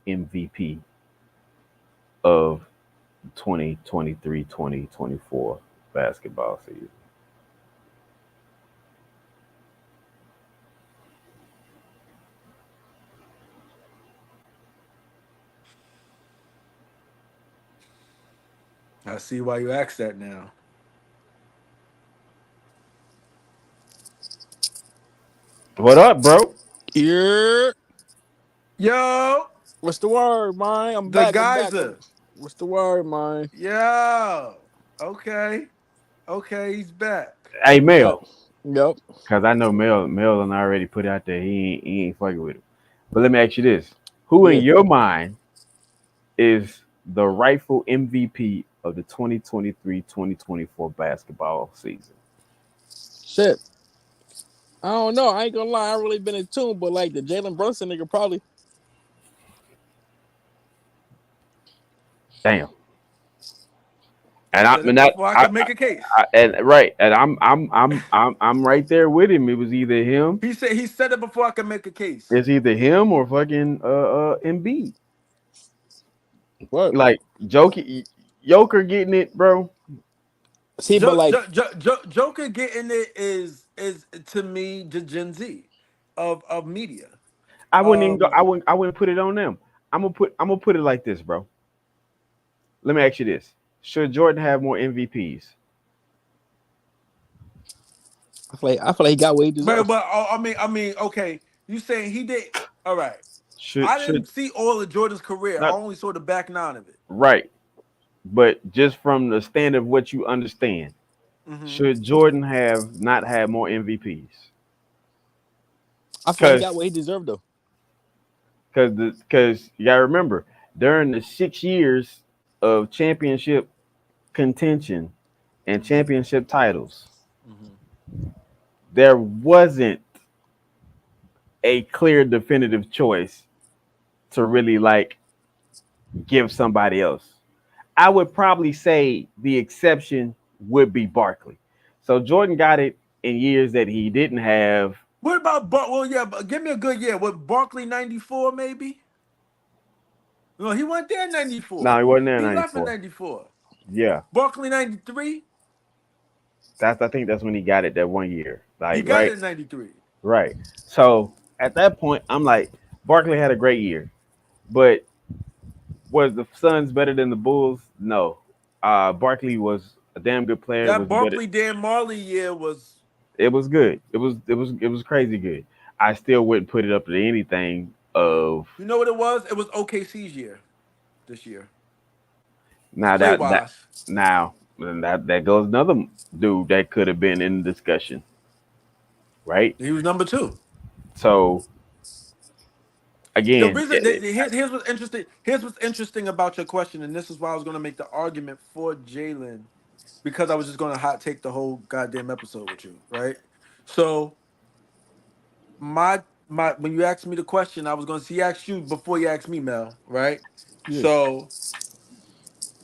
MVP of 2023-2024 basketball season? I see why you asked that now. What up, bro? Yeah. Yo. What's the word, man? I'm the back. Geyser. What's the word, man? Yo. Okay, he's back. Hey, Mel. Yep. Because I know Mel and I already put out there he ain't fucking with him. But let me ask you this: who in your mind is the rightful MVP of the 2023-2024 basketball season? Shit. I don't know. I ain't gonna lie. I really been in tune, but like the Jalen Brunson nigga probably. Damn. And I can make a case. And I'm right there with him. It was either him. He said it before I could make a case. It's either him or fucking Embiid. What? Like Joker getting it, bro. See, but like Joker getting it is to me the Gen Z of media. I wouldn't even go. I wouldn't put it on them. I'm gonna put it like this, bro. Let me ask you this: should Jordan have more MVPs? I feel like he got what he deserved. But I mean, okay. You saying he did? All right. I didn't see all of Jordan's career. I only saw the back 9 of it. Right. But just from the standard of what you understand, should Jordan not have more MVPs? I feel like he got what he deserved, though. Because you gotta remember, during the 6 years of championship contention and championship titles, there wasn't a clear, definitive choice to really like give somebody else. I would probably say the exception would be Barkley. So Jordan got it in years that he didn't have. What about but give me a good year. With Barkley 94 maybe? No, he wasn't there in 94. No, he wasn't there in 94. He left in 94. Yeah. Barkley 93? I think that's when he got it that 1 year. Like he got it in 93. Right. So at that point, I'm like, Barkley had a great year. But was the Suns better than the Bulls? No. Barkley was a damn good player. That Barkley Dan Marley year was. It was good. It was crazy good. I still wouldn't put it up to anything of. You know what it was? It was OKC's year. This year. Now that goes another dude that could have been in the discussion. Right? He was number 2. So Again, The reason here's what's interesting. Here's what's interesting about your question, and this is why I was going to make the argument for Jalen, because I was just going to hot take the whole goddamn episode with you, right? So my when you asked me the question, I was going to see ask you before you asked me, Mel, right? yeah, So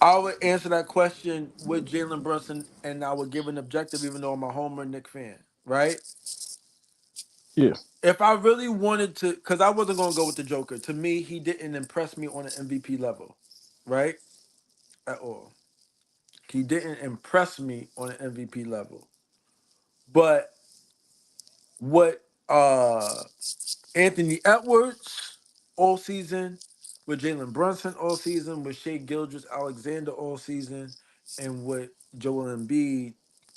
I would answer that question with Jalen Brunson, and I would give an objective, even though I'm a Homer Nick fan, right? yeah, If I really wanted to, because I wasn't going to go with the Joker. To me, he didn't impress me on an MVP level, right? At all. He didn't impress me on an MVP level. But what Anthony Edwards all season, with Jalen Brunson all season, with Shea Gilgeous-Alexander all season, and what Joel Embiid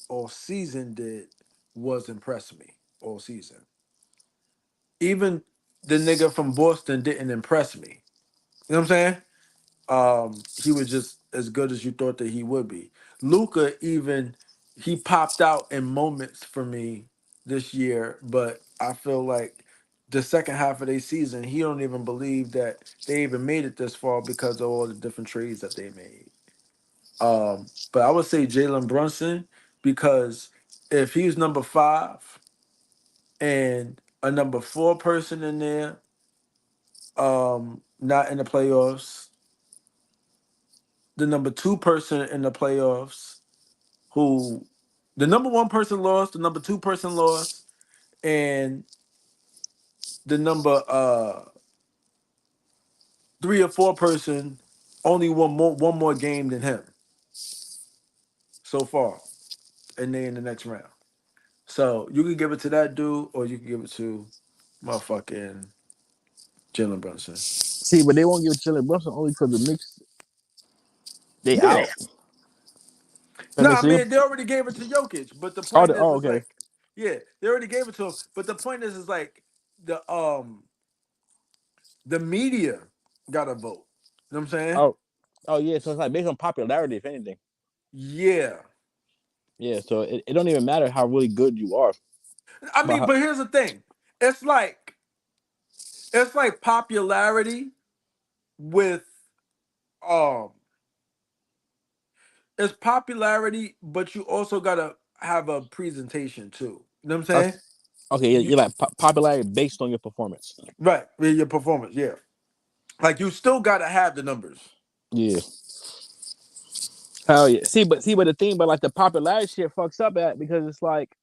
all season did was impress me all season. Even the nigga from Boston didn't impress me. You know what I'm saying? He was just as good as you thought that he would be. Luka, even he popped out in moments for me this year, but I feel like the second half of their season, he don't even believe that they even made it this far because of all the different trades that they made. But I would say Jalen Brunson, because if he's number 5 and a number 4 person in there, not in the playoffs, the number 2 person in the playoffs, who the number 1 person lost, the number 2 person lost, and the number 3 or 4 person only won one more game than him so far, and they in the next round. So you can give it to that dude, or you can give it to motherfucking Jalen Brunson. See, but they won't give Jalen Brunson only because the Knicks they Yeah. out. No, And they I see mean they already gave it to Jokic, but the oh, point is okay. like, yeah, they already gave it to him. But the point is like the media got to vote. You know what I'm saying? Oh yeah. So it's like based on popularity, if anything. Yeah. Yeah. So it don't even matter how really good you are. I mean, but here's the thing. It's like popularity with it's popularity, but you also gotta have a presentation too. You know what I'm saying? Okay, you're like popularity based on your performance. Right, your performance, yeah. Like you still gotta have the numbers. Yeah. Hell yeah. See, but the thing, but like the popularity shit fucks up at because it's like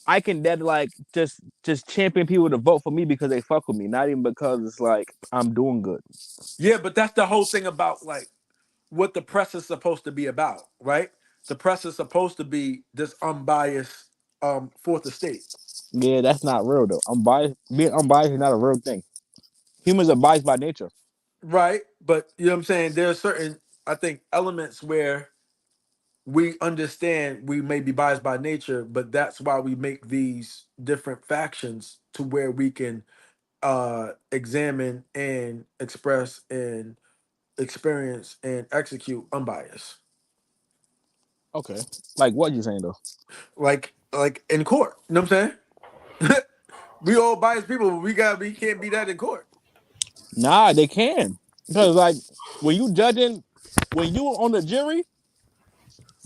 I can dead like just champion people to vote for me because they fuck with me, not even because it's like I'm doing good. Yeah, but that's the whole thing about like what the press is supposed to be about, right? The press is supposed to be this unbiased fourth estate. Yeah, that's not real though. Being unbiased is not a real thing. Humans are biased by nature. Right. But you know what I'm saying? There are certain, I think, elements where we understand we may be biased by nature, but that's why we make these different factions to where we can examine and express and experience and execute unbiased. Okay. Like what you saying though? Like in court. You know what I'm saying? We all biased people, but we can't be that in court. Nah, they can. Because like when you on the jury,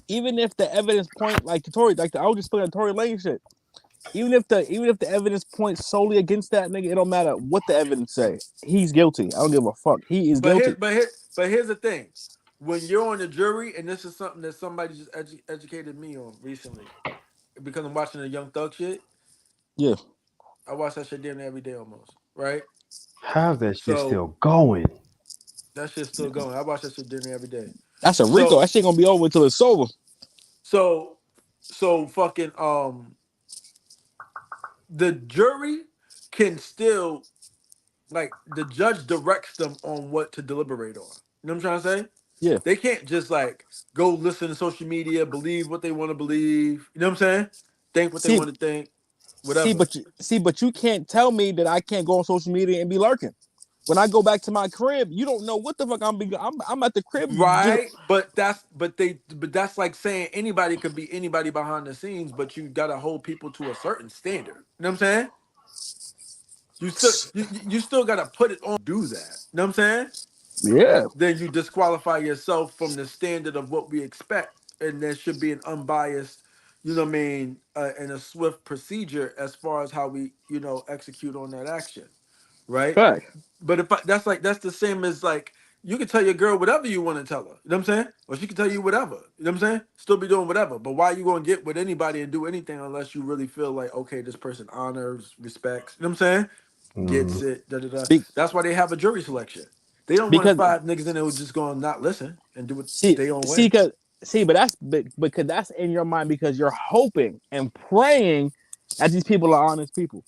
even if the evidence point like the Tory, like I was just explaining the Tory Lane shit. Even if the evidence points solely against that nigga, it don't matter what the evidence say. He's guilty. I don't give a fuck. He is guilty. But here's the thing: when you're on the jury, and this is something that somebody just educated me on recently, because I'm watching the Young Thug shit. Yeah, I watch that shit damn near every day almost. Right? How's that shit still going? That shit's still going. I watch that shit damn near every day. That's a RICO. That shit gonna be over until it's over. So fucking the jury can still, like, the judge directs them on what to deliberate on. You know what I'm trying to say? Yeah. They can't just like go listen to social media, believe what they want to believe. You know what I'm saying? Think what they want to think. Whatever. But you can't tell me that I can't go on social media and be lurking. When I go back to my crib, you don't know what the fuck I'm at the crib. Right. But that's like saying anybody could be anybody behind the scenes, but you gotta hold people to a certain standard. You know what I'm saying? You still got to put it on. Do that. You know what I'm saying? Yeah. Then you disqualify yourself from the standard of what we expect, and there should be an unbiased, you know what I mean, and a swift procedure as far as how we, execute on that action, right? Fact. But that's the same as like you can tell your girl whatever you want to tell her. You know what I'm saying? Or she can tell you whatever. You know what I'm saying? Still be doing whatever. But why you gonna get with anybody and do anything unless you really feel like, okay, this person honors, respects. You know what I'm saying? Gets it. Da, da, da. That's why they have a jury selection. They don't want 5 niggas in there who's just gonna not listen and do it their own way. Because that's in your mind because you're hoping and praying that these people are honest people.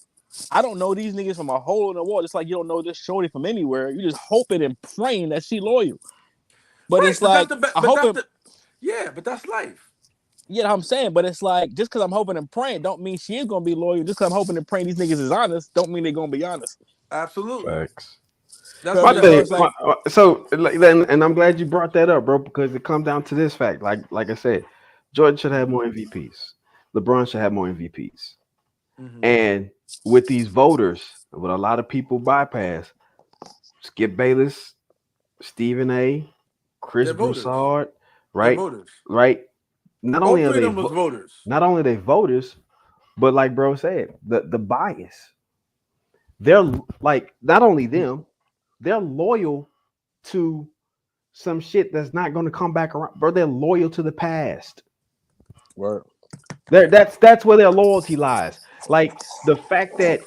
I don't know these niggas from a hole in the wall. It's like you don't know this shorty from anywhere. You just hoping and praying that she loyal. But it's like but that's life. Yeah, I'm saying, but it's like just because I'm hoping and praying don't mean she is gonna be loyal. Just because I'm hoping and praying these niggas is honest don't mean they're gonna be honest. Absolutely. Facts. That's what and I'm glad you brought that up, bro, because it comes down to this fact. Like I said, Jordan should have more MVPs. LeBron should have more MVPs. Mm-hmm. And with these voters, what a lot of people bypass, Skip Bayless, Stephen A, Chris Broussard, right? Right. Not only are they voters, not only are they voters, but like bro said, the bias. They're like not only them, they're loyal to some shit that's not going to come back around, bro. They're loyal to the past. Word. That's where their loyalty lies. Like the fact that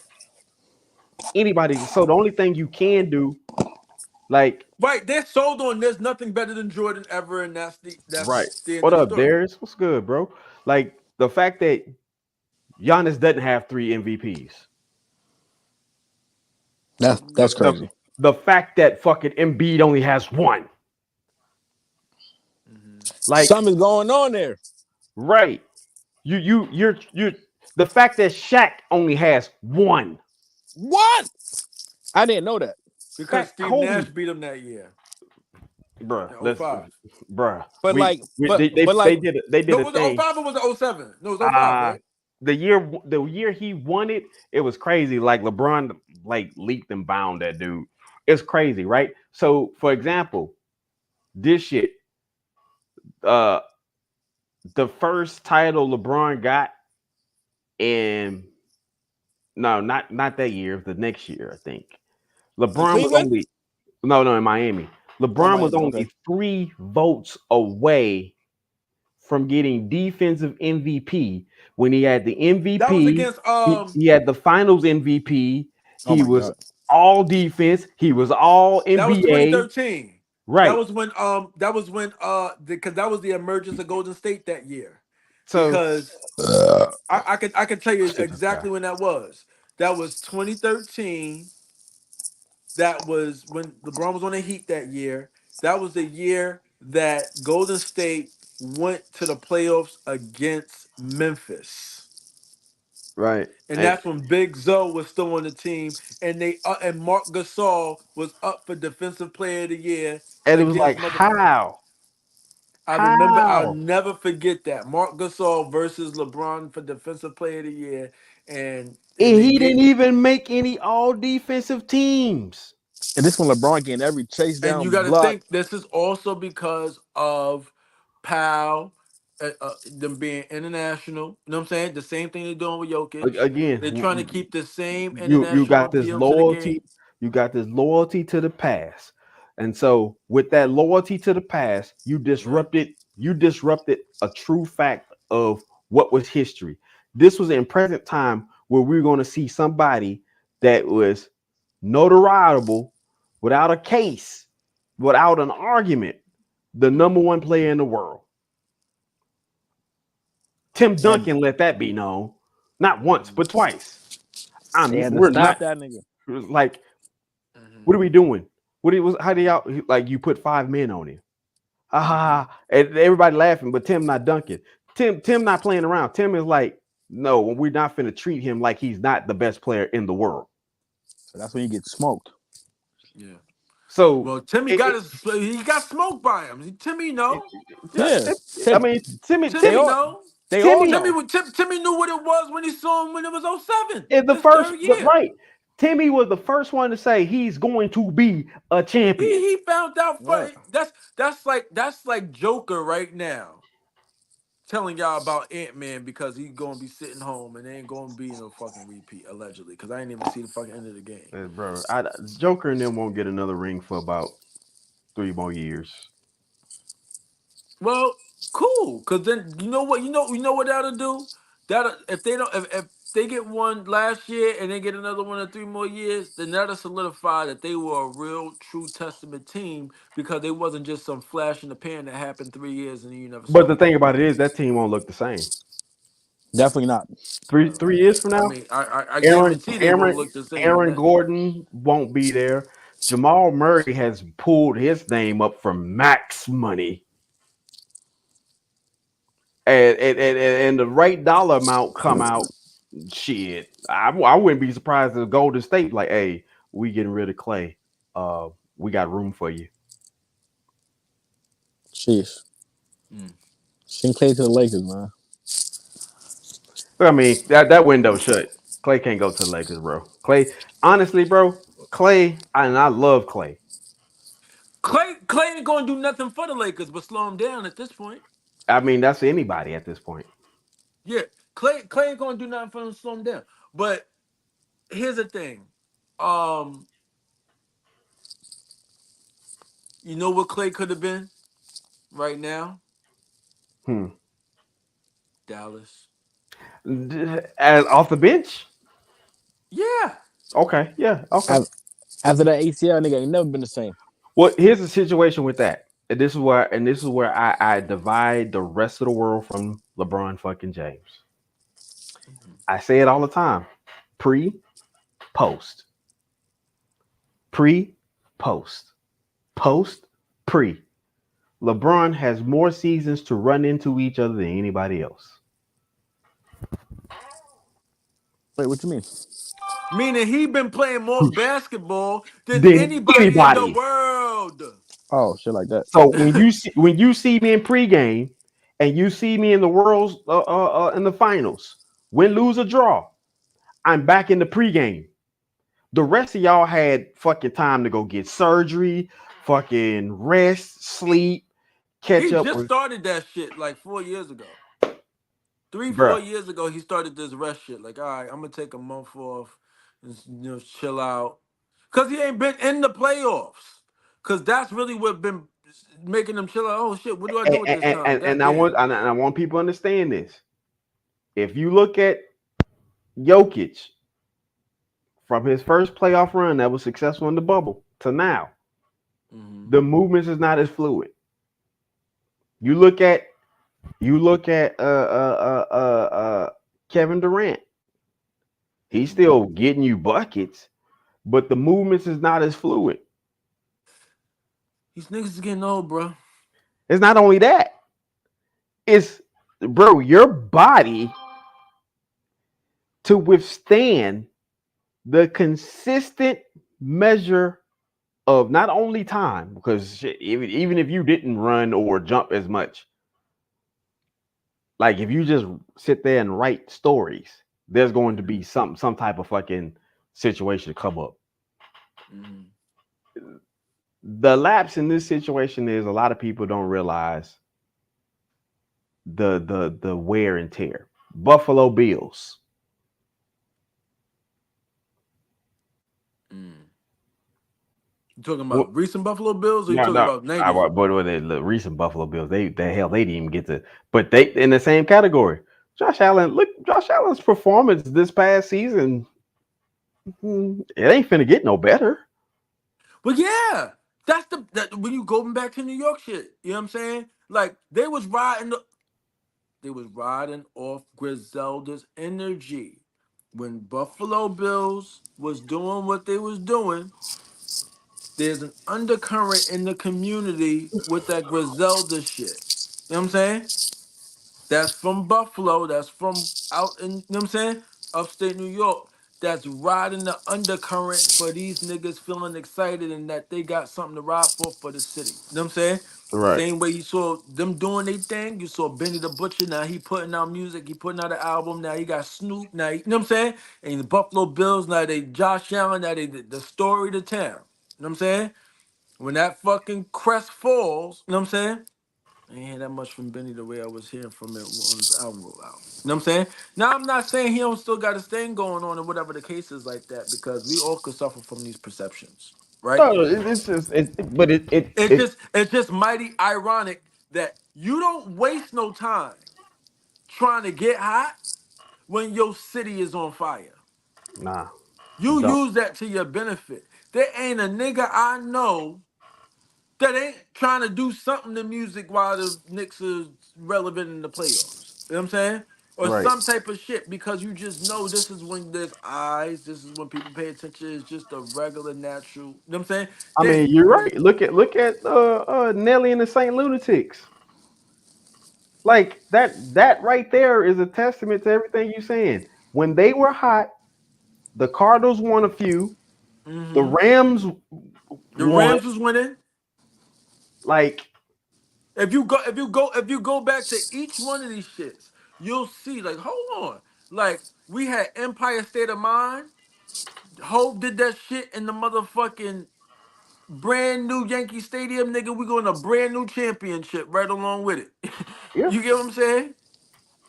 anybody. So the only thing you can do, like, right, they're sold on. There's nothing better than Jordan ever, and that's right. What up, Darius? What's good, bro? Like the fact that Giannis doesn't have 3 MVPs. That's crazy. The fact that fucking Embiid only has 1. Like something's going on there. Right. You're the fact that Shaq only has 1. What? I didn't know that. Because Steve Nash beat him that year. Bruh. But they did no, a was thing. it 05 or was it 07? No, it was 05, right? The year he won it, it was crazy. Like LeBron like leaked and bound that dude. It's crazy, right? So for example, this shit, the first title LeBron got in not that year, the next year, I think. LeBron was only in Miami. LeBron was only 3 votes away from getting defensive MVP when he had the MVP. That was against he had the Finals MVP. He was all defense. He was all NBA. That was 2013. Right. That was when because that was the emergence of Golden State that year. So because I can tell you exactly when that was. That was 2013. That was when LeBron was on the Heat that year. That was the year that Golden State went to the playoffs against Memphis. Right. And that's when Big Zoe was still on the team, and and Marc Gasol was up for Defensive Player of the Year. And it was like, how? Remember, I'll never forget that. Marc Gasol versus LeBron for Defensive Player of the Year. And he didn't even make any all-defensive teams. And this one, LeBron getting every chase down. And you got to think this is also because of Powell, them being international. You know what I'm saying? The same thing they're doing with Jokic. Again, they're trying to keep the same international. You got this loyalty. You got this loyalty to the past, and so with that loyalty to the past, you disrupted a true fact of what was history. This was in present time where we're going to see somebody that was notoriable, without a case, without an argument, the number 1 player in the world. Tim Duncan let that be known, not once but twice. We're not that nigga. Like, what are we doing? How do y'all like? You put 5 men on him, and everybody laughing, but Tim not dunking. Tim not playing around. Tim is like, no, we're not finna treat him like he's not the best player in the world. So that's when you get smoked. Yeah. So Timmy got smoked by him. Timmy know. Yeah. I mean, Timmy know. Timmy knew what it was when he saw him when it was 07. In the first year. Right. Timmy was the first one to say he's going to be a champion. He found out. Right. That's like Joker right now telling y'all about Ant-Man because he's gonna be sitting home and ain't gonna be no fucking repeat allegedly because I ain't even see the fucking end of the game. Bro, Joker and them won't get another ring for about 3 more years. Well, cool, because then you know what that'll do. That if they get one last year and they get another one in 3 more years, then that'll solidify that they were a real, true testament team because they wasn't just some flash in the pan that happened 3 years and you never But saw. the thing about it is that team won't look the same. Definitely not. 3 years from now, I mean, I guarantee they won't look the same. Aaron Gordon won't be there. Jamal Murray has pulled his name up from max money. And the right dollar amount come out. Shit, I wouldn't be surprised if Golden State like, hey, we getting rid of Clay. We got room for you. Sheesh. Send Clay to the Lakers, man. I mean, that window shut. Clay can't go to the Lakers, bro. Clay, honestly, bro, Clay, and I love Clay. Clay ain't gonna do nothing for the Lakers but slow him down at this point. I mean, that's anybody at this point. Yeah, Clay ain't gonna do nothing for him to slow him down. But here's the thing. You know what Clay could have been right now? Dallas. As off the bench? Yeah. Okay, yeah, okay. After that ACL, nigga ain't never been the same. Well, here's the situation with that. And this is where I divide the rest of the world from LeBron fucking James. I say it all the time. Pre, post. Pre, post. Post, pre. LeBron has more seasons to run into each other than anybody else. Wait, what you mean? Meaning he been playing more basketball than anybody in the world. Oh, shit like that. So when you see me in pregame and you see me in the world's in the finals, win, lose, or draw, I'm back in the pregame. The rest of y'all had fucking time to go get surgery, fucking rest, sleep, catch up. He just started that shit like 4 years ago. 4 years ago, he started this rest shit. Like, all right, I'm gonna take a month off and chill out. Cause he ain't been in the playoffs. Cause that's really what been making him chill out. Oh shit, what do I do with this time? And I want people to understand this. If you look at Jokic from his first playoff run that was successful in the bubble to now, the movements is not as fluid. You look at Kevin Durant. He's still getting you buckets, but the movements is not as fluid. These niggas is getting old, bro. It's not only that. It's, bro, your body to withstand the consistent measure of not only time, because shit, even if you didn't run or jump as much, like if you just sit there and write stories, there's going to be some type of fucking situation to come up. The lapse in this situation is a lot of people don't realize the wear and tear. Buffalo Bills. You talking about recent Buffalo Bills, or you talking about 90s? But the recent Buffalo Bills, they didn't even get to, but they in the same category. Josh Allen's performance this past season, it ain't finna get no better. But yeah, that's when you going back to New York shit. You know what I'm saying? Like they was riding off Griselda's energy when Buffalo Bills was doing what they was doing. There's an undercurrent in the community with that Griselda shit. You know what I'm saying? That's from Buffalo. That's from out in, you know what I'm saying? Upstate New York. that's riding the undercurrent for these niggas feeling excited and that they got something to ride for the city. You know what I'm saying? Right. Same way you saw them doing their thing. You saw Benny the Butcher. Now he putting out music. He putting out an album. Now he got Snoop. Now you know what I'm saying? And the Buffalo Bills. Now they Josh Allen. Now they the story of the town. You know what I'm saying? When that fucking crest falls, you know what I'm saying? I ain't hear that much from Benny the way I was hearing from it on his album rollout. You know what I'm saying? Now I'm not saying he don't still got his thing going on or whatever the case is like that, because we all could suffer from these perceptions, right? No, it's just but It's just mighty ironic that you don't waste no time trying to get hot when your city is on fire. nah. You Don't. use that to your benefit. There ain't a nigga I know that ain't trying to do something to music while the Knicks is relevant in the playoffs. You know what I'm saying? Or Right. some type of shit, because you just know this is when there's eyes, this is when people pay attention. It's just a regular, natural. You know what I'm saying? I mean, you're right. Look at Nelly and the Saint Lunatics. Like that right there is a testament to everything you're saying. When they were hot, the Cardinals won a few. The Rams The won. Rams was winning. Like if you go back to each one of these shits, you'll see, like, hold on. Like, we had Empire State of Mind. Hope did that shit in the motherfucking brand new Yankee Stadium, nigga. We going a brand new championship right along with it. Yeah. You get what I'm saying?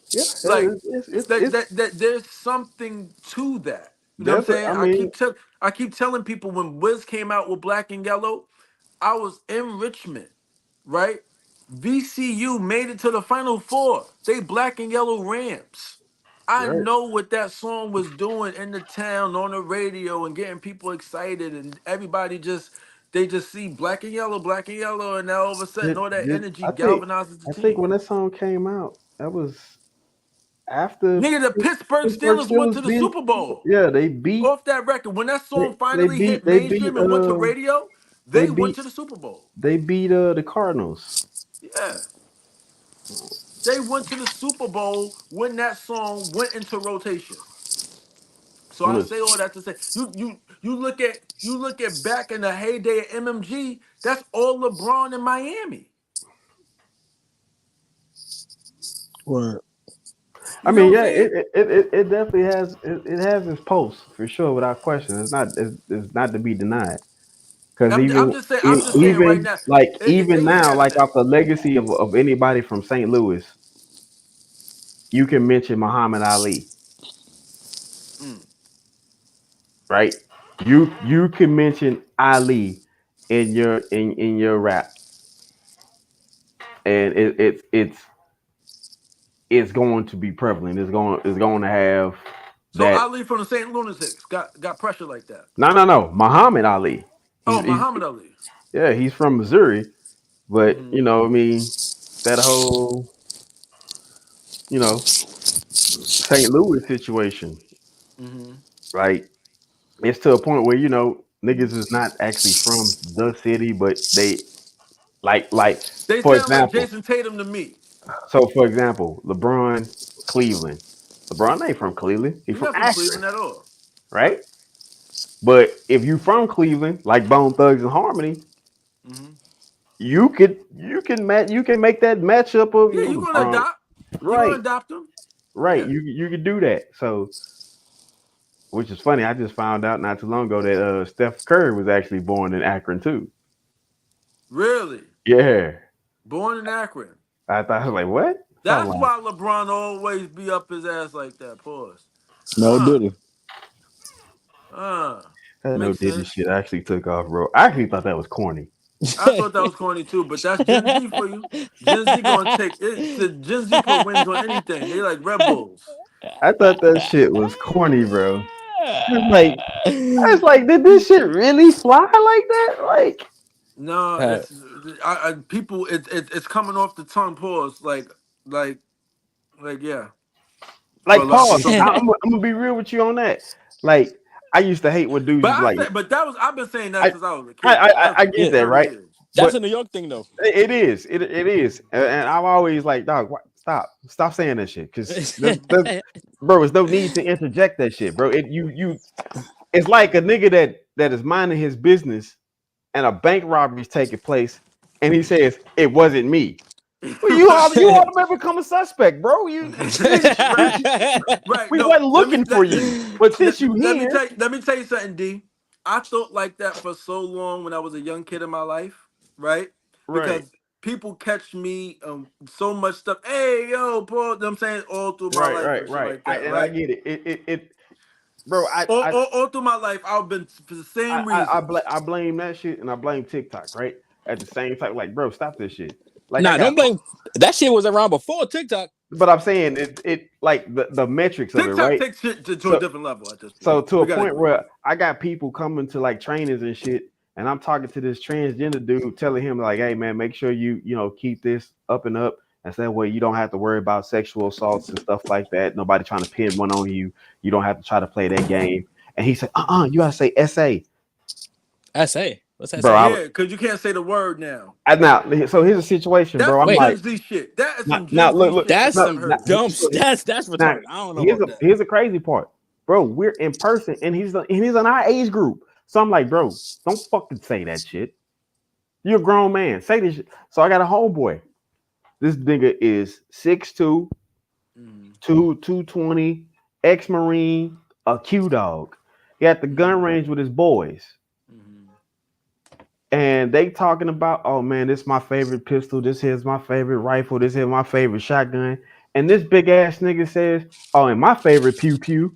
Yeah, Like it's that there's something to that. You know what I'm saying? I keep telling people, when Wiz came out with Black and Yellow, I was in Richmond, right? VCU made it to the Final Four. They Black and Yellow Rams. I right. know what that song was doing in the town on the radio and getting people excited, and everybody just see black and yellow, and now all of a sudden all that energy galvanizes the I team. think when that song came out, that was after Nigga, the Pittsburgh Steelers went to the Super Bowl. Yeah, they beat off that record. When that song finally hit mainstream and went to radio, they went to the Super Bowl. They beat the Cardinals. Yeah. They went to the Super Bowl when that song went into rotation. So I say all that to say, you look at back in the heyday of MMG, that's all LeBron in Miami. Right. I mean, yeah, it definitely has it has its pulse for sure, without question. It's not to be denied. Because I'm just saying right now, even now, like off the legacy of anybody from St. Louis, you can mention Muhammad Ali. Right? You can mention Ali in your rap. And it's going to be prevalent. It's going to have that. Ali from the St. Lunatics got pressure like that. No. Muhammad Ali. Muhammad Ali. Yeah, he's from Missouri, but you know, I mean, that whole St. Louis situation, right? It's to a point where niggas is not actually from the city, but they like they for sound example, like Jason Tatum to me. So for example, LeBron, Cleveland. LeBron ain't from Cleveland. He's from Akron, Cleveland at all. Right? But if you from Cleveland, like Bone Thugs and Harmony, you can make that matchup of you gonna adopt. Right. You gonna adopt them. Right. Yeah. You can do that. So, which is funny, I just found out not too long ago that Steph Curry was actually born in Akron too. Really? Yeah. Born in Akron. I was like, what? That's why LeBron always be up his ass like that. Pause. No Diddy. No Diddy shit actually took off, bro. I actually thought that was corny. I thought that was corny too, but that's Gen Z for you. Gen Z gonna take it. Gen Z put wins on anything. They like Red Bulls. I thought that shit was corny, bro. I was like, did this shit really fly like that? Like, no, people. It's coming off the tongue. Pause. Like yeah. Like pause. I'm gonna be real with you on that. Like, I used to hate when dudes but that was I've been saying that since I was a kid. I get that, right? That's a New York thing, though. It is. It is. And I'm always like, dog, Stop saying that shit. Because bro, there's no need to interject that shit, bro. It's like a nigga that is minding his business and a bank robbery is taking place, and he says it wasn't me. Well, you automatically become a suspect, bro. Right. We wasn't looking for you, but since you let here, me tell you something, D. I thought like that for so long when I was a young kid in my life, right? Because people catch me so much stuff. Hey, yo, Paul, you know what I'm saying, all through my life, right. Like that, I get it. Bro, all through my life, I've been for the same reason. I blame that shit and I blame TikTok, right? At the same time, like, bro, stop this shit. Like, nah, don't blame that shit was around before TikTok. But I'm saying it like the metrics TikTok of it, right? Takes shit to a different level at this point. So to a point where I got people coming to like trainings and shit, and I'm talking to this transgender dude, telling him like, "Hey man, make sure you keep this up and up." And say, well, you don't have to worry about sexual assaults and stuff like that. Nobody trying to pin one on you. You don't have to try to play that game. And he said, you gotta say SA. SA. What's that? Bro, because you can't say the word now. So here's a situation, that's bro. I'm like, Gen Z shit. That is some Gen Z shit. That's some dumb. That's retarded. I don't know about that. Here's the crazy part, bro. We're in person, and he's in our age group. So I'm like, bro, don't fucking say that shit. You're a grown man. Say this shit. So I got a homeboy. This nigga is 6'2", 220, ex-Marine, a Q dog. He at the gun range with his boys. And they talking about, oh man, this is my favorite pistol. This here's my favorite rifle. This here's my favorite shotgun. And this big ass nigga says, oh, and my favorite pew pew.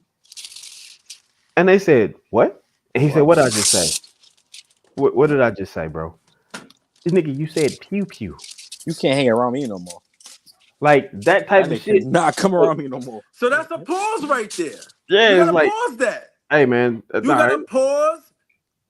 And they said, what? And he said, what did I just say? What did I just say, bro? This nigga, you said pew pew. You can't hang around me no more. Like that type of shit. Nah, come around me no more. So that's a pause right there. Yeah, you gotta it's like, pause that. Hey man, you gotta pause.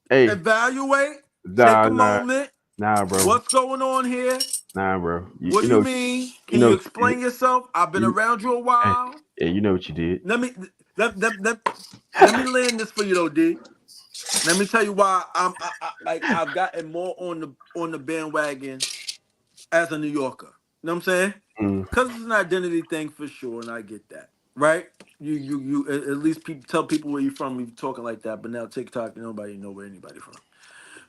Hey, evaluate. Take a moment. Nah, bro. What's going on here? Nah, bro. What do you mean? Can you explain yourself? I've been around you a while. Yeah, you know what you did. Let me land this for you though, D. Let me tell you why I've gotten more on the bandwagon as a New Yorker. You know what I'm saying? Because it's an identity thing for sure, and I get that. Right? You at least tell people where you're from when you're talking like that, but now TikTok, nobody know where anybody from.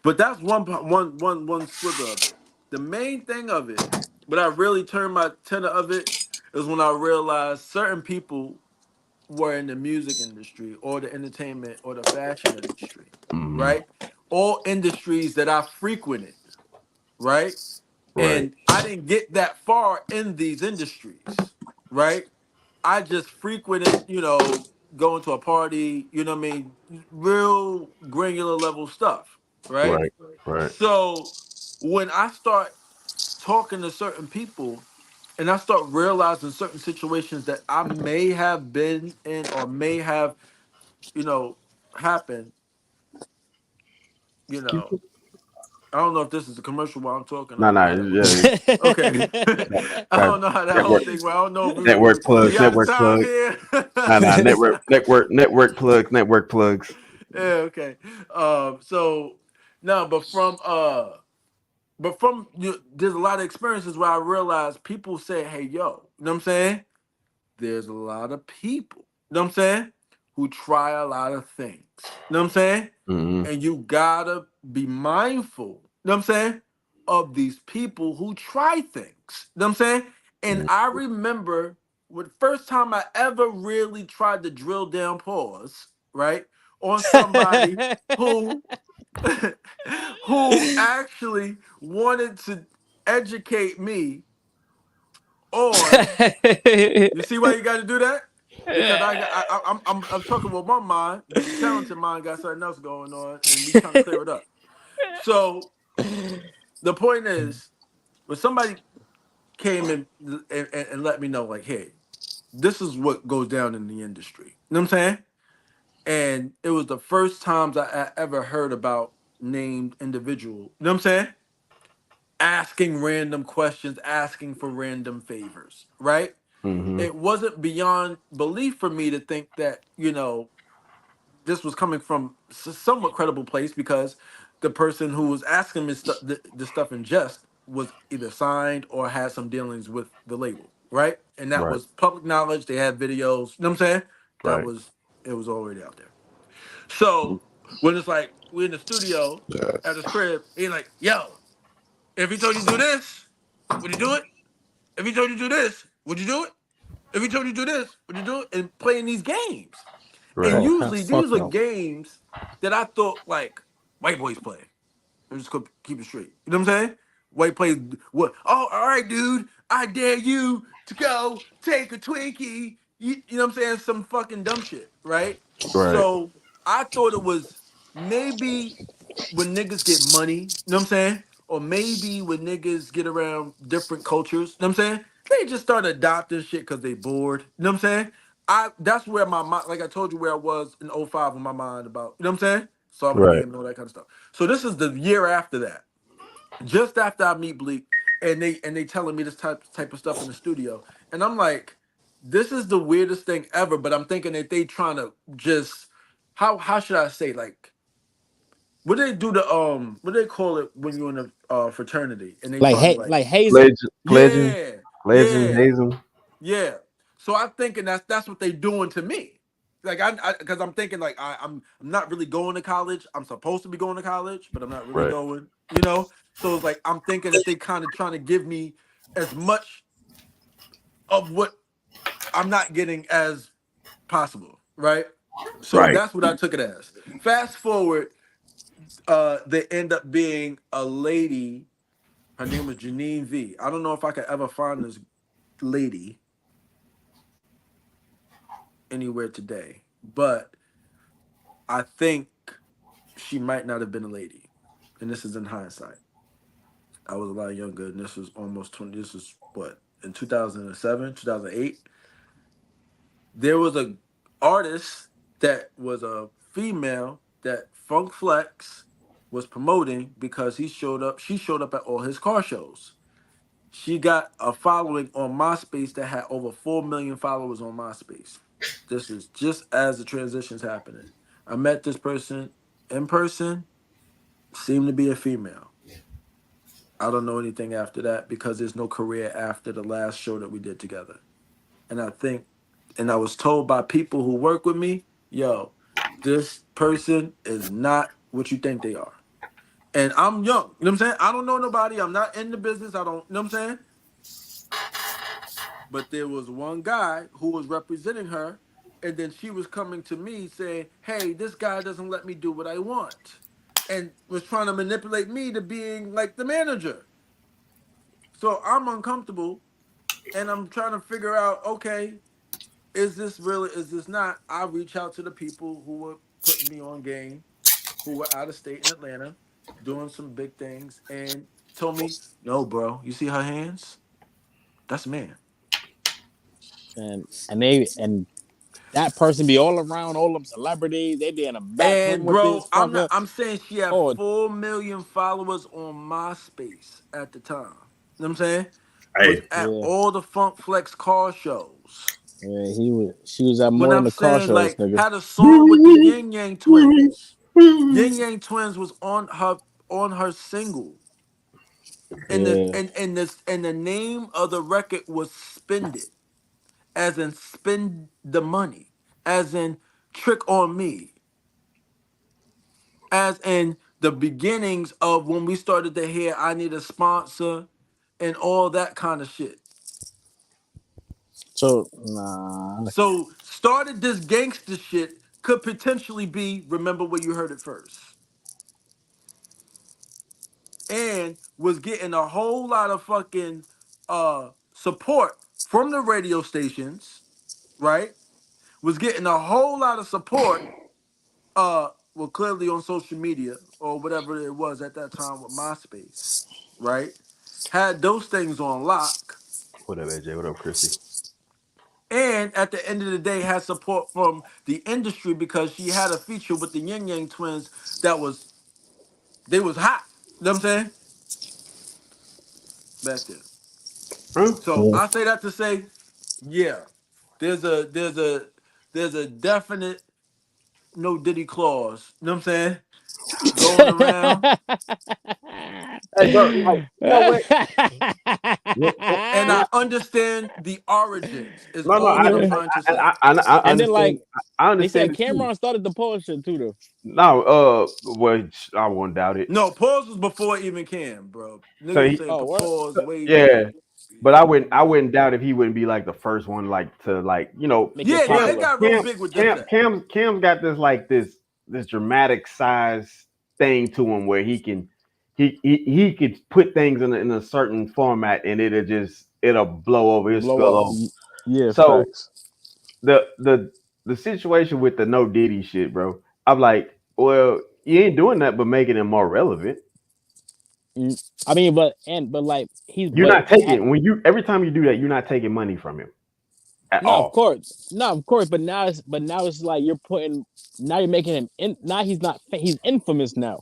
But that's one slither of it. The main thing of it, but I really turned my tenor of it, is when I realized certain people were in the music industry or the entertainment or the fashion industry, right? All industries that I frequented, right? And I didn't get that far in these industries, right? I just frequented, going to a party, you know what I mean? Real granular level stuff, right? So when I start talking to certain people and I start realizing certain situations that I may have been in or may have, happened, I don't know if this is a commercial while I'm talking. Yeah. Okay. I don't know how that whole thing went. I don't know. Network plugs. Network plugs. Network plugs. Yeah. Okay. So no, but from there's a lot of experiences where I realized people say, "Hey, yo," you know what I'm saying? There's a lot of people, you know what I'm saying, who try a lot of things. You know what I'm saying? And you gotta be mindful, you know what I'm saying, of these people who try things. You know what I'm saying? And I remember the first time I ever really tried to drill down pause, right, on somebody who actually wanted to educate me on. You see why you got to do that? Because I'm talking with my mind. The talented mind got something else going on, and we trying to clear it up. So the point is, when somebody came and let me know, like, hey, this is what goes down in the industry. You know what I'm saying? And it was the first times I ever heard about named individual. You know what I'm saying? Asking random questions, asking for random favors, right? It wasn't beyond belief for me to think that, this was coming from a somewhat credible place because the person who was asking me the stuff in jest was either signed or had some dealings with the label, right? And that was public knowledge. They had videos. You know what I'm saying? It was already out there. So when it's like we're in the studio at his crib, he's like, "Yo, if he told you to do this, would you do it? If he told you to do this, would you do it? If he told you to do this, would you do it?" And playing these games. And usually these are games that I thought like white boys play. I'm just gonna keep it straight. You know what I'm saying? White plays what? Oh, all right, dude. I dare you to go take a Twinkie. You know what I'm saying? Some fucking dumb shit, right? So I thought it was maybe when niggas get money, you know what I'm saying? Or maybe when niggas get around different cultures, you know what I'm saying? They just start adopting shit because they bored. You know what I'm saying? That's where my mind, like I told you where I was in 05 with my mind about, you know what I'm saying? Solving the game and all that kind of stuff. So this is the year after that. Just after I meet Bleak and they telling me this type of stuff in the studio. And I'm like, this is the weirdest thing ever, but I'm thinking that they trying to just how should I say, like, what do they do to what do they call it when you're in a fraternity and they like hazing. Yeah. So I'm thinking that's what they doing to me. Like I because I'm thinking like I'm not really going to college. I'm supposed to be going to college, but I'm not really going, you know? So it's like I'm thinking that they kind of trying to give me as much of what I'm not getting as possible, right? So that's what I took it as. Fast forward, they end up being a lady. Her name was Janine V. I don't know if I could ever find this lady anywhere today, but I think she might not have been a lady. And this is in hindsight. I was a lot younger, and this was almost 20. This is what, in 2007, 2008. There was a artist that was a female that Funk Flex was promoting because she showed up at all his car shows. She got a following on MySpace that had over 4 million followers on MySpace. This is just as the transition's happening. I met this person in person, seemed to be a female. I don't know anything after that because there's no career after the last show that we did together. And I was told by people who work with me, yo, this person is not what you think they are. And I'm young, you know what I'm saying? I don't know nobody. I'm not in the business. I don't, you know what I'm saying? But there was one guy who was representing her, and then she was coming to me saying, hey, this guy doesn't let me do what I want, and was trying to manipulate me to being like the manager. So I'm uncomfortable, and I'm trying to figure out, okay, is this really, is this not? I reach out to the people who were putting me on game, who were out of state in Atlanta, doing some big things, and told me, no, bro, you see her hands? That's a man. And that person be all around all them celebrities. They be in a bathroom with this fucker. I'm saying she had 4 million followers on MySpace at the time. You know what I'm saying? Was at all the Funk Flex car shows. Yeah, she was at more in the car shows. Like, had a song with the Yin Yang Twins. Yin Yang Twins was on her single. And the name of the record was Spend It. As in spend the money. As in trick on me. As in the beginnings of when we started to hear I need a sponsor and all that kind of shit. So started this gangster shit could potentially be Remember Where You Heard It First. And was getting a whole lot of fucking support from the radio stations, right? Was getting a whole lot of support well, clearly on social media or whatever it was at that time with MySpace, right? Had those things on lock. What up, AJ? What up, Chrissy? And at the end of the day, had support from the industry because she had a feature with the Yin Yang Twins that was hot. You know what I'm saying? Back then. So I say that to say, yeah, there's a definite no Diddy clause. You know what I'm saying? Going around. Hey, bro, like, you know what? And I understand the origins. Is No, all that I'm I trying to say. I And understand. then like I they said understand. Cameron started the Paul shit too though. No, well, I won't doubt it. No, pause was before even Cam, bro. So Niggas he, saying Oh, what? pause way yeah, back. but I wouldn't doubt if he wouldn't be like the first one, like to like Make Yeah, it yeah, popular. it got real big with Dipset. Cam's got this dramatic size thing to him where he could put things in a certain format and it'll blow over, it'll spill over. Yeah, So facts. the situation with the No Diddy shit, bro, I'm like, well, you ain't doing that but making it more relevant. I mean, but like you're not taking every time you do that, you're not taking money from him at all. Of course. But now it's like you're making him he's infamous now.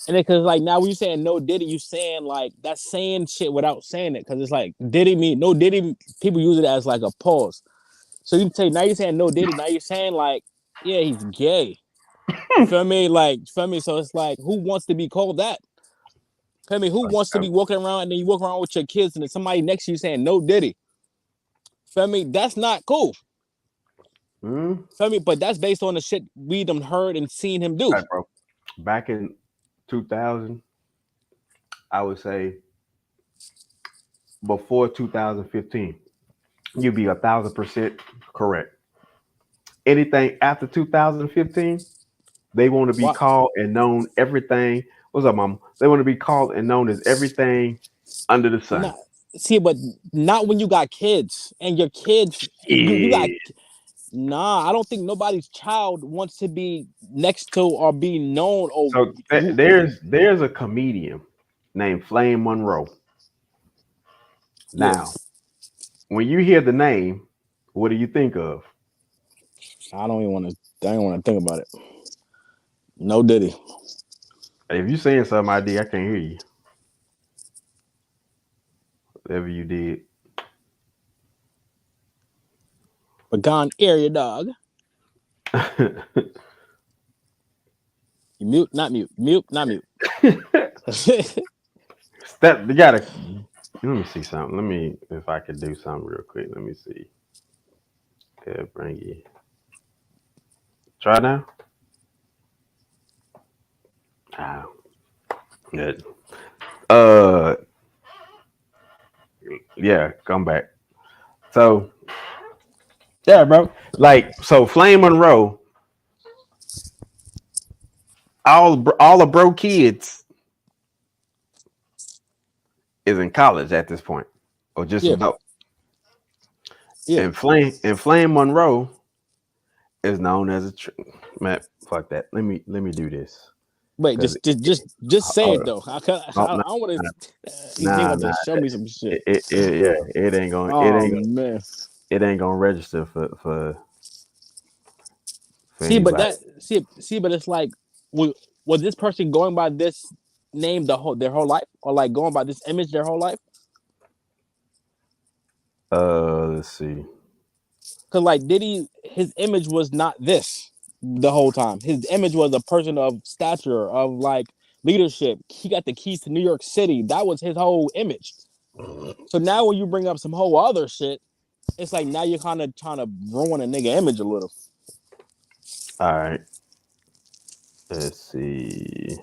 And because like now when you saying No Diddy, you saying like that's saying shit without saying it, because it's like Diddy mean No Diddy, people use it as like a pause. So you say now you're saying No Diddy, now you're saying like, yeah, he's gay. Feel me? So it's like, who wants to be called that? Feel me? Who wants to be walking around and then you walk around with your kids and then somebody next to you saying No Diddy? Feel me? That's not cool. Feel me? But that's based on the shit we done heard and seen him do. Right, bro. Back in 2000, I would say before 2015, you'd be 1,000% correct. Anything after 2015, they want to be called and known everything. What's up, mom? They want to be called and known as everything under the sun. But not when you got kids and your kids. You got. Nah, I don't think nobody's child wants to be next to or be known. So there's a comedian named Flame Monroe. Now, when you hear the name, what do you think of? I don't want to think about it. No Diddy. If you saying something, I can't hear you. Whatever you did. But gone area dog. You not mute. Let me see something. If I could do something real quick. Let me see. Okay, bring you. Try now. Good. Yeah, come back. So, yeah, bro. Like, so Flame Monroe, all the bro kids is in college at this point, or just about. Yeah. And Flame Monroe is known as man. Fuck that. Let me do this. Wait, just say it though. I want to show me some shit. It ain't gonna. It ain't gonna register for but it's like, was this person going by this name their whole life, or like going by this image their whole life? Let's see. Cause like his image was not this the whole time. His image was a person of stature, of like leadership. He got the keys to New York City. That was his whole image. So now when you bring up some whole other shit, it's like now you're kind of trying to ruin a nigga image a little. All right. Let's see.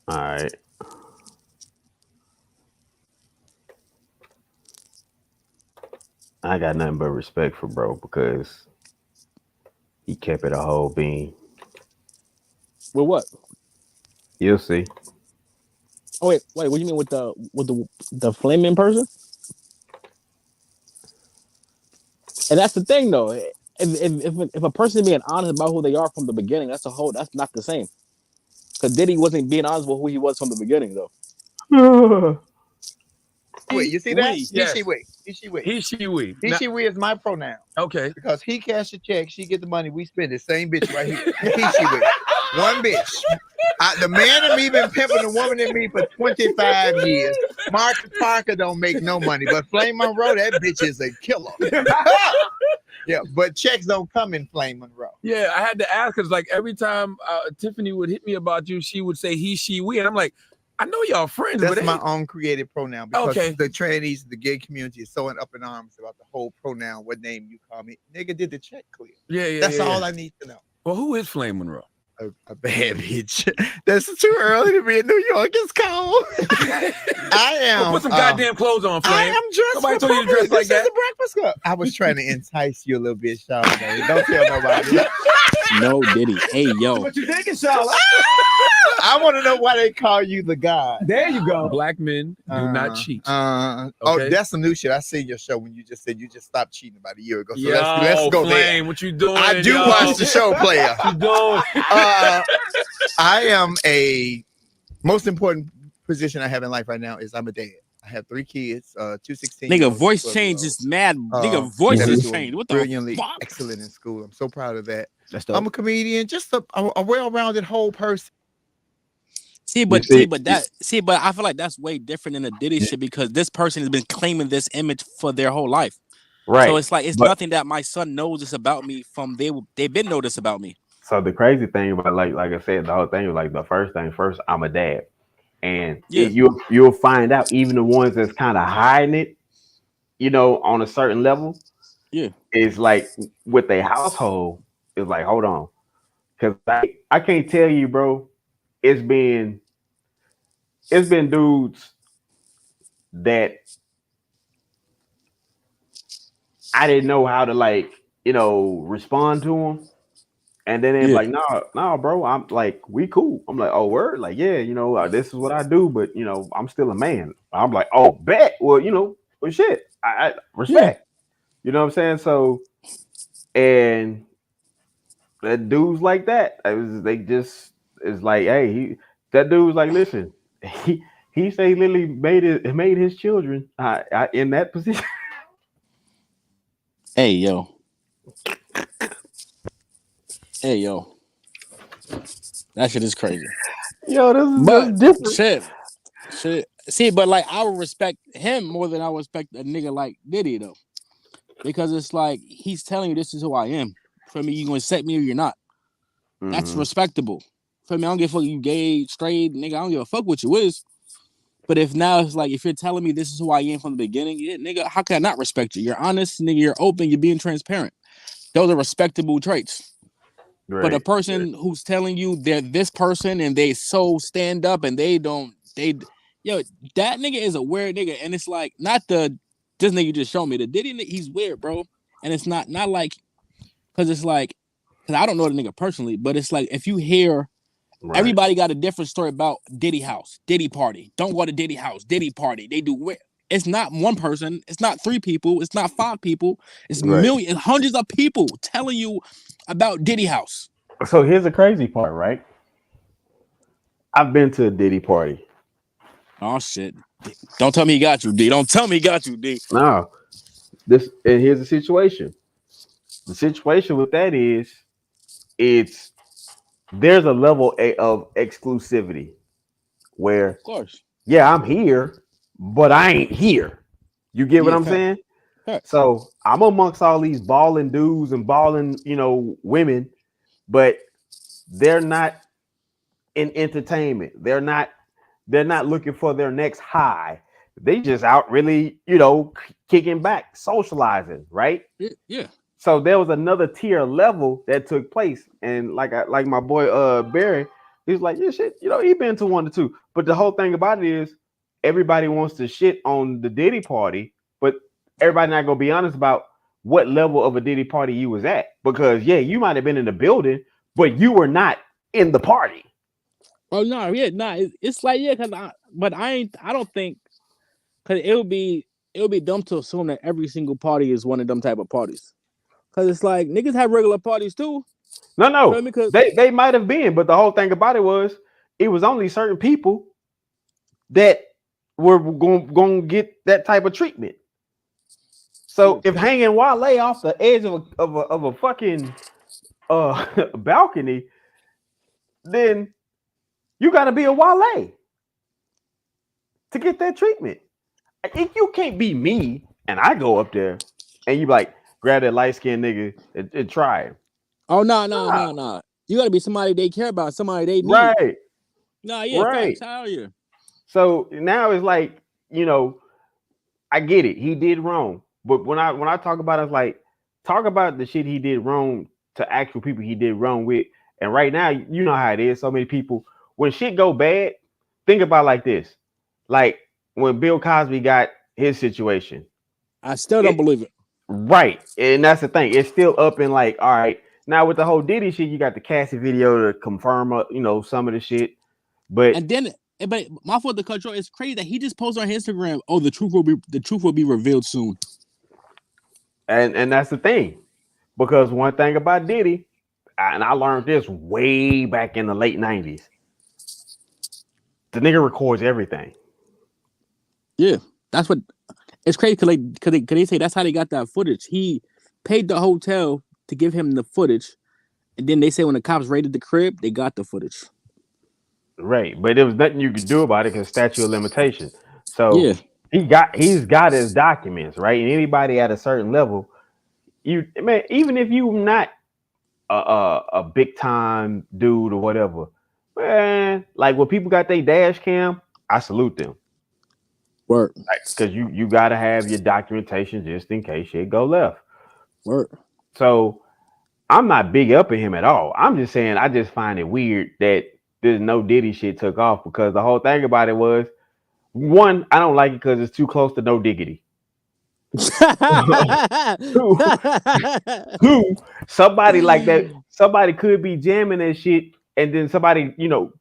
All right. I got nothing but respect for bro because he kept it a whole bean. With what? You'll see. Oh wait, what do you mean with the flaming person? And that's the thing though. If a person is being honest about who they are from the beginning, that's not the same. Because Diddy wasn't being honest with who he was from the beginning though. Wait, you see that? Yes. He, she, we. He, she, we is my pronoun. Okay. Because he cash a check, she get the money, we spend it. Same bitch right here. He, she, we. One bitch. The man and me been pimping the woman and me for 25 years. Mark Parker don't make no money, but Flame Monroe, that bitch is a killer. Yeah, but checks don't come in Flame Monroe. Yeah, I had to ask because like every time Tiffany would hit me about you, she would say he, she, we, and I'm like, I know y'all friends. That's but my own creative pronoun because Okay. the trannies, the gay community is so up in arms about the whole pronoun. What name you call me? Nigga did the check clear. Yeah. That's all I need to know. Well, who is Flame Monroe? A bad bitch. That's too early to be in New York. It's cold. I am. Well, put some goddamn clothes on, Flame. I am dressed. Nobody told you to dress like that. The Breakfast Club. I was trying to entice you a little bit, Charlamagne. Don't tell nobody. No, Diddy. Hey, yo. What you thinking, Charlotte? I want to know why they call you the God. There you go. Black men do not cheat. Oh, that's some new shit. I seen your show when you just said you just stopped cheating about a year ago. So Yo, let's go Flame, there. what you doing? I do yo? watch the show, player. What you doing? I am most important position I have in life right now is I'm a dad. I have 3 kids, 2 16. Nigga, voice change is mad. Nigga, voice is changed. What the brilliantly fuck? excellent in school. I'm so proud of that. That's dope. I'm a comedian, just a well-rounded whole person. But I feel like that's way different than the Diddy shit because this person has been claiming this image for their whole life. Right. So it's like it's nothing that my son knows this about me from they've been know this about me. So the crazy thing about like I said, the whole thing was like the first thing first, I'm a dad. And you'll find out even the ones that's kind of hiding it, on a certain level. Yeah. It's like with their household, it's like, hold on. Cause I can't tell you, bro, it's been dudes that I didn't know how to respond to them. And then they're like, no, bro. I'm like, we cool. I'm like, oh, word? Like, yeah, this is what I do, but I'm still a man. I'm like, oh, bet. Well, well, shit. I respect. You know what I'm saying? So, and that dudes like that, it's like, hey, that dude's like, listen, he say he literally made his children in that position. Hey, yo. Hey, yo. That shit is crazy. Yo, this is different. Shit. See, but like I would respect him more than I would respect a nigga like Diddy though. Because it's like he's telling you this is who I am. For me, you gonna accept me or you're not. Mm-hmm. That's respectable. For me, I don't give a fuck you gay, straight, nigga. I don't give a fuck what you is. But if now it's like if you're telling me this is who I am from the beginning, yeah, nigga, how can I not respect you? You're honest, nigga, you're open, you're being transparent. Those are respectable traits. Right. But a person who's telling you they're this person and they so stand up and that nigga is a weird nigga. And it's like not this nigga just showed me the Diddy nigga, he's weird, bro. And it's not like because I don't know the nigga personally, but it's like if you hear everybody got a different story about Diddy house, Diddy party. Don't go to Diddy house, Diddy party. They do weird. It's not one person. It's not 3 people. It's not 5 people. It's millions, hundreds of people telling you about Diddy house. So here's the crazy part, right? I've been to a Diddy party. Oh shit! Don't tell me he got you, D. Don't tell me he got you, D. No. And here's the situation. The situation with that is, there's a level of exclusivity where, of course, yeah, I'm here. But I ain't here. You get what I'm saying? So I'm amongst all these balling dudes and balling, women, but they're not in entertainment. They're not looking for their next high. They just out really, kicking back, socializing, right? Yeah. So there was another tier level that took place, and like my boy Barry, he's like, yeah, shit, he been to 1 to 2. But the whole thing about it is, everybody wants to shit on the Diddy party, but everybody not gonna be honest about what level of a Diddy party you was at. Because you might have been in the building, but you were not in the party. Oh no, yeah, nah. It's like but I don't think because it would be dumb to assume that every single party is one of them type of parties. Because it's like niggas have regular parties too. No, they might have been, but the whole thing about it was only certain people that we're going to get that type of treatment. So if hanging Wale off the edge of a fucking balcony, then you got to be a Wale to get that treatment. If you can't be me and I go up there and you like grab that light skinned nigga and try it. Oh no. You gotta be somebody they care about, somebody they need. Right. No, yeah, right. facts. How are you? So now it's like, I get it. He did wrong. But when I talk about it, it's like, talk about the shit he did wrong to actual people he did wrong with. And right now, you know how it is. So many people, when shit go bad, think about it like this. Like when Bill Cosby got his situation. I still don't believe it. Right. And that's the thing. It's still up in like, all right. Now with the whole Diddy shit, you got the Cassie video to confirm, some of the shit. But my fault to cut short. It's crazy that he just posted on Instagram. Oh, the truth will be revealed soon. And that's the thing, because one thing about Diddy, and I learned this way back in the late 90s, the nigga records everything. Yeah, that's what. It's crazy because they say that's how they got that footage. He paid the hotel to give him the footage, and then they say when the cops raided the crib, they got the footage. Right, but there was nothing you could do about it because statute of limitation. So yeah, he's got his documents, right? And anybody at a certain level, even if you're not a big time dude or whatever, man, like when people got their dash cam, I salute them. Work. Because you gotta have your documentation just in case shit go left. Work. So I'm not big up at him at all. I'm just saying I just find it weird that there's no Diddy shit took off, because the whole thing about it was, one, I don't like it because it's too close to No Diggity. Two, somebody like that, somebody could be jamming that shit, and then somebody,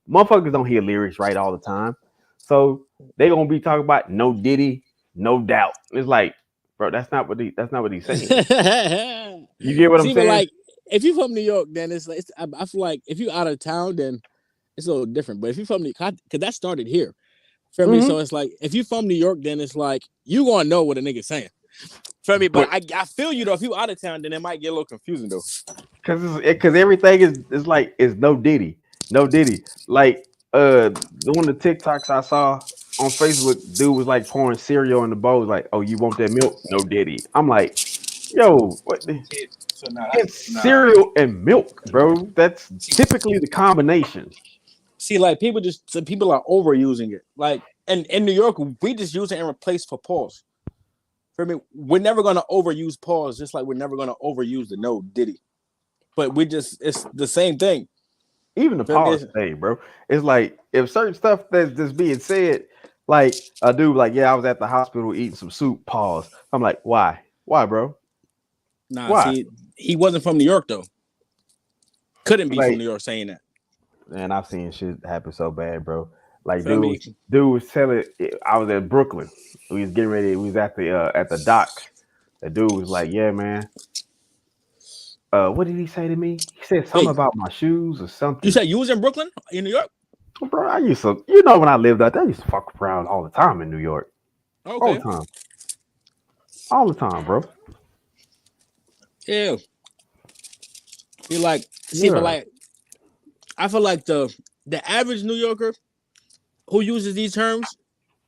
motherfuckers don't hear lyrics right all the time. So they gonna be talking about No Diddy, No Doubt. It's like, bro, that's not what he's saying. You get what I'm saying? Like, if you're from New York, then I feel like if you're out of town, then it's a little different. But if you're from because that started here. Feel me? So it's like, if you're from New York, then it's like you gonna know what a nigga's saying. Feel me? But I feel you though. If you out of town, then it might get a little confusing though. Because everything is like, it's No Diddy. Like one of the TikToks I saw on Facebook, dude was like pouring cereal in the bowl, like, oh, you want that milk? No Diddy. I'm like, yo, what? It's cereal and milk, bro. That's typically the combination. See, like people are overusing it. Like, and in New York, we just use it in replace for pause. For me, we're never gonna overuse pause, just like we're never gonna overuse the No Diddy. But it's the same thing. Even the pause thing, bro. It's like, if certain stuff that's just being said, like a dude, like, yeah, I was at the hospital eating some soup. Pause. I'm like, why, bro? Nah, why? See, he wasn't from New York though. Couldn't be from New York saying that. Man, I've seen shit happen so bad, bro. Like, dude was telling. I was at Brooklyn. We was getting ready. We was at the docks. The dude was like, "Yeah, man. What did he say to me? He said something about my shoes or something." You said you was in Brooklyn, in New York? Bro, I used to, when I lived out there, I used to fuck around all the time in New York. Okay. All the time, bro. Yeah. But like, I feel like the average New Yorker who uses these terms,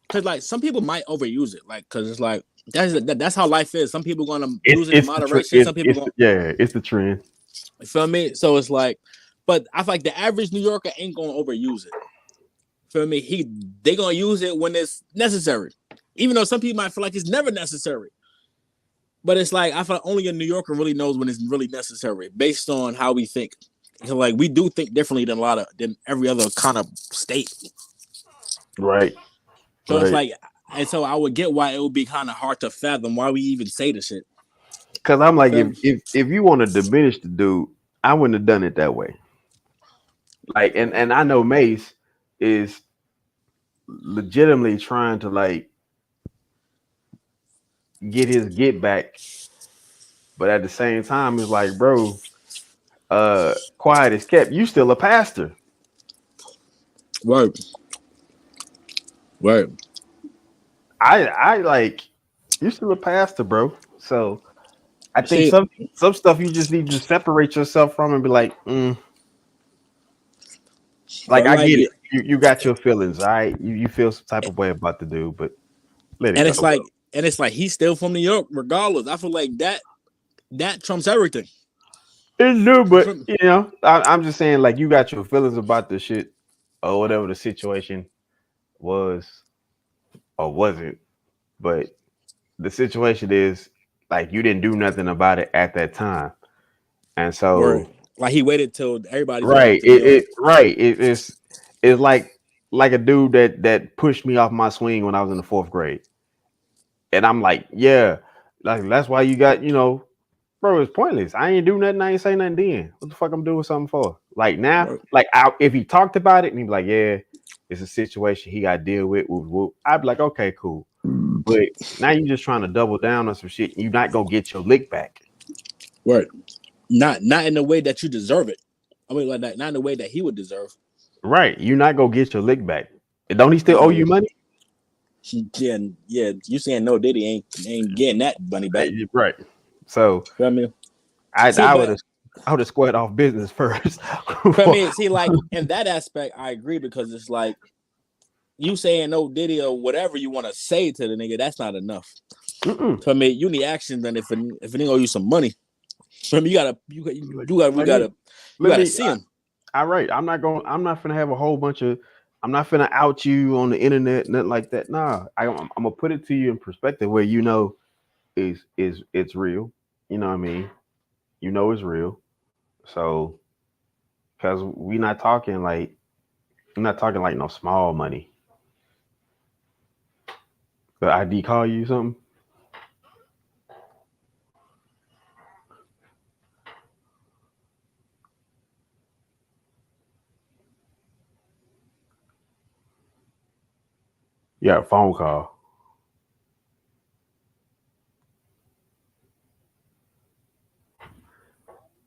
because like some people might overuse it, like, because it's like that's how life is. Some people gonna use it in moderation. Some people it's the trend. You feel me? So it's like, but I feel like the average New Yorker ain't gonna overuse it. Feel me? They gonna use it when it's necessary, even though some people might feel like it's never necessary. But it's like, I feel like only a New Yorker really knows when it's really necessary, based on how we think. So like, we do think differently than every other kind of state. Right. So it's like, and so I would get why it would be kind of hard to fathom why we even say the shit. Because I'm like, if you want to diminish the dude, I wouldn't have done it that way. Like, and I know Mace is legitimately trying to like get his get back, but at the same time, it's like, bro, quiet is kept. You still a pastor, right? I like, you're still a pastor, bro. So I think some stuff you just need to separate yourself from and be like, like, I get it. You got your feelings, all right? You feel some type of way about the dude, but let it and go. It's like he's still from New York, regardless. I feel like that trumps everything. It's new, but you know, I'm just saying, like, you got your feelings about the shit or whatever the situation was or wasn't, but the situation is like you didn't do nothing about it at that time, and so Word. Like he waited till everybody's right, about to know. it's like a dude that pushed me off my swing when I was in the 4th grade, and I'm like, yeah, like that's why you got, you know, bro, it's pointless. I ain't do nothing. I ain't say nothing then. What the fuck I'm doing something for? Like now, Right. like if he talked about it and he'd be like, yeah, it's a situation he got to deal with. Whoop, whoop. I'd be like, okay, cool. But now you just trying to double down on some shit. You're not gonna get your lick back. Right. Not in the way that you deserve it. I mean, like that, not in the way that he would deserve. Right. You're not gonna get your lick back. And don't he still owe you money? Yeah, you saying no Diddy ain't getting that money back. Right. So I mean, I would have squared off business first. I mean, see, like in that aspect, I agree because it's like you saying no Diddy or whatever you want to say to the nigga, that's not enough. For me, you need action. Then if a nigga owe you some money, for me, you gotta see him. All right, I'm not finna have a whole bunch of. I'm not finna out you on the internet, nothing like that. Nah, I'm gonna put it to you in perspective where you know it's real. You know what I mean? You know it's real. So, because we're not talking like no small money. Did ID call you something? Yeah, a phone call.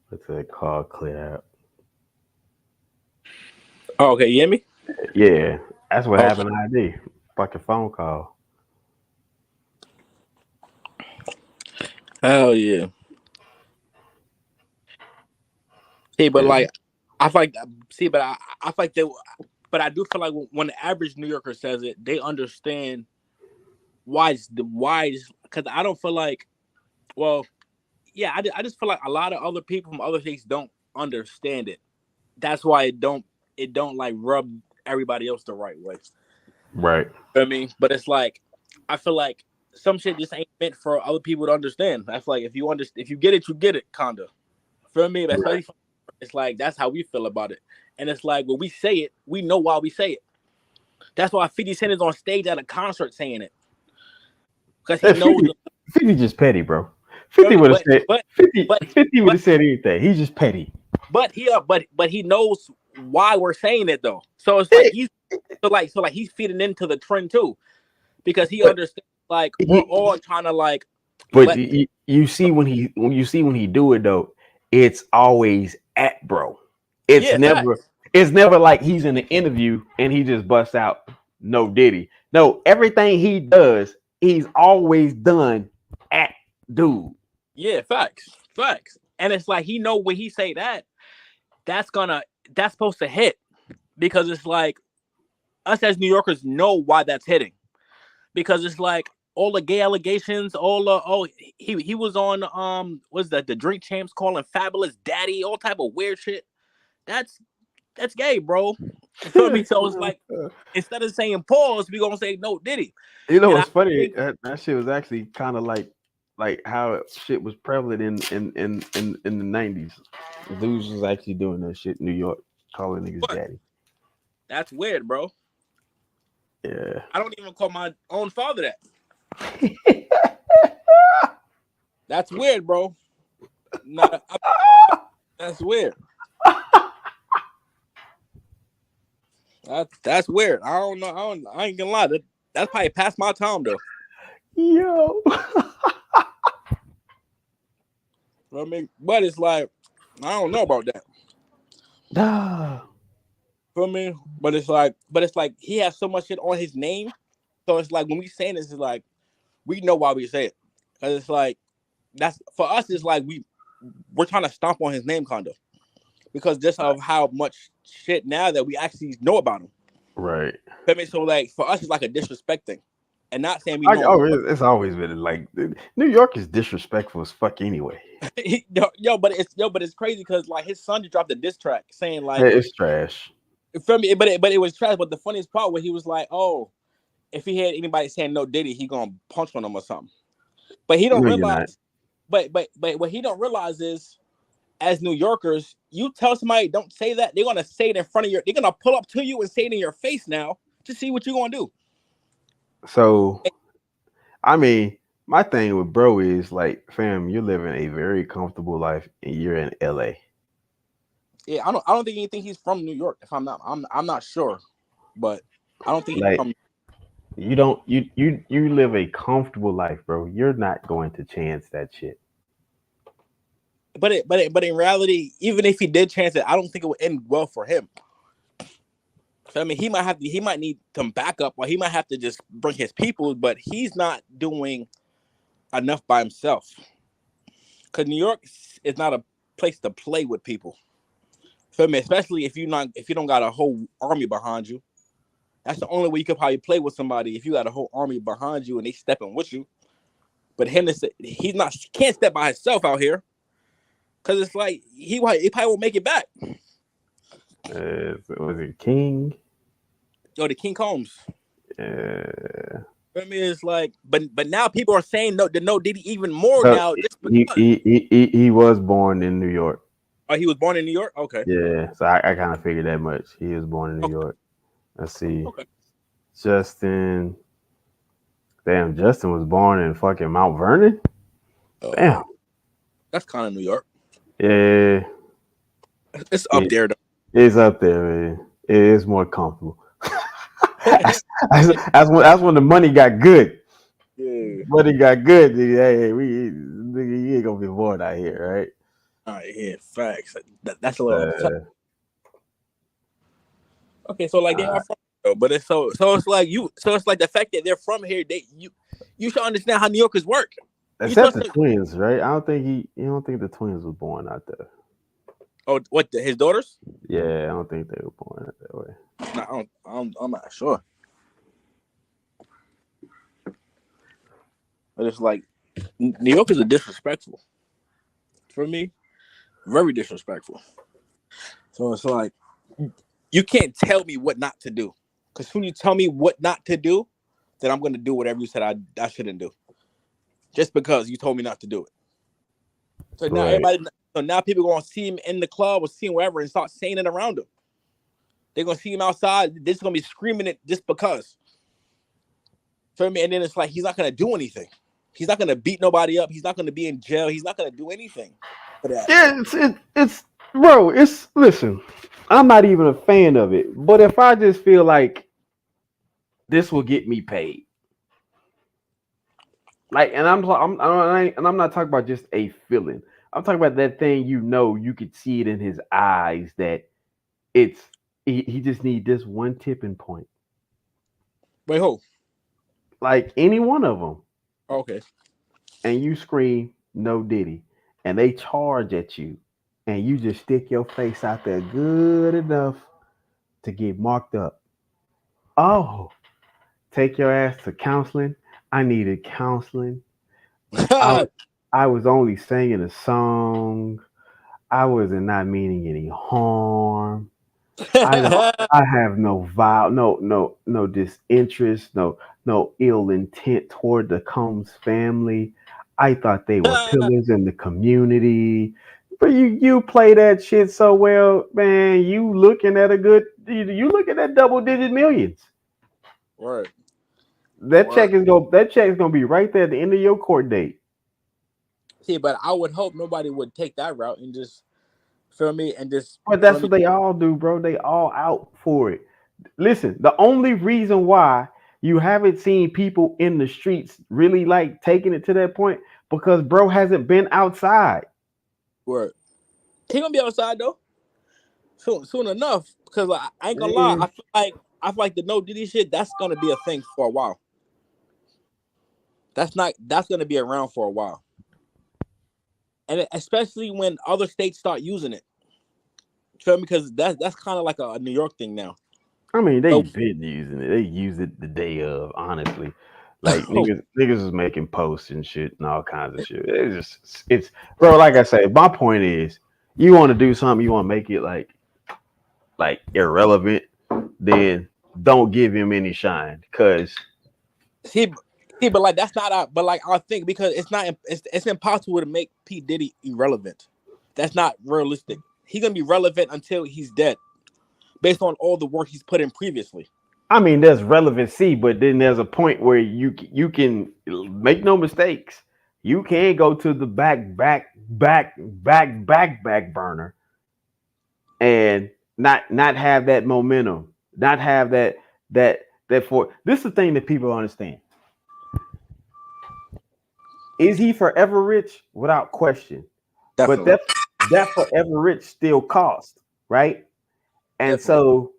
Let's say call clear out. Oh, okay, you hear me? Yeah, that's what happened to ID. Fucking phone call. Hell yeah. See, but like, I feel like, but I feel like but I do feel like when the average New Yorker says it, they understand why because I don't feel like, well, yeah, I just feel like a lot of other people from other states don't understand it. That's why it don't like rub everybody else the right way. Right. I mean, but it's like I feel like some shit just ain't meant for other people to understand. I feel like if you get it, you get it, kinda. For me, that's right. It's like that's how we feel about it, and it's like when we say it, we know why we say it. That's why 50 Cent is on stage at a concert saying it because he knows. 50 just petty, bro. 50 would have said. 50 would have said anything. He's just petty. But he knows why we're saying it though. So it's like he's feeding into the trend too, because he understands like we're all trying to like. But you see when he do it though, it's always at bro. It's never like he's in an interview and he just busts out no Diddy. No, everything he does, he's always done at dude. Yeah, facts. And it's like he know when he say that's supposed to hit, because it's like us as New Yorkers know why that's hitting, because it's like all the gay allegations, he was on what's that, the Drink Champs calling Fabulous daddy, all type of weird shit. That's gay, bro. You feel me? So it's like instead of saying pause, we gonna say no Diddy. You know what's funny? That shit was actually kind of like how shit was prevalent in the 90s. Dudes was actually doing that shit in New York, calling niggas daddy. That's weird, bro. Yeah. I don't even call my own father that. That's weird, bro. Nah, that's weird. That's weird. I don't know. I ain't gonna lie. That's probably past my time though. Yo. I mean, but it's like I don't know about that. Nah. For me, but it's like he has so much shit on his name, so it's like when we saying this, it's like we know why we say it, because it's like that's for us. It's like we're trying to stomp on his name, kind of, because just of how much shit now that we actually know about him. Right. I mean, so like for us, it's like a disrespect thing. and not saying we know. It's always been like New York is disrespectful as fuck anyway. But it's crazy because like his son just dropped a diss track saying like it's trash. Feel me? But it was trash. But the funniest part was he was like, oh, if he had anybody saying no Diddy, he gonna punch on him or something. But he don't realize. But what he don't realize is, as New Yorkers, you tell somebody don't say that, they're gonna say it in front of your. They're gonna pull up to you and say it in your face now to see what you're gonna do. So, I mean, my thing with bro is like, fam, you're living a very comfortable life and you're in LA. Yeah, I don't think he thinks he's from New York. If I'm not sure, but I don't think he's from. You live a comfortable life, bro. You're not going to chance that shit. But in reality, even if he did chance it, I don't think it would end well for him. So, I mean, he might need some backup, or he might have to just bring his people. But he's not doing enough by himself. Because New York is not a place to play with people. Feel me? Especially if you don't got a whole army behind you. That's the only way you could probably play with somebody, if you got a whole army behind you and they stepping with you. But him, can't step by himself out here. Because it's like, he probably won't make it back. Was it King? Yo, the King Combs. Yeah. I mean, it's like, but now people are saying no Diddy even more now. He was born in New York. Oh, he was born in New York? Okay. Yeah, so I kind of figured that much. He was born in New York. Let's see. Okay. Justin was born in fucking Mount Vernon? Damn. That's kind of New York. Yeah. It's up there, though. It's up there, man. It is more comfortable. That's when the money got good. Yeah. Money got good. Hey, you ain't gonna be born out here, right? All right, yeah, facts. That's a little. Okay, so like they are from here, but it's so it's like the fact that they're from here. You should understand how New Yorkers work. Except the twins, right? I don't think you don't think the twins was born out there. Oh, what his daughters? Yeah, I don't think they were born out that way. No, I'm not sure. But it's like New Yorkers are disrespectful. For me, very disrespectful. So it's like you can't tell me what not to do. Because when you tell me what not to do, then I'm gonna do whatever you said I shouldn't do. Just because you told me not to do it. So now now people are gonna see him in the club or see him wherever and start saying it around him. They're gonna see him outside. They're just gonna be screaming it just because. Feel me? And then it's like he's not gonna do anything. He's not gonna beat nobody up. He's not gonna be in jail. He's not gonna do anything for that. Yeah, listen. I'm not even a fan of it, but if I just feel like this will get me paid, like, and I'm not talking about just a feeling. I'm talking about that thing. You could see it in his eyes that he just need this one tipping point. Wait, who? Like any one of them. Okay. And you scream no Diddy, and they charge at you, and you just stick your face out there good enough to get marked up. Oh, take your ass to counseling. I needed counseling. I was only singing a song. I wasn't not meaning any harm. I have no vow, no disinterest, no ill intent toward the Combs family. I thought they were pillars in the community. But you play that shit so well, man. You looking at double-digit millions. Right. That check is gonna be right there at the end of your court date. See, but I would hope nobody would take that route and just feel me and just. But that's what they all do, bro. They all out for it. Listen, the only reason why you haven't seen people in the streets really like taking it to that point because bro hasn't been outside. Word. He gonna be outside though. Soon enough. Because like, I ain't gonna lie, I feel like the no Diddy shit, that's gonna be a thing for a while. That's gonna be around for a while. And especially when other states start using it. Feel me? Because that's kind of like a New York thing now. I mean, they've been using it. They use it the day of, honestly. Like niggas is making posts and shit and all kinds of shit. It's bro. Like I say, my point is, you want to do something, you want to make it like irrelevant, then don't give him any shine. Cause but like that's not but like I think because it's impossible to make P. Diddy irrelevant. That's not realistic. He's gonna be relevant until he's dead, based on all the work he's put in previously. I mean, there's relevancy, but then there's a point where you can make no mistakes. You can go to the back burner and not have that momentum, not have that for. This is the thing that people understand. Is he forever rich? Without question. Definitely. But that forever rich still costs, right? And Definitely. So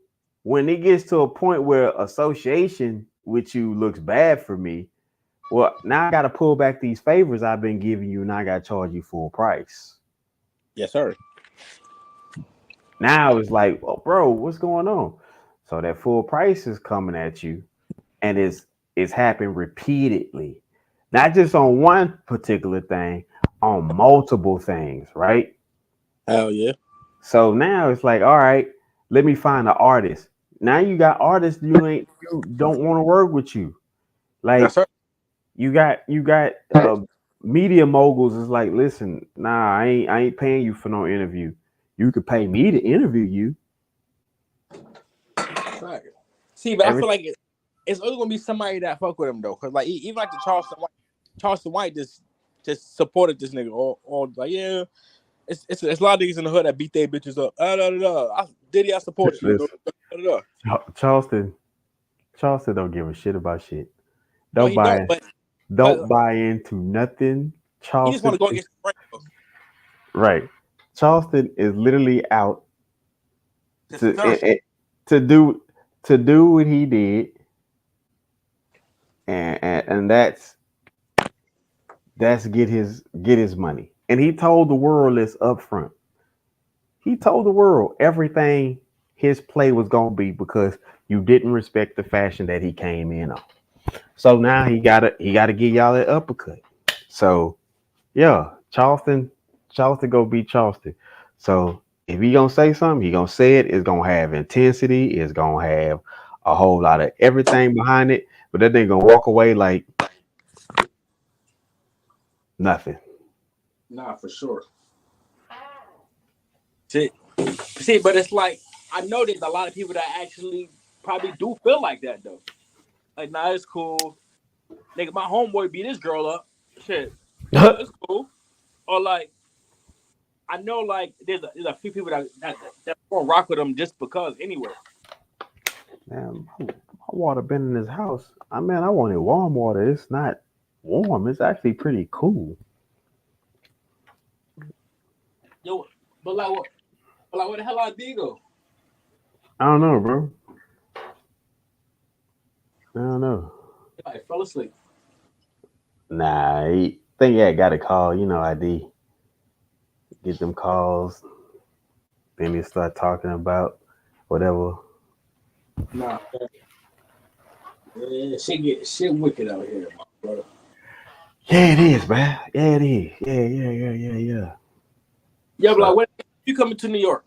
when it gets to a point where association with you looks bad for me, well, now I got to pull back these favors I've been giving you, and I got to charge you full price. Yes, sir. Now it's like, well, bro, what's going on? So that full price is coming at you, and it's happened repeatedly, not just on one particular thing, on multiple things, right? Hell yeah. So now it's like, all right, let me find an artist. Now you got artists you don't want to work with you. Like yes, you got media moguls is like, listen, nah, I ain't paying you for no interview. You could pay me to interview you. Right. See, but I feel like it's always gonna be somebody that fuck with him though, because like even like the Charleston White just supported this nigga all like yeah. It's a lot of niggas in the hood that beat their bitches up. Diddy, I support you. Charleston don't give a shit about shit. Don't buy into nothing. Charleston, he just want to go against the brand. Right. Charleston is literally out to do what he did, and that's get his money. And he told the world this up front. He told the world everything his play was gonna be because you didn't respect the fashion that he came in on. So now he gotta give y'all that uppercut. So yeah, Charleston go beat Charleston. So if he gonna say something, he gonna say it. It's gonna have intensity. It's gonna have a whole lot of everything behind it. But that nigga gonna walk away like nothing. Nah, for sure. See, but it's like I know there's a lot of people that actually probably do feel like that though. Like, nah, it's cool. Nigga, my homeboy beat this girl up. Shit, it's cool. Or like, I know like there's a few people that won't rock with him just because anyway. Man, my water been in his house. I wanted warm water. It's not warm. It's actually pretty cool. Yo, but where the hell I did go? I don't know, bro. I don't know. I fell asleep. Nah, I think I got a call. You know, ID. Get them calls. Then they start talking about whatever. Nah, yeah, shit wicked out here, my brother. Yeah, it is, man. Yeah, it is. Yeah. Yeah, but like, when you coming to New York?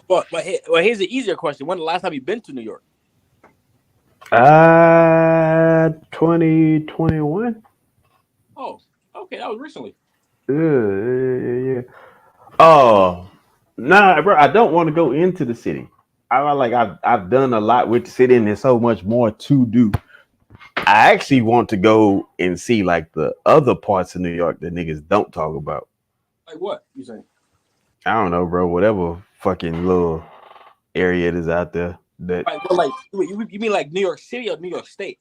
But here's the easier question. When the last time you been to New York? 2021. Oh, okay, that was recently. Yeah. Oh, nah, bro. I don't want to go into the city. I've done a lot with the city, and there's so much more to do. I actually want to go and see like the other parts of New York that niggas don't talk about. Like what you saying? I don't know, bro. Whatever fucking little area it is out there. That you mean like New York City or New York State?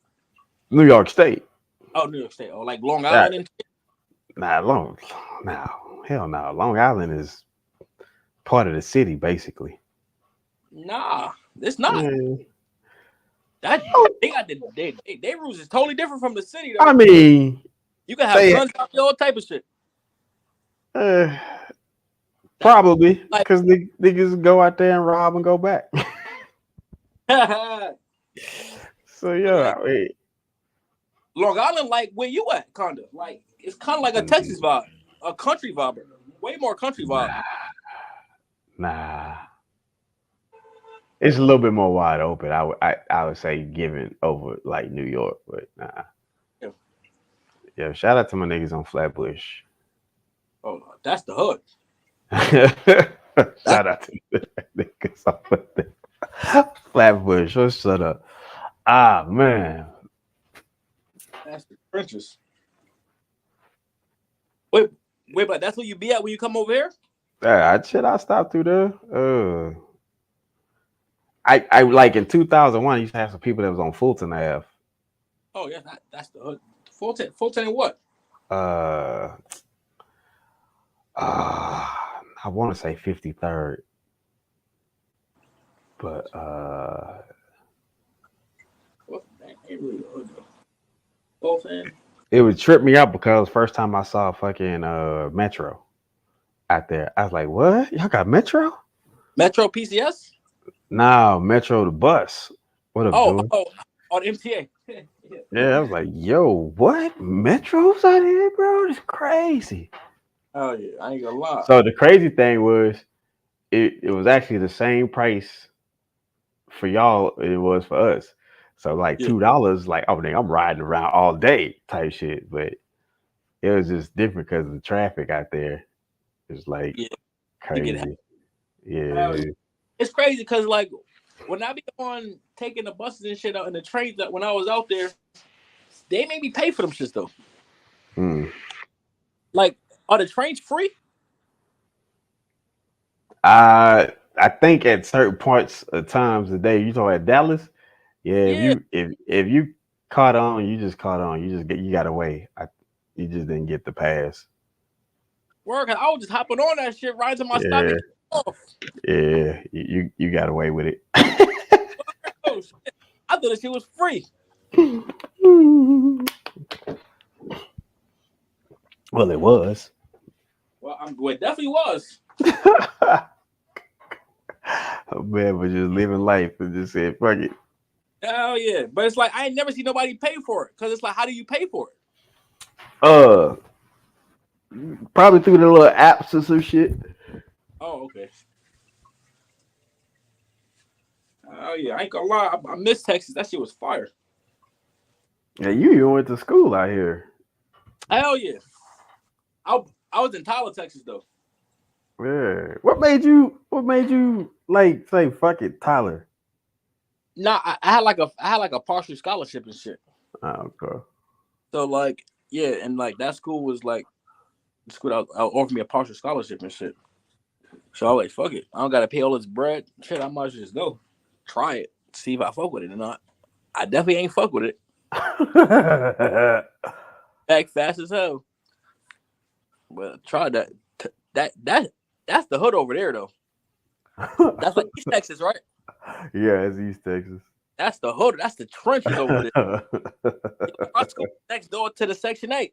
New York State. Oh, New York State. Or like Long Island. Hell no. Long Island is part of the city, basically. Nah, it's not. That they got their rules is totally different from the city. Though. I mean, you can have guns out there, all type of shit. Probably Like, because niggas go out there and rob and go back. So yeah, I mean, Long Island, like where you at, kinda like it's kind of like a Texas vibe, a country vibe, way more country vibe. nah, it's a little bit more wide open. I would say given over like New York, but nah. Yeah, shout out to my niggas on Flatbush. Oh, that's the hood. Shout out to the niggas on Flatbush. Oh, shut up. Ah man. That's the trenches. Wait, but that's where you be at when you come over here? Yeah, I stopped through there. I like in 2001, I used to have some people that was on Fulton Ave. Oh yeah, that's the hood. Fulton and what? I want to say 53rd, but Ain't really the hood though. Fulton. It would trip me out because first time I saw fucking Metro out there, I was like, "What? Y'all got Metro? Metro PCS? No, Metro the bus. What up, dude? On MTA. Yeah, I was like, "Yo, what? Metro's out here, bro? It's crazy." Oh yeah, I ain't gonna lie. So the crazy thing was, it was actually the same price for y'all it was for us. So like $2, like I'm riding around all day type shit. But it was just different because of the traffic out there. It's like crazy. Yeah. It's crazy because like when I be on taking the buses and shit out and the trains that when I was out there, they made me pay for them shits though. Like, are the trains free? I think at certain points of times of the day, you talking about Dallas. Yeah, if you caught on, you just caught on. You got away. You just didn't get the pass. Work. I was just hopping on that shit, riding to my stop. And off. Yeah, you got away with it. Oh shit! I thought that shit was free. Well, it was. Well, it definitely was. Oh man, but just living life and just said, fuck it. Hell yeah. But it's like I ain't never seen nobody pay for it. Cause it's like, how do you pay for it? Probably through the little apps or some shit. Oh, okay. Oh yeah, I ain't gonna lie. I miss Texas. That shit was fire. Yeah, you went to school out here. Hell yeah. I was in Tyler, Texas though. Yeah. What made you like say fuck it, Tyler? Nah, I had like a partial scholarship and shit. Oh, okay. So like, yeah, and like that school was like the school that offered me a partial scholarship and shit. So I was like, fuck it. I don't gotta pay all this bread. Shit, I might as well just go. Try it. See if I fuck with it or not. I definitely ain't fuck with it. Back fast as hell. But try that. That's the hood over there though. That's like East Texas, right? Yeah, it's East Texas. That's the hood. That's the trenches over there. My school next door to the Section 8.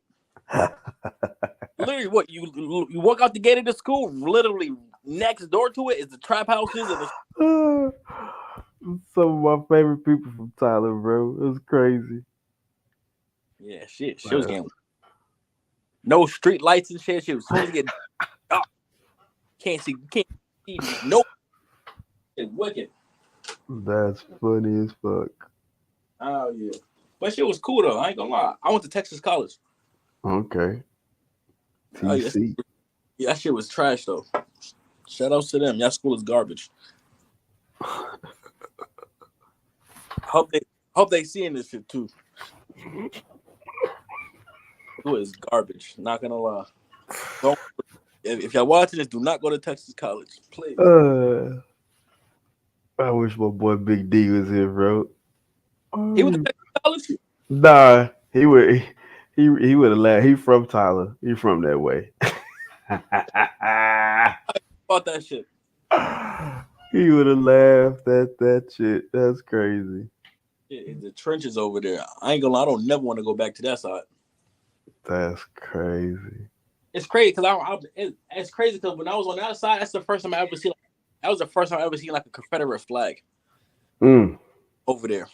Literally, what you walk out the gate of the school. Literally next door to it is the trap houses and the. Some of my favorite people from Tyler, bro. It was crazy. Yeah, shit. She was getting no street lights and shit. She was supposed to get dark. Can't see no. It's wicked. That's funny as fuck. Oh yeah, but shit was cool though. I ain't gonna lie. I went to Texas College. Okay. TC. Yeah, that shit was trash though. Shout out to them. Y'all school is garbage. Hope they seeing this shit too. School is garbage. Not gonna lie. Don't. If y'all watching this, do not go to Texas College, please. I wish my boy Big D was here, bro. He was at Texas College? Nah, he would have laughed. He from Tyler. He from that way. About that shit. He would have laughed at that shit. That's crazy. Yeah, the trenches over there. I ain't gonna lie. I don't never want to go back to that side. That's crazy. it's crazy because it's crazy because when I was on the outside, that's the first time I ever seen. That was the first time I ever seen like a Confederate flag over there.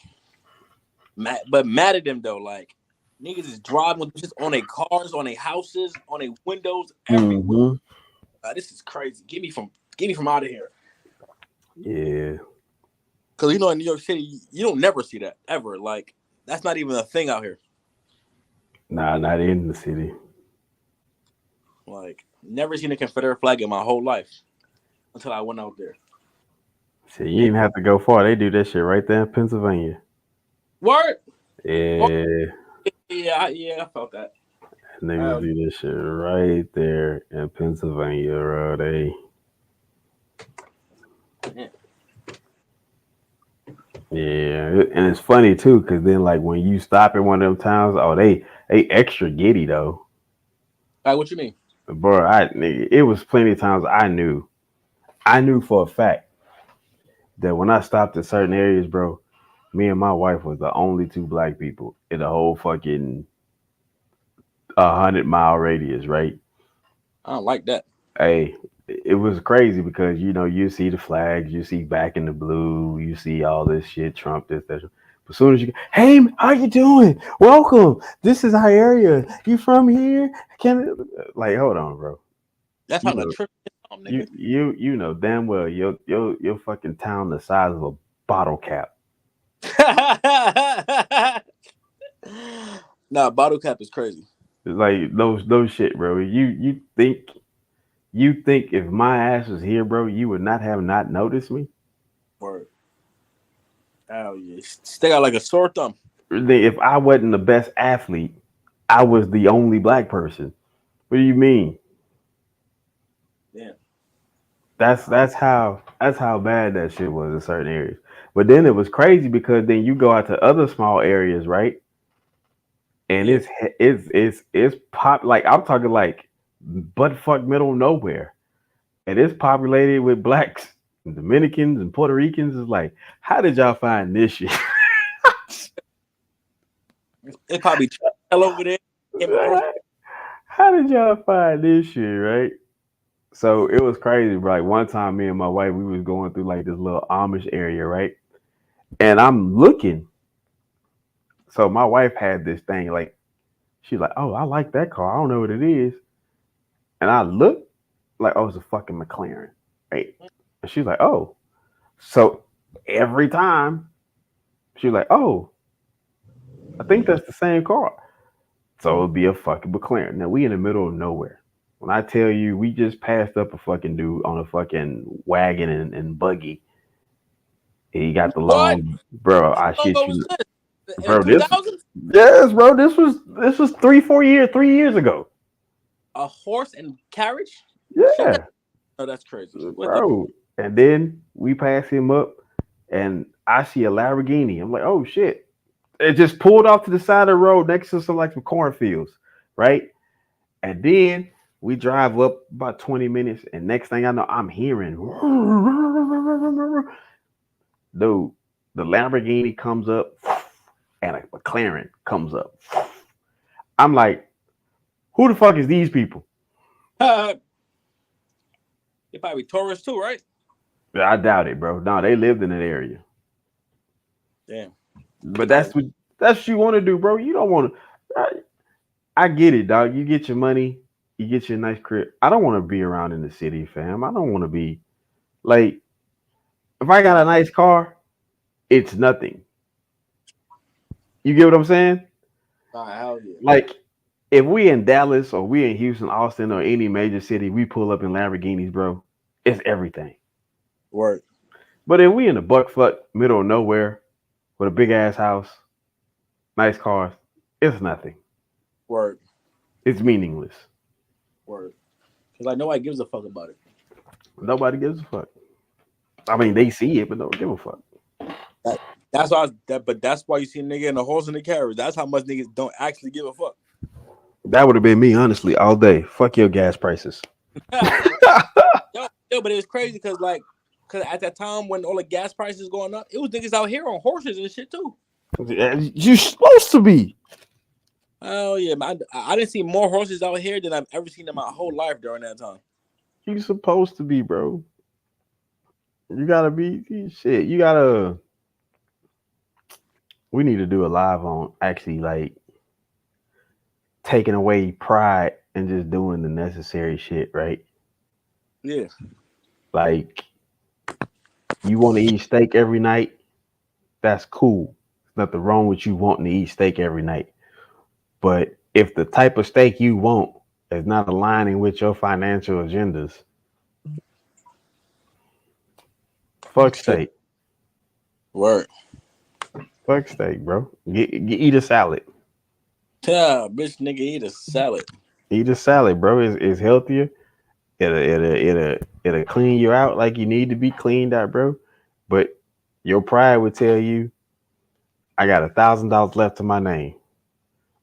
But mad at them though, like niggas is driving just on their cars, on their houses, on their windows, everywhere. This is crazy. Get me from out of here. Yeah. Because in New York City, you don't never see that ever. Like that's not even a thing out here. Nah, not in the city. Like never seen a Confederate flag in my whole life until I went out there. See, you didn't have to go far. They do that shit right there in Pennsylvania. Word. Yeah. Yeah, I felt that. Niggas do this shit right there in Pennsylvania, bro. Yeah, and it's funny too, because then like when you stop in one of them towns, they extra giddy though. Like what you mean? Bro, it was plenty of times I knew for a fact that when I stopped at certain areas, bro, me and my wife was the only two black people in the whole fucking 100-mile radius, right? I don't like that. Hey, it was crazy because you see the flags, you see back in the blue, you see all this shit, Trump, this, that. But as soon as you, hey, how you doing? Welcome. This is our area. You from here? Hold on, bro. That's how the trip is, nigga. You know damn well your fucking town the size of a bottle cap. Nah, bottle cap is crazy. Like those shit, bro. You think if my ass was here, bro, you would not noticed me? Word. Hell yeah. Stick out like a sore thumb. If I wasn't the best athlete, I was the only black person. What do you mean? Yeah. That's how bad that shit was in certain areas. But then it was crazy because then you go out to other small areas, right? And it's pop, like I'm talking like butt fuck middle of nowhere, and it's populated with blacks and Dominicans and Puerto Ricans. Is like, how did y'all find this shit? It probably hell over there. How did y'all find this shit, right? So it was crazy, bro. Like one time, me and my wife, we was going through like this little Amish area, right? And I'm looking. So my wife had this thing, like, she's like, oh, I like that car. I don't know what it is. And I looked like, oh, it's a fucking McLaren, right? And she's like, oh. So every time, she's like, oh, I think that's the same car. So it'll be a fucking McLaren. Now we in the middle of nowhere. When I tell you, we just passed up a fucking dude on a fucking wagon and buggy. He got the long, bro. I shit you, bro. This was 3 years ago. A horse and carriage? Yeah. Oh, that's crazy, bro. And then we pass him up, and I see a Lamborghini. I'm like, oh shit! It just pulled off to the side of the road next to some cornfields, right? And then we drive up about 20 minutes, and next thing I know, I'm hearing, dude, the Lamborghini comes up, and a McLaren comes up. I'm like, who the fuck is these people? They probably tourists too, right? I doubt it, bro. No, they lived in that area. Damn. But that's what you want to do, bro. You don't want to. I get it, dog. You get your money, you get your nice crib. I don't want to be around in the city, fam. I don't want to be like, if I got a nice car, it's nothing. You get what I'm saying? Hell yeah. Like, if we in Dallas or we in Houston, Austin, or any major city, we pull up in Lamborghinis, bro. It's everything. Word. But if we in the buckfuck middle of nowhere with a big ass house, nice cars, it's nothing. Word. It's meaningless. Word. Because like nobody gives a fuck about it. Nobody gives a fuck. I mean, they see it, but don't give a fuck. That's why you see a nigga in a horse and a carriage. That's how much niggas don't actually give a fuck. That would have been me, honestly, all day. Fuck your gas prices. Yo, but it was crazy because at that time when all the gas prices going up, it was niggas out here on horses and shit too. You supposed to be. Oh yeah, man. I didn't see more horses out here than I've ever seen in my whole life during that time. You supposed to be, bro. You gotta be shit. You gotta. We need to do a live on actually like taking away pride and just doing the necessary shit, right? Yeah. Like, you want to eat steak every night? That's cool. There's nothing wrong with you wanting to eat steak every night. But if the type of steak you want is not aligning with your financial agendas, fuck steak. Word. Fuck steak, bro. Eat a salad. Yeah, bitch, nigga, eat a salad. Eat a salad, bro. It's healthier. It'll clean you out like you need to be cleaned out, bro. But your pride would tell you, I got $1,000 left to my name.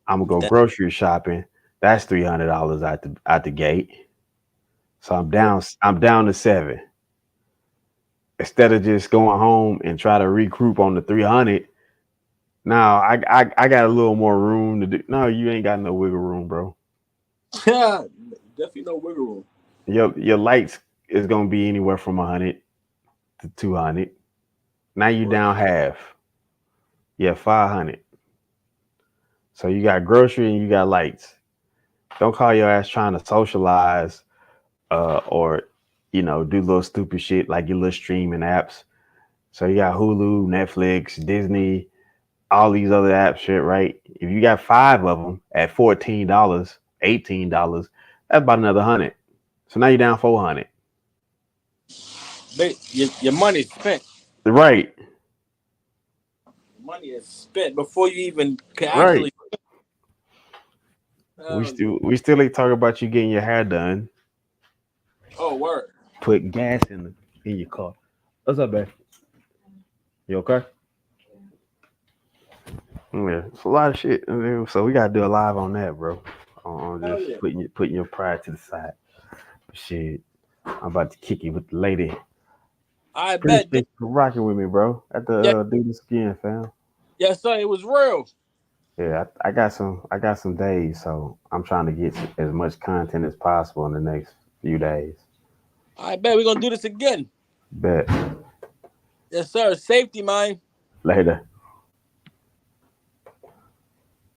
I'm gonna go grocery shopping. That's $300 out the gate. So I'm down to $7. Instead of just going home and try to regroup on the $300. Now I got a little more room to do. No, you ain't got no wiggle room, bro. Yeah, definitely no wiggle room. Your lights is gonna be anywhere from 100 to 200. Now you down half. Yeah, 500. So you got grocery and you got lights. Don't call your ass trying to socialize or do little stupid shit like your little streaming apps. So you got Hulu, Netflix, Disney, all these other apps shit, right? If you got 5 of them at $14, $18, that's about another 100. So now you're down 400. Your money's spent. Right. Money is spent before you even can actually. We still ain't talking about you getting your hair done. Oh, word. Put gas in your car. What's up, babe? You okay? Yeah, it's a lot of shit. So we gotta do a live on that, bro. On just putting your pride to the side. Shit, I'm about to kick you with the lady. I Appreciate you for rocking with me, bro. At the do this again, fam. Yes, sir. It was real. Yeah, I got some days, so I'm trying to get as much content as possible in the next few days. I bet we're gonna do this again. Bet. Yes, sir. Safety, man. Later.